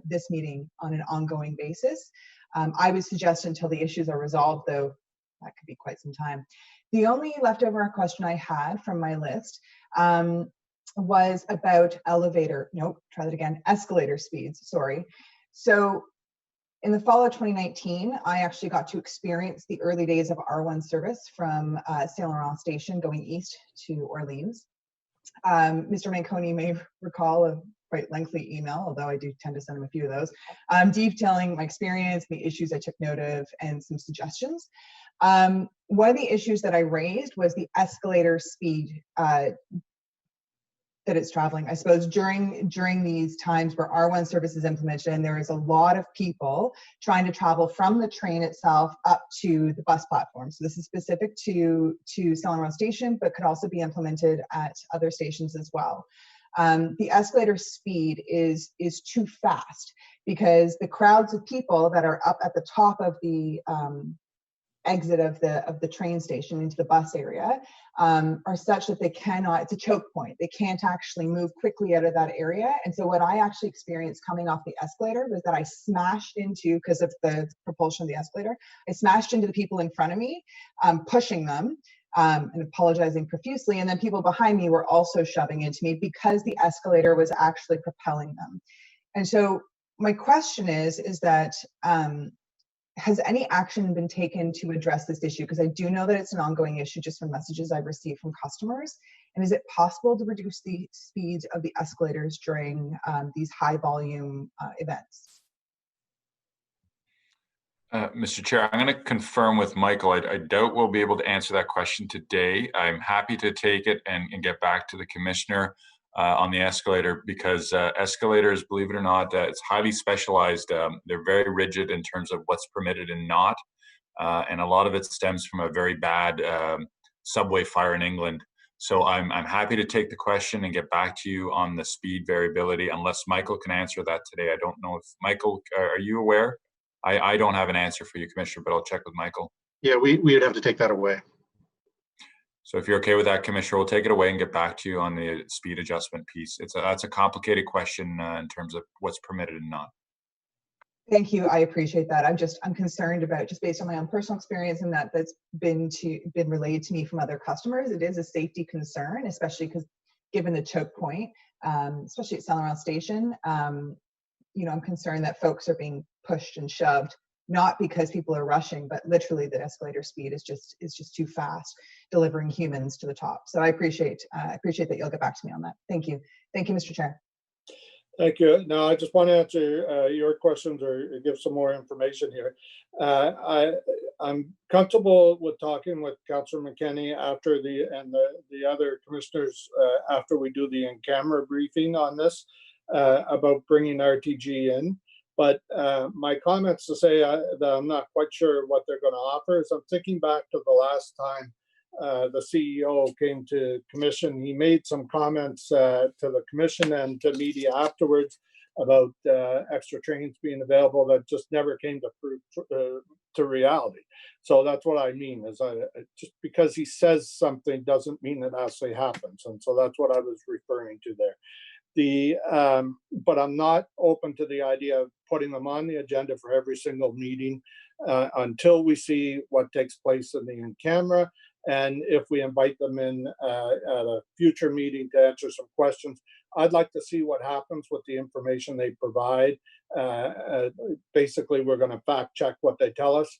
this meeting on an ongoing basis. I would suggest until the issues are resolved, though that could be quite some time. The only leftover question I had from my list was about escalator speeds, sorry. So in the fall of 2019, I actually got to experience the early days of R1 service from Saint Laurent Station going east to Orleans. Mr. Manconi may recall a quite lengthy email, although I do tend to send him a few of those, detailing my experience, the issues I took note of, and some suggestions. One of the issues that I raised was the escalator speed that it's traveling. I suppose during these times where R1 service is implemented, and there is a lot of people trying to travel from the train itself up to the bus platform. So this is specific to Saint Laurent Station, but could also be implemented at other stations as well. The escalator speed is too fast because the crowds of people that are up at the top of the exit of the train station into the bus area are such that they cannot, it's a choke point. They can't actually move quickly out of that area. And so what I actually experienced coming off the escalator was that I smashed into, because of the propulsion of the escalator, I smashed into the people in front of me, pushing them and apologizing profusely. And then people behind me were also shoving into me because the escalator was actually propelling them. And so my question is that has any action been taken to address this issue? Because I do know that it's an ongoing issue just from messages I've received from customers. And is it possible to reduce the speed of the escalators during these high volume events? Mr. Chair, I'm going to confirm with Michael. I doubt we'll be able to answer that question today. I'm happy to take it and get back to the commissioner on the escalator, because escalators, believe it or not, it's highly specialized. They're very rigid in terms of what's permitted and not. And a lot of it stems from a very bad subway fire in England. So I'm happy to take the question and get back to you on the speed variability, unless Michael can answer that today. I don't know if Michael, are you aware? I don't have an answer for you, Commissioner, but I'll check with Michael. Yeah, we would have to take that away. So if you're okay with that, Commissioner, we'll take it away and get back to you on the speed adjustment piece. That's a complicated question in terms of what's permitted and not. Thank you. I appreciate that. I'm concerned about, just based on my own personal experience and that's been relayed to me from other customers. It is a safety concern, especially because given the choke point, especially at St. Laurent Station, I'm concerned that folks are being pushed and shoved, not because people are rushing, but literally the escalator speed is just too fast, delivering humans to the top. So I appreciate that you'll get back to me on that. Thank you. Thank you, Mr. Chair. Thank you. Now, I just want to answer your questions or give some more information here. I'm comfortable with talking with Councillor McKenney after the other commissioners after we do the in-camera briefing on this about bringing RTG in. But my comments to say that I'm not quite sure what they're going to offer is I'm thinking back to the last time the CEO came to commission. He made some comments to the commission and to media afterwards about extra trains being available that just never came to reality. So that's what I mean, is just because he says something doesn't mean it actually happens. And so that's what I was referring to there. But I'm not open to the idea of putting them on the agenda for every single meeting until we see what takes place in the in-camera. And if we invite them in at a future meeting to answer some questions, I'd like to see what happens with the information they provide. Basically, we're going to fact check what they tell us.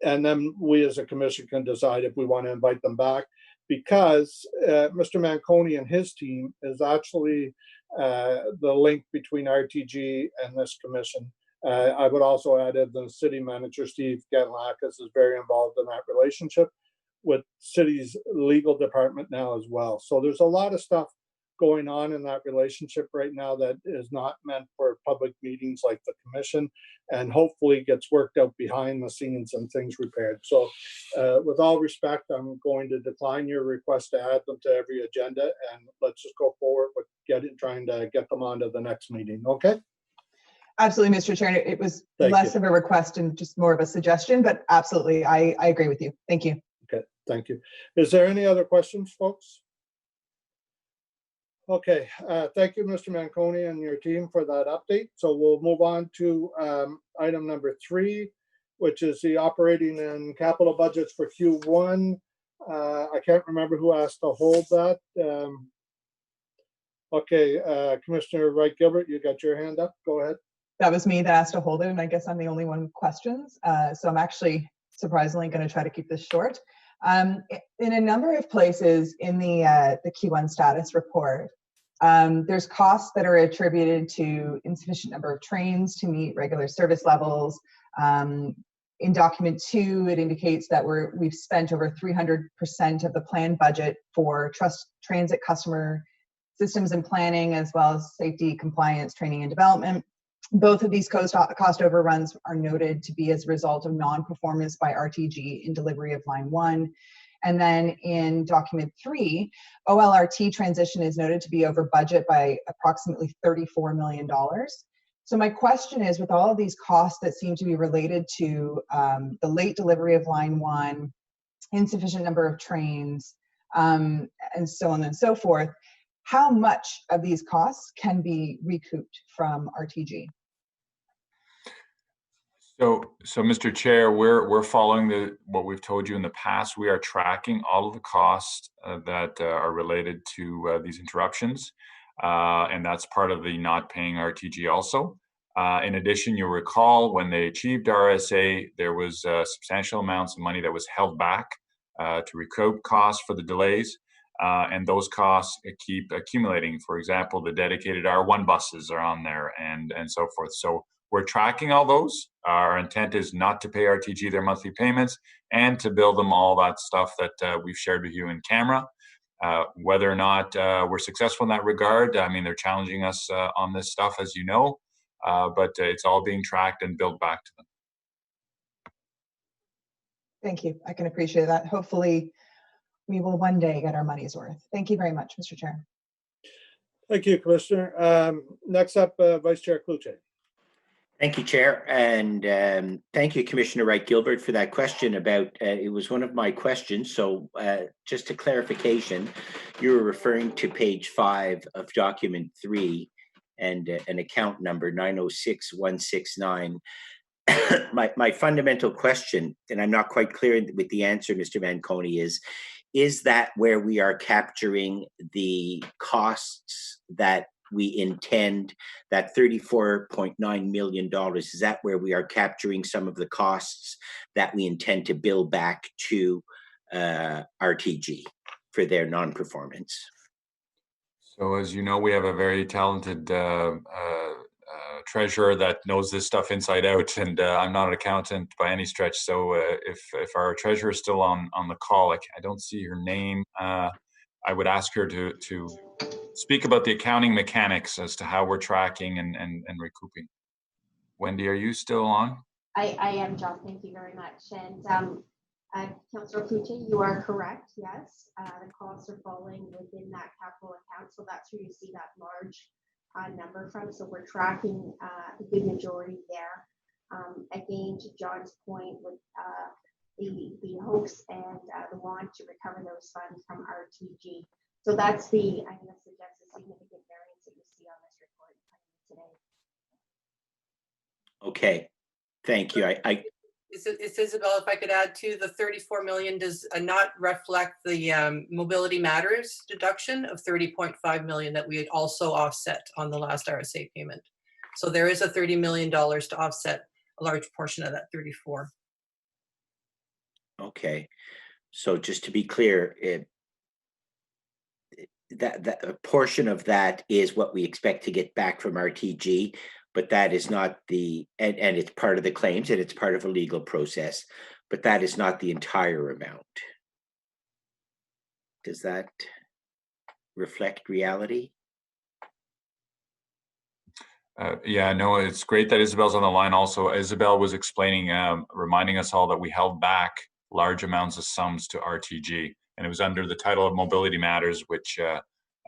And then we as a commission can decide if we want to invite them back, because Mr. Manconi and his team is actually the link between RTG and this commission. I would also add that the city manager, Steve Ganlakis, is very involved in that relationship with city's legal department now as well. So there's a lot of stuff going on in that relationship right now that is not meant for public meetings like the commission, and hopefully gets worked out behind the scenes and things repaired. So with all respect, I'm going to decline your request to add them to every agenda, and let's just go forward with trying to get them onto the next meeting. Okay? Absolutely, Mr. Chair. It was less of a request and just more of a suggestion, but absolutely, I agree with you. Thank you. Okay, thank you. Is there any other questions, folks? Okay, thank you, Mr. Manconi and your team for that update. So we'll move on to item number 3, which is the operating and capital budgets for Q1. I can't remember who asked to hold that. Okay, Commissioner Wright Gilbert, you got your hand up. Go ahead. That was me that asked to hold it, and I guess I'm the only one with questions. So I'm actually surprisingly going to try to keep this short. In a number of places in the Q1 status report, there's costs that are attributed to insufficient number of trains to meet regular service levels. In document 2, it indicates that we've spent over 300% of the planned budget for transit customer systems and planning, as well as safety, compliance, training, and development. Both of these cost overruns are noted to be as a result of non-performance by RTG in delivery of line 1. And then in document 3, OLRT transition is noted to be over budget by approximately $34 million. So my question is, with all of these costs that seem to be related to the late delivery of line 1, insufficient number of trains, and so on and so forth, how much of these costs can be recouped from RTG? So Mr. Chair, we're following what we've told you in the past. We are tracking all of the costs that are related to these interruptions, and that's part of the not paying RTG also. In addition, you'll recall when they achieved RSA, there was substantial amounts of money that was held back to recoup costs for the delays. And those costs keep accumulating. For example, the dedicated R1 buses are on there and so forth. So we're tracking all those. Our intent is not to pay RTG their monthly payments and to bill them all that stuff that we've shared with you in camera. Whether or not we're successful in that regard, I mean, they're challenging us on this stuff, as you know, but it's all being tracked and billed back to them. Thank you. I can appreciate that. Hopefully, we will one day get our money's worth. Thank you very much, Mr. Chair. Thank you, Commissioner. Next up, Vice Chair Cloutier. Thank you, Chair, and thank you, Commissioner Wright-Gilbert, for that question about, it was one of my questions, so just a clarification, you were referring to page 5 of document 3 and an account number 906169. My fundamental question, and I'm not quite clear with the answer, Mr. Manconi, is that where we are capturing the costs that we intend, that $34.9 million, is that where we are capturing some of the costs that we intend to bill back to RTG for their non-performance? So as you know, we have a very talented treasurer that knows this stuff inside out, and I'm not an accountant by any stretch. So if our treasurer is still on the call, I don't see her name. I would ask her to speak about the accounting mechanics as to how we're tracking and recouping. Wendy, are you still on? I am, John. Thank you very much. And Councillor Cloutier, you are correct. Yes, the costs are falling within that capital account, so that's where you see that large number from. So we're tracking the good majority there. Again, to John's point, with the hopes and the want to recover those funds from RTG. So that's the, I'm going to suggest, a significant variance that you see on this report today. Okay, thank you. It's Isabel, if I could add to the 34 million does not reflect the Mobility Matters deduction of 30.5 million that we had also offset on the last RSA payment. So there is a $30 million to offset a large portion of that 34. Okay, so just to be clear, that a portion of that is what we expect to get back from RTG, but that is not the, and it's part of the claims and it's part of a legal process, but that is not the entire amount. Does that reflect reality? Yeah, no, it's great that Isabel's on the line also. Isabel was explaining, reminding us all that we held back large amounts of sums to RTG, and it was under the title of Mobility Matters, which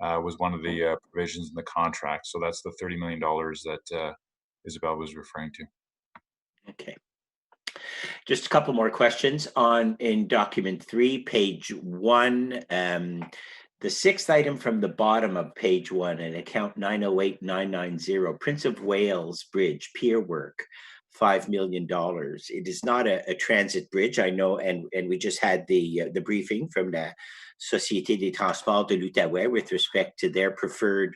was one of the provisions in the contract. So that's the $30 million that Isabel was referring to. Okay. Just a couple more questions in document 3, page 1. The 6th item from the bottom of page 1, in account 908990, Prince of Wales Bridge pier work, $5 million. It is not a transit bridge, I know, and we just had the briefing from the Société des Transports de l'Outaouais with respect to their preferred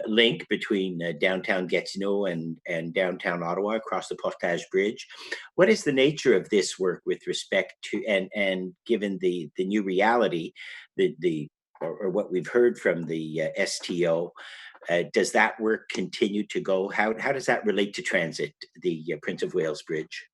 link between downtown Gatineau and downtown Ottawa across the Portage Bridge. What is the nature of this work with respect to, and given the new reality, or what we've heard from the STO, does that work continue to go? How does that relate to transit, the Prince of Wales Bridge?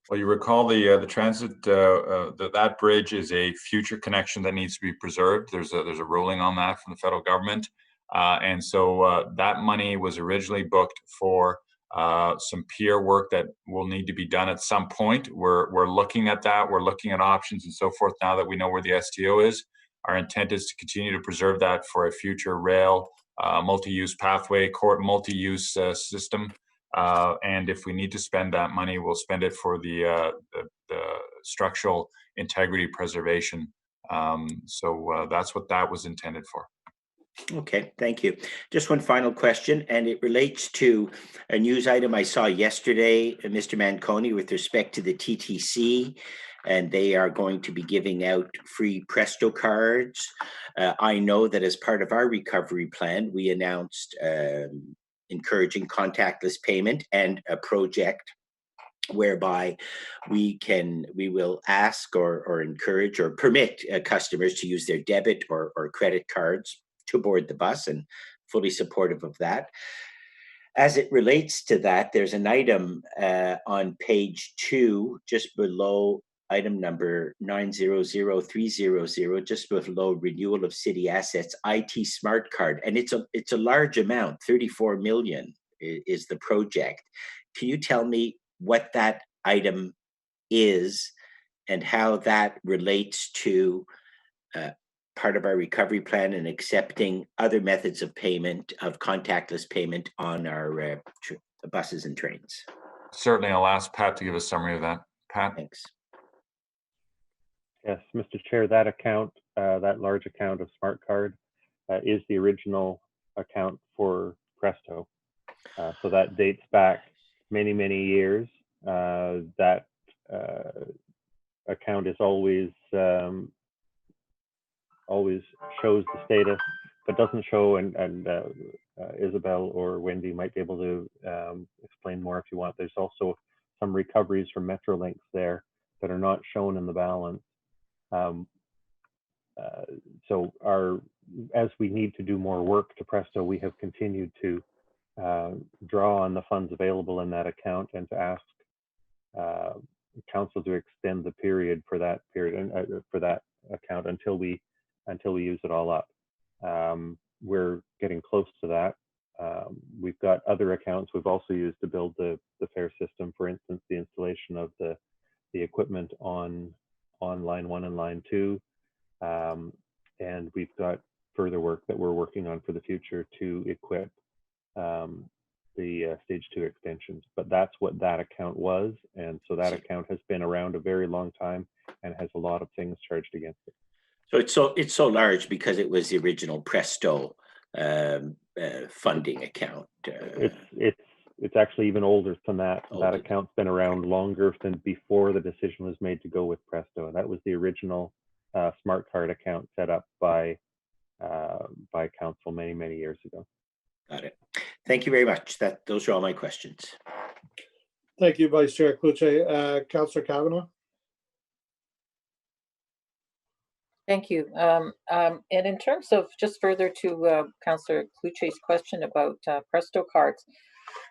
Well, you recall the transit, that bridge is a future connection that needs to be preserved. There's a ruling on that from the federal government. And so that money was originally booked for some pier work that will need to be done at some point. We're looking at that. We're looking at options and so forth now that we know where the STO is. Our intent is to continue to preserve that for a future rail, multi-use pathway, multi-use system. And if we need to spend that money, we'll spend it for the structural integrity preservation. So that's what that was intended for. Okay, thank you. Just one final question, and it relates to a news item I saw yesterday, Mr. Manconi, with respect to the TTC, and they are going to be giving out free Presto cards. I know that as part of our recovery plan, we announced encouraging contactless payment and a project whereby we will ask or encourage or permit customers to use their debit or credit cards to board the bus, and fully supportive of that. As it relates to that, there's an item on page 2, just below item number 900300, just below renewal of city assets, IT smart card, and it's a large amount. 34 million is the project. Can you tell me what that item is and how that relates to part of our recovery plan and accepting other methods of payment, of contactless payment on our buses and trains? Certainly, I'll ask Pat to give a summary of that. Pat? Thanks. Yes, Mr. Chair, that account, that large account of Smart Card is the original account for Presto. So that dates back many, many years. That account is always shows the status, but doesn't show, and Isabel or Wendy might be able to explain more if you want. There's also some recoveries from Metrolinx there that are not shown in the balance. So as we need to do more work to Presto, we have continued to draw on the funds available in that account and to ask council to extend the period for that for that account until we use it all up. We're getting close to that. We've got other accounts we've also used to build the fare system. For instance, the installation of the equipment on line 1 and line 2. And we've got further work that we're working on for the future to equip the stage 2 extensions. But that's what that account was. And so that account has been around a very long time and has a lot of things charged against it. So it's so large because it was the original Presto funding account. It's actually even older than that. That account's been around longer than before the decision was made to go with Presto. And that was the original Smart Card account set up by council many, many years ago. Got it. Thank you very much. Those are all my questions. Thank you, Vice Chair Cloutier. Councillor Kavanagh. Thank you. And in terms of just further to Councillor Cloutier's question about Presto cards,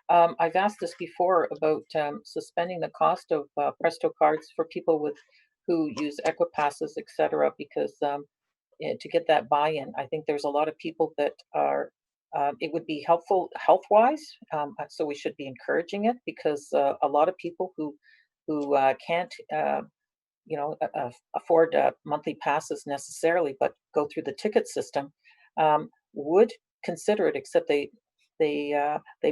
I've asked this before about suspending the cost of Presto cards for people who use Equipasses, etc. Because to get that buy-in, I think there's a lot of people that are. It would be helpful health-wise, so we should be encouraging it, because a lot of people who can't afford monthly passes necessarily, but go through the ticket system, would consider it, except they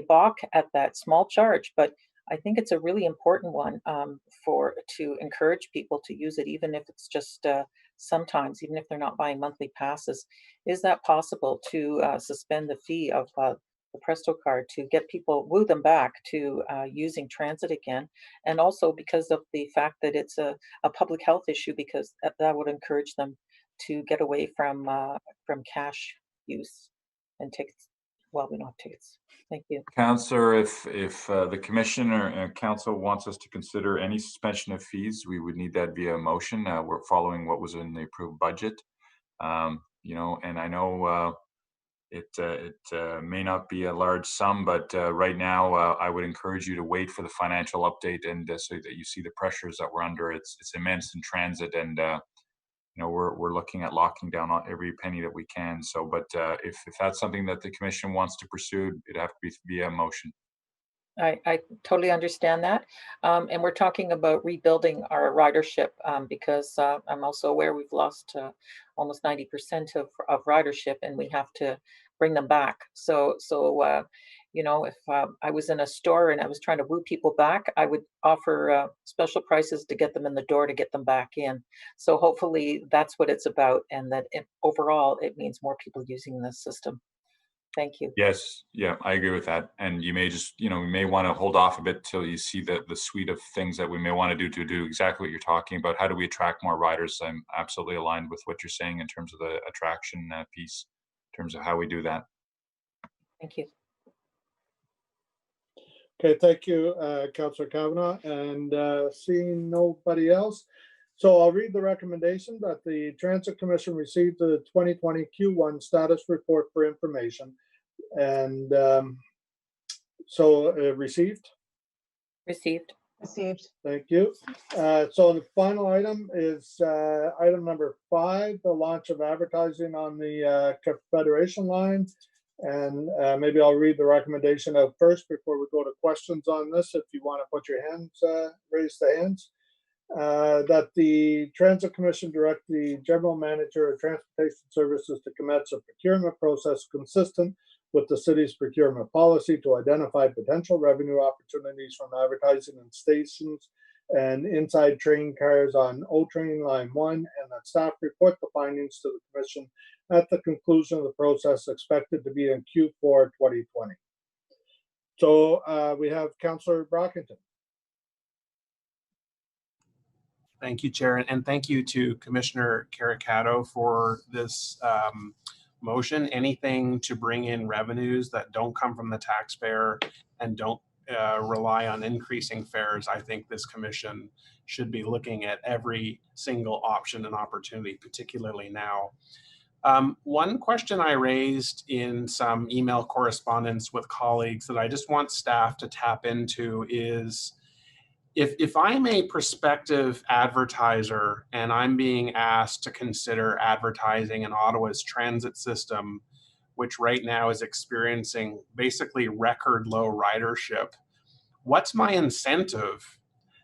balk at that small charge. But I think it's a really important one to encourage people to use it, even if it's just sometimes, even if they're not buying monthly passes. Is that possible to suspend the fee of the Presto card to get people, woo them back to using transit again? And also because of the fact that it's a public health issue, because that would encourage them to get away from cash use and tickets. Well, we don't have tickets. Thank you. Councillor, if the commissioner and council wants us to consider any suspension of fees, we would need that via motion. We're following what was in the approved budget. And I know it may not be a large sum, but right now I would encourage you to wait for the financial update, and so that you see the pressures that we're under. It's immense in transit, and we're looking at locking down on every penny that we can. So, but if that's something that the commission wants to pursue, it'd have to be via motion. I totally understand that. And we're talking about rebuilding our ridership, because I'm also aware we've lost almost 90% of ridership, and we have to bring them back. So if I was in a store and I was trying to woo people back, I would offer special prices to get them in the door, to get them back in. So hopefully that's what it's about, and that overall it means more people using this system. Thank you. Yes, yeah, I agree with that. And you may just, we may want to hold off a bit till you see the suite of things that we may want to do exactly what you're talking about. How do we attract more riders? I'm absolutely aligned with what you're saying in terms of the attraction piece, in terms of how we do that. Thank you. Okay, thank you, Councillor Kavanaugh, and seeing nobody else. So I'll read the recommendation that the Transit Commission received the 2020 Q1 status report for information. And received? Received. Received. Thank you. So the final item is item number 5, the launch of advertising on the Confederation line. And maybe I'll read the recommendation out first before we go to questions on this. If you want to put your hands, raise the hands. That the Transit Commission direct the General Manager of Transportation Services to commence a procurement process consistent with the city's procurement policy to identify potential revenue opportunities from advertising in stations and inside train cars on O Train Line 1, and that staff report the findings to the Commission at the conclusion of the process expected to be in Q4 2020. So we have Councillor Brockington. Thank you, Chair, and thank you to Commissioner Caricato for this motion. Anything to bring in revenues that don't come from the taxpayer and don't rely on increasing fares, I think this commission should be looking at every single option and opportunity, particularly now. One question I raised in some email correspondence with colleagues that I just want staff to tap into is, if I'm a prospective advertiser and I'm being asked to consider advertising in Ottawa's transit system, which right now is experiencing basically record low ridership, what's my incentive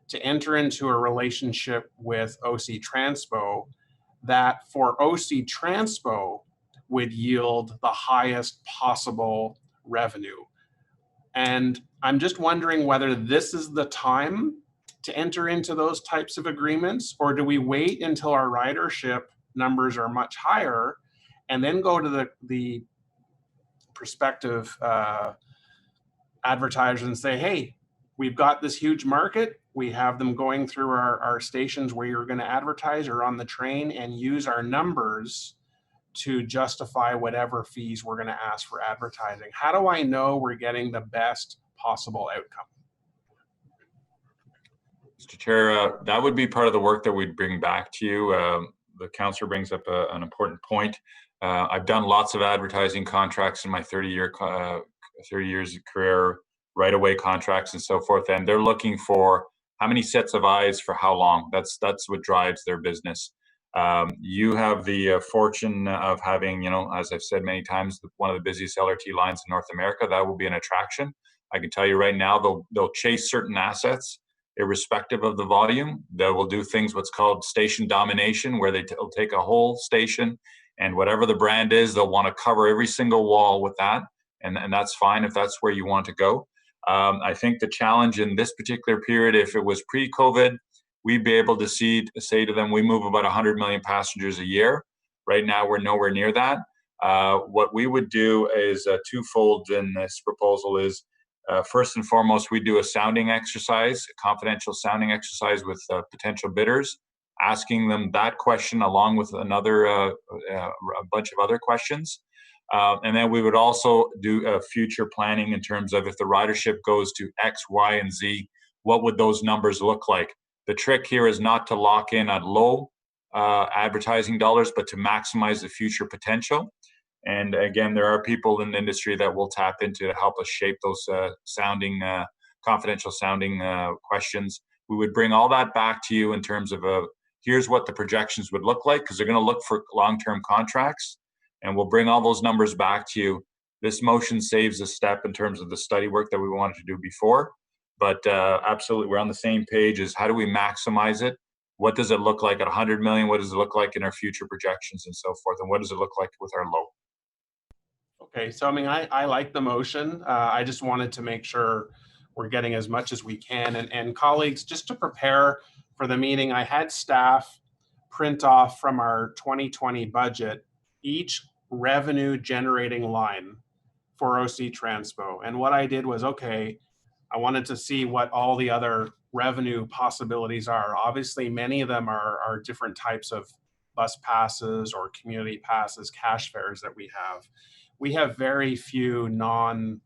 to enter into a relationship with OC Transpo that for OC Transpo would yield the highest possible revenue? And I'm just wondering whether this is the time to enter into those types of agreements, or do we wait until our ridership numbers are much higher and then go to the prospective advertisers and say, hey, we've got this huge market. We have them going through our stations where you're going to advertise or on the train, and use our numbers to justify whatever fees we're going to ask for advertising. How do I know we're getting the best possible outcome? Mr. Chair, that would be part of the work that we'd bring back to you. The councillor brings up an important point. I've done lots of advertising contracts in my 30 years of career, right-of-way contracts and so forth, and they're looking for how many sets of eyes for how long. That's what drives their business. You have the fortune of having, as I've said many times, one of the busiest LRT lines in North America. That will be an attraction. I can tell you right now, they'll chase certain assets irrespective of the volume. They will do things what's called station domination, where they'll take a whole station and whatever the brand is, they'll want to cover every single wall with that. And that's fine if that's where you want to go. I think the challenge in this particular period, if it was pre-COVID, we'd be able to say to them, we move about 100 million passengers a year. Right now, we're nowhere near that. What we would do is twofold in this proposal is, first and foremost, we do a sounding exercise, a confidential sounding exercise with potential bidders, asking them that question along with a bunch of other questions. And then we would also do future planning in terms of if the ridership goes to X, Y, and Z, what would those numbers look like? The trick here is not to lock in at low advertising dollars, but to maximize the future potential. And again, there are people in the industry that will tap into to help us shape those confidential sounding questions. We would bring all that back to you in terms of here's what the projections would look like, because they're going to look for long-term contracts, and we'll bring all those numbers back to you. This motion saves a step in terms of the study work that we wanted to do before, but absolutely, we're on the same page as how do we maximize it? What does it look like at 100 million? What does it look like in our future projections and so forth? And what does it look like with our low? Okay, so I mean, I like the motion. I just wanted to make sure we're getting as much as we can. And colleagues, just to prepare for the meeting, I had staff print off from our 2020 budget each revenue generating line for OC Transpo. And what I did was, okay, I wanted to see what all the other revenue possibilities are. Obviously, many of them are different types of bus passes or community passes, cash fares that we have. We have very few non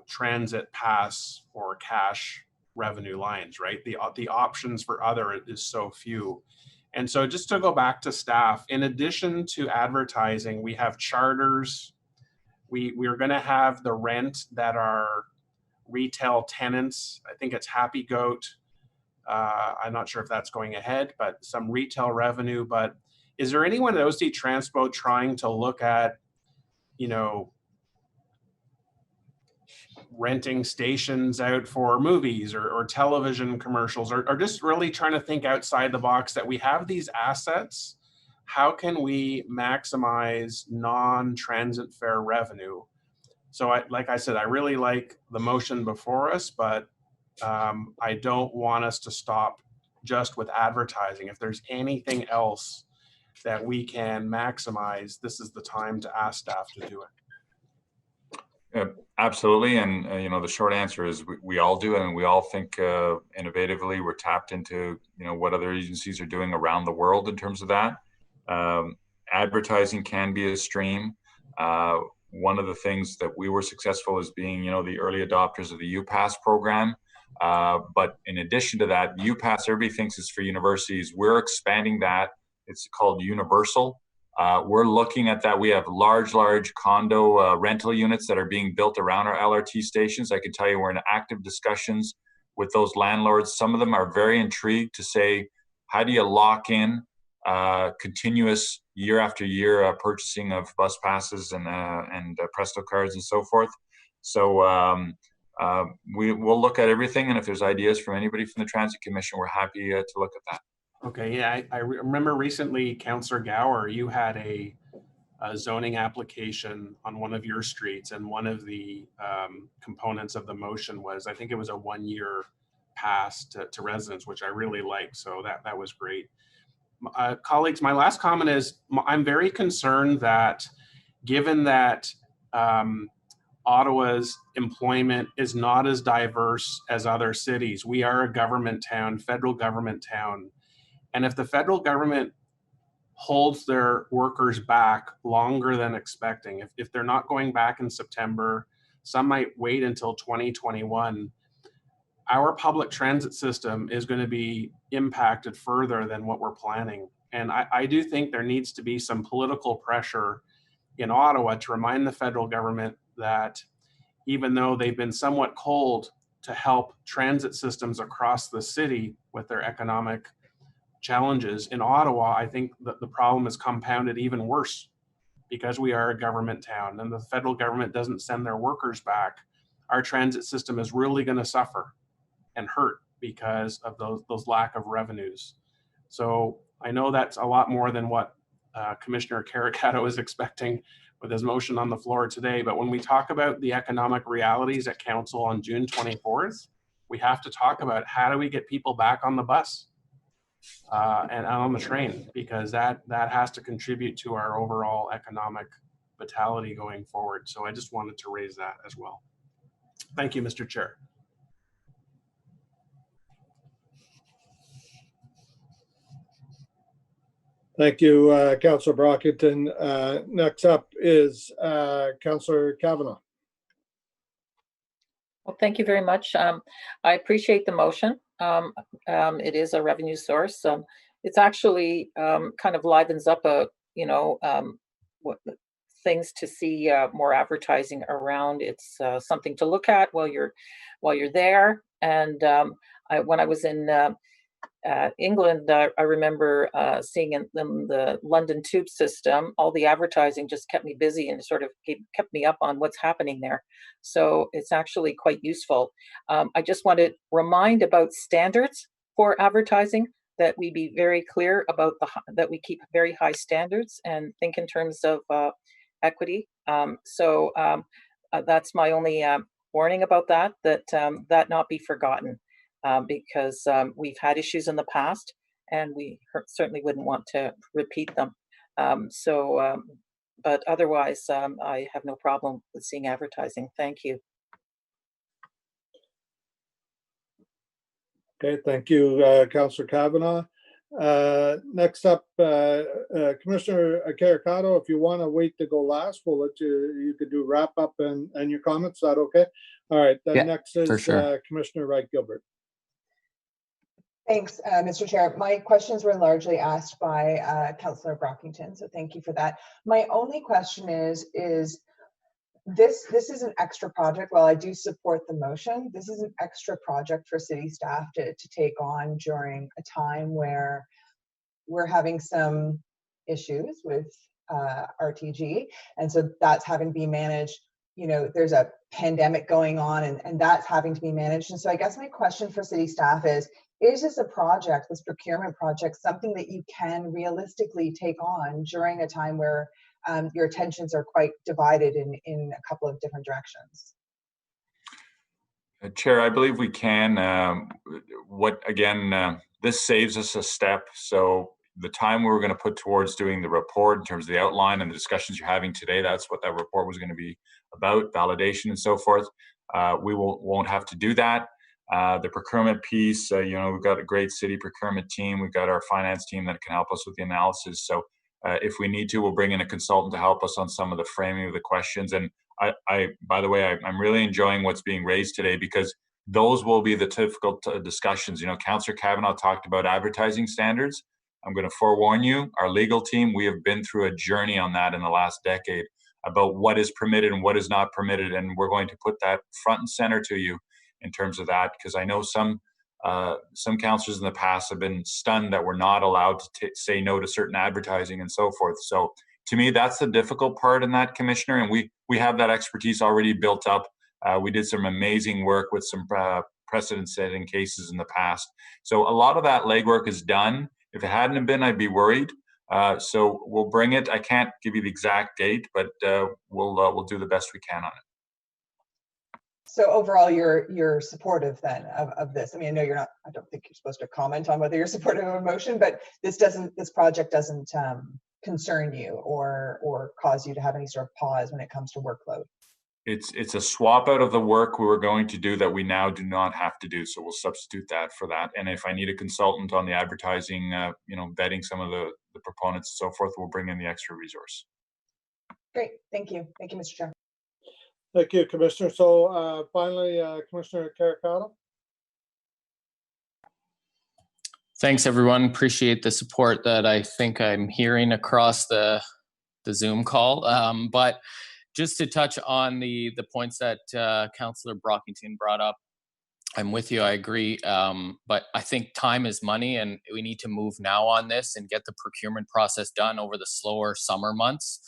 transit pass or cash revenue lines, right? The options for other is so few. And so just to go back to staff, in addition to advertising, we have charters. We're going to have the rent that our retail tenants, I think it's Happy Goat. I'm not sure if that's going ahead, but some retail revenue. But is there anyone at OC Transpo trying to look at, you know, renting stations out for movies or television commercials, or just really trying to think outside the box that we have these assets? How can we maximize non-transit fare revenue? So like I said, I really like the motion before us, but I don't want us to stop just with advertising. If there's anything else that we can maximize, this is the time to ask staff to do it. Absolutely, and you know, the short answer is we all do, and we all think innovatively. We're tapped into, you know, what other agencies are doing around the world in terms of that. Advertising can be a stream. One of the things that we were successful is being, you know, the early adopters of the UPass program. But in addition to that, UPass, everybody thinks it's for universities. We're expanding that. It's called Universal. We're looking at that. We have large condo rental units that are being built around our LRT stations. I can tell you we're in active discussions with those landlords. Some of them are very intrigued to say, how do you lock in continuous year after year purchasing of bus passes and Presto cards and so forth. So we'll look at everything, and if there's ideas from anybody from the Transit Commission, we're happy to look at that. Okay, yeah, I remember recently, Councillor Gower, you had a zoning application on one of your streets, and one of the components of the motion was, I think it was a 1-year pass to residents, which I really liked. So that was great. Colleagues, my last comment is I'm very concerned that given that Ottawa's employment is not as diverse as other cities, we are a government town, federal government town. And if the federal government holds their workers back longer than expecting, if they're not going back in September, some might wait until 2021, our public transit system is going to be impacted further than what we're planning. And I do think there needs to be some political pressure in Ottawa to remind the federal government that even though they've been somewhat cold to help transit systems across the city with their economic challenges, in Ottawa, I think that the problem is compounded even worse because we are a government town and the federal government doesn't send their workers back. Our transit system is really going to suffer and hurt because of those lack of revenues. So I know that's a lot more than what Commissioner Caricato is expecting with his motion on the floor today. But when we talk about the economic realities at Council on June 24th, we have to talk about how do we get people back on the bus and on the train, because that has to contribute to our overall economic vitality going forward. So I just wanted to raise that as well. Thank you, Mr. Chair. Thank you, Councillor Brockington. Next up is Councillor Kavanagh. Well, thank you very much. I appreciate the motion. It is a revenue source. It's actually kind of livens up things to see more advertising around. It's something to look at while you're there. And when I was in England, I remember seeing in the London tube system, all the advertising just kept me busy and sort of kept me up on what's happening there. So it's actually quite useful. I just want to remind about standards for advertising, that we be very clear about that we keep very high standards and think in terms of equity. That's my only warning about that not be forgotten. Because we've had issues in the past and we certainly wouldn't want to repeat them. But otherwise, I have no problem with seeing advertising. Thank you. Okay, thank you, Councillor Kavanagh. Next up, Commissioner Caricato, if you want to wait to go last, we'll let you, you could do wrap up and your comments. Is that okay? All right, then Yeah, next for is sure. Commissioner Wright-Gilbert. Thanks, Mr. Chair. My questions were largely asked by Councillor Brockington, so thank you for that. My only question is this is an extra project. While I do support the motion, this is an extra project for city staff to take on during a time where we're having some issues with RTG, and so that's having to be managed. You know, there's a pandemic going on, and that's having to be managed. And so I guess my question for city staff is this a project, this procurement project, something that you can realistically take on during a time where your attentions are quite divided in a couple of different directions? Chair, I believe we can. This saves us a step. So the time we were going to put towards doing the report in terms of the outline and the discussions you're having today, that's what that report was going to be about, validation and so forth. We won't have to do that. The procurement piece, you know, we've got a great city procurement team. We've got our finance team that can help us with the analysis. So if we need to, we'll bring in a consultant to help us on some of the framing of the questions. And by the way, I'm really enjoying what's being raised today, because those will be the difficult discussions. You know, Councillor Kavanaugh talked about advertising standards. I'm going to forewarn you, our legal team, we have been through a journey on that in the last decade about what is permitted and what is not permitted. And we're going to put that front and center to you in terms of that, because I know some councillors in the past have been stunned that we're not allowed to say no to certain advertising and so forth. So to me, that's the difficult part in that, Commissioner, and we have that expertise already built up. We did some amazing work with some precedent-setting cases in the past. So a lot of that legwork is done. If it hadn't been, I'd be worried. So we'll bring it. I can't give you the exact date, but we'll do the best we can on it. So overall, you're supportive then of this. I mean, I know you're not. I don't think you're supposed to comment on whether you're supportive of a motion, but this project doesn't concern you or cause you to have any sort of pause when it comes to workload. It's a swap out of the work we were going to do that we now do not have to do. So we'll substitute that for that. And if I need a consultant on the advertising, you know, vetting some of the proponents and so forth, we'll bring in the extra resource. Great, thank you. Thank you, Mr. Chair. Thank you, Commissioner. So finally, Commissioner Caricato. Thanks, everyone. Appreciate the support that I think I'm hearing across the Zoom call. But just to touch on the points that Councillor Brockington brought up, I'm with you. I agree. But I think time is money, and we need to move now on this and get the procurement process done over the slower summer months.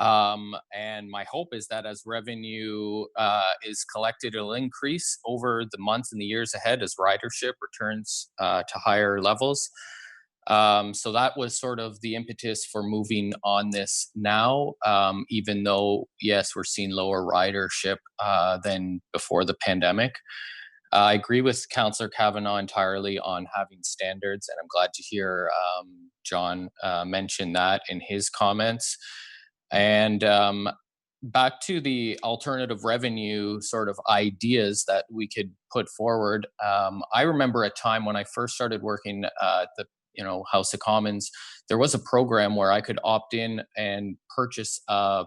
And my hope is that as revenue is collected, it'll increase over the months and the years ahead as ridership returns to higher levels. So that was sort of the impetus for moving on this now, even though, yes, we're seeing lower ridership than before the pandemic. I agree with Councillor Kavanaugh entirely on having standards, and I'm glad to hear John mention that in his comments. And back to the alternative revenue sort of ideas that we could put forward. I remember a time when I first started working at the House of Commons, there was a program where I could opt in and purchase a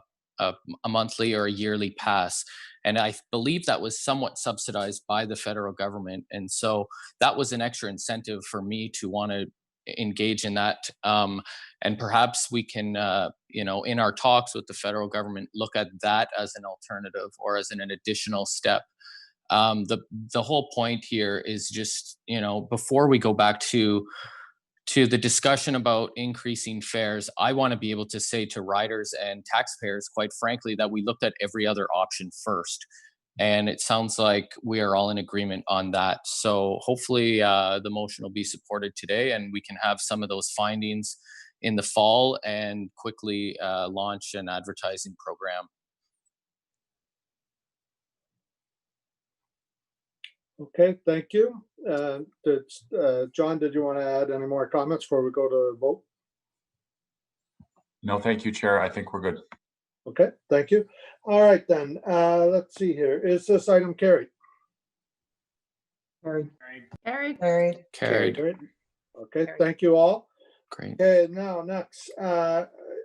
monthly or a yearly pass. And I believe that was somewhat subsidized by the federal government. And so that was an extra incentive for me to want to engage in that. And perhaps we can, in our talks with the federal government, look at that as an alternative or as an additional step. The whole point here is just, before we go back to the discussion about increasing fares, I want to be able to say to riders and taxpayers, quite frankly, that we looked at every other option first. And it sounds like we are all in agreement on that. So hopefully the motion will be supported today, and we can have some of those findings in the fall and quickly launch an advertising program. Okay, thank you. John, did you want to add any more comments before we go to vote? No, thank you, Chair. I think we're good. Okay, thank you. All right, then. Let's see here. Is this item carried? Carried. Carried. Carried. Carried. Okay, thank you all. Great. Okay, now next,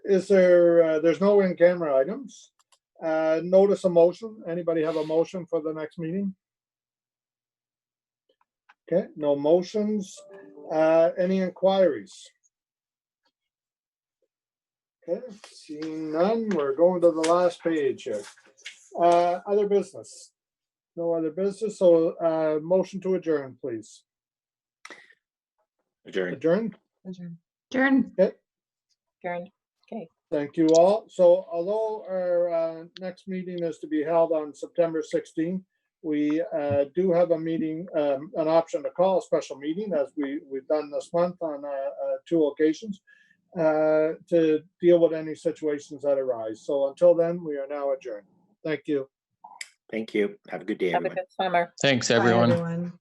is there, there's no in-camera items. Notice a motion. Anybody have a motion for the next meeting? Okay, no motions. Any inquiries? Okay, seeing none, we're going to the last page here. Other business. No other business, so motion to adjourn, please. Adjourn. Adjourn? Adjourn. Okay, Karen, okay. thank you all. So although our next meeting is to be held on September 16th, we do have a meeting, an option to call a special meeting, as we've done this month on 2 occasions, to deal with any situations that arise. So until then, we are now adjourned. Thank you. Thank you. Have a good day, Have a everyone. good summer. Thanks, Bye, everyone. everyone.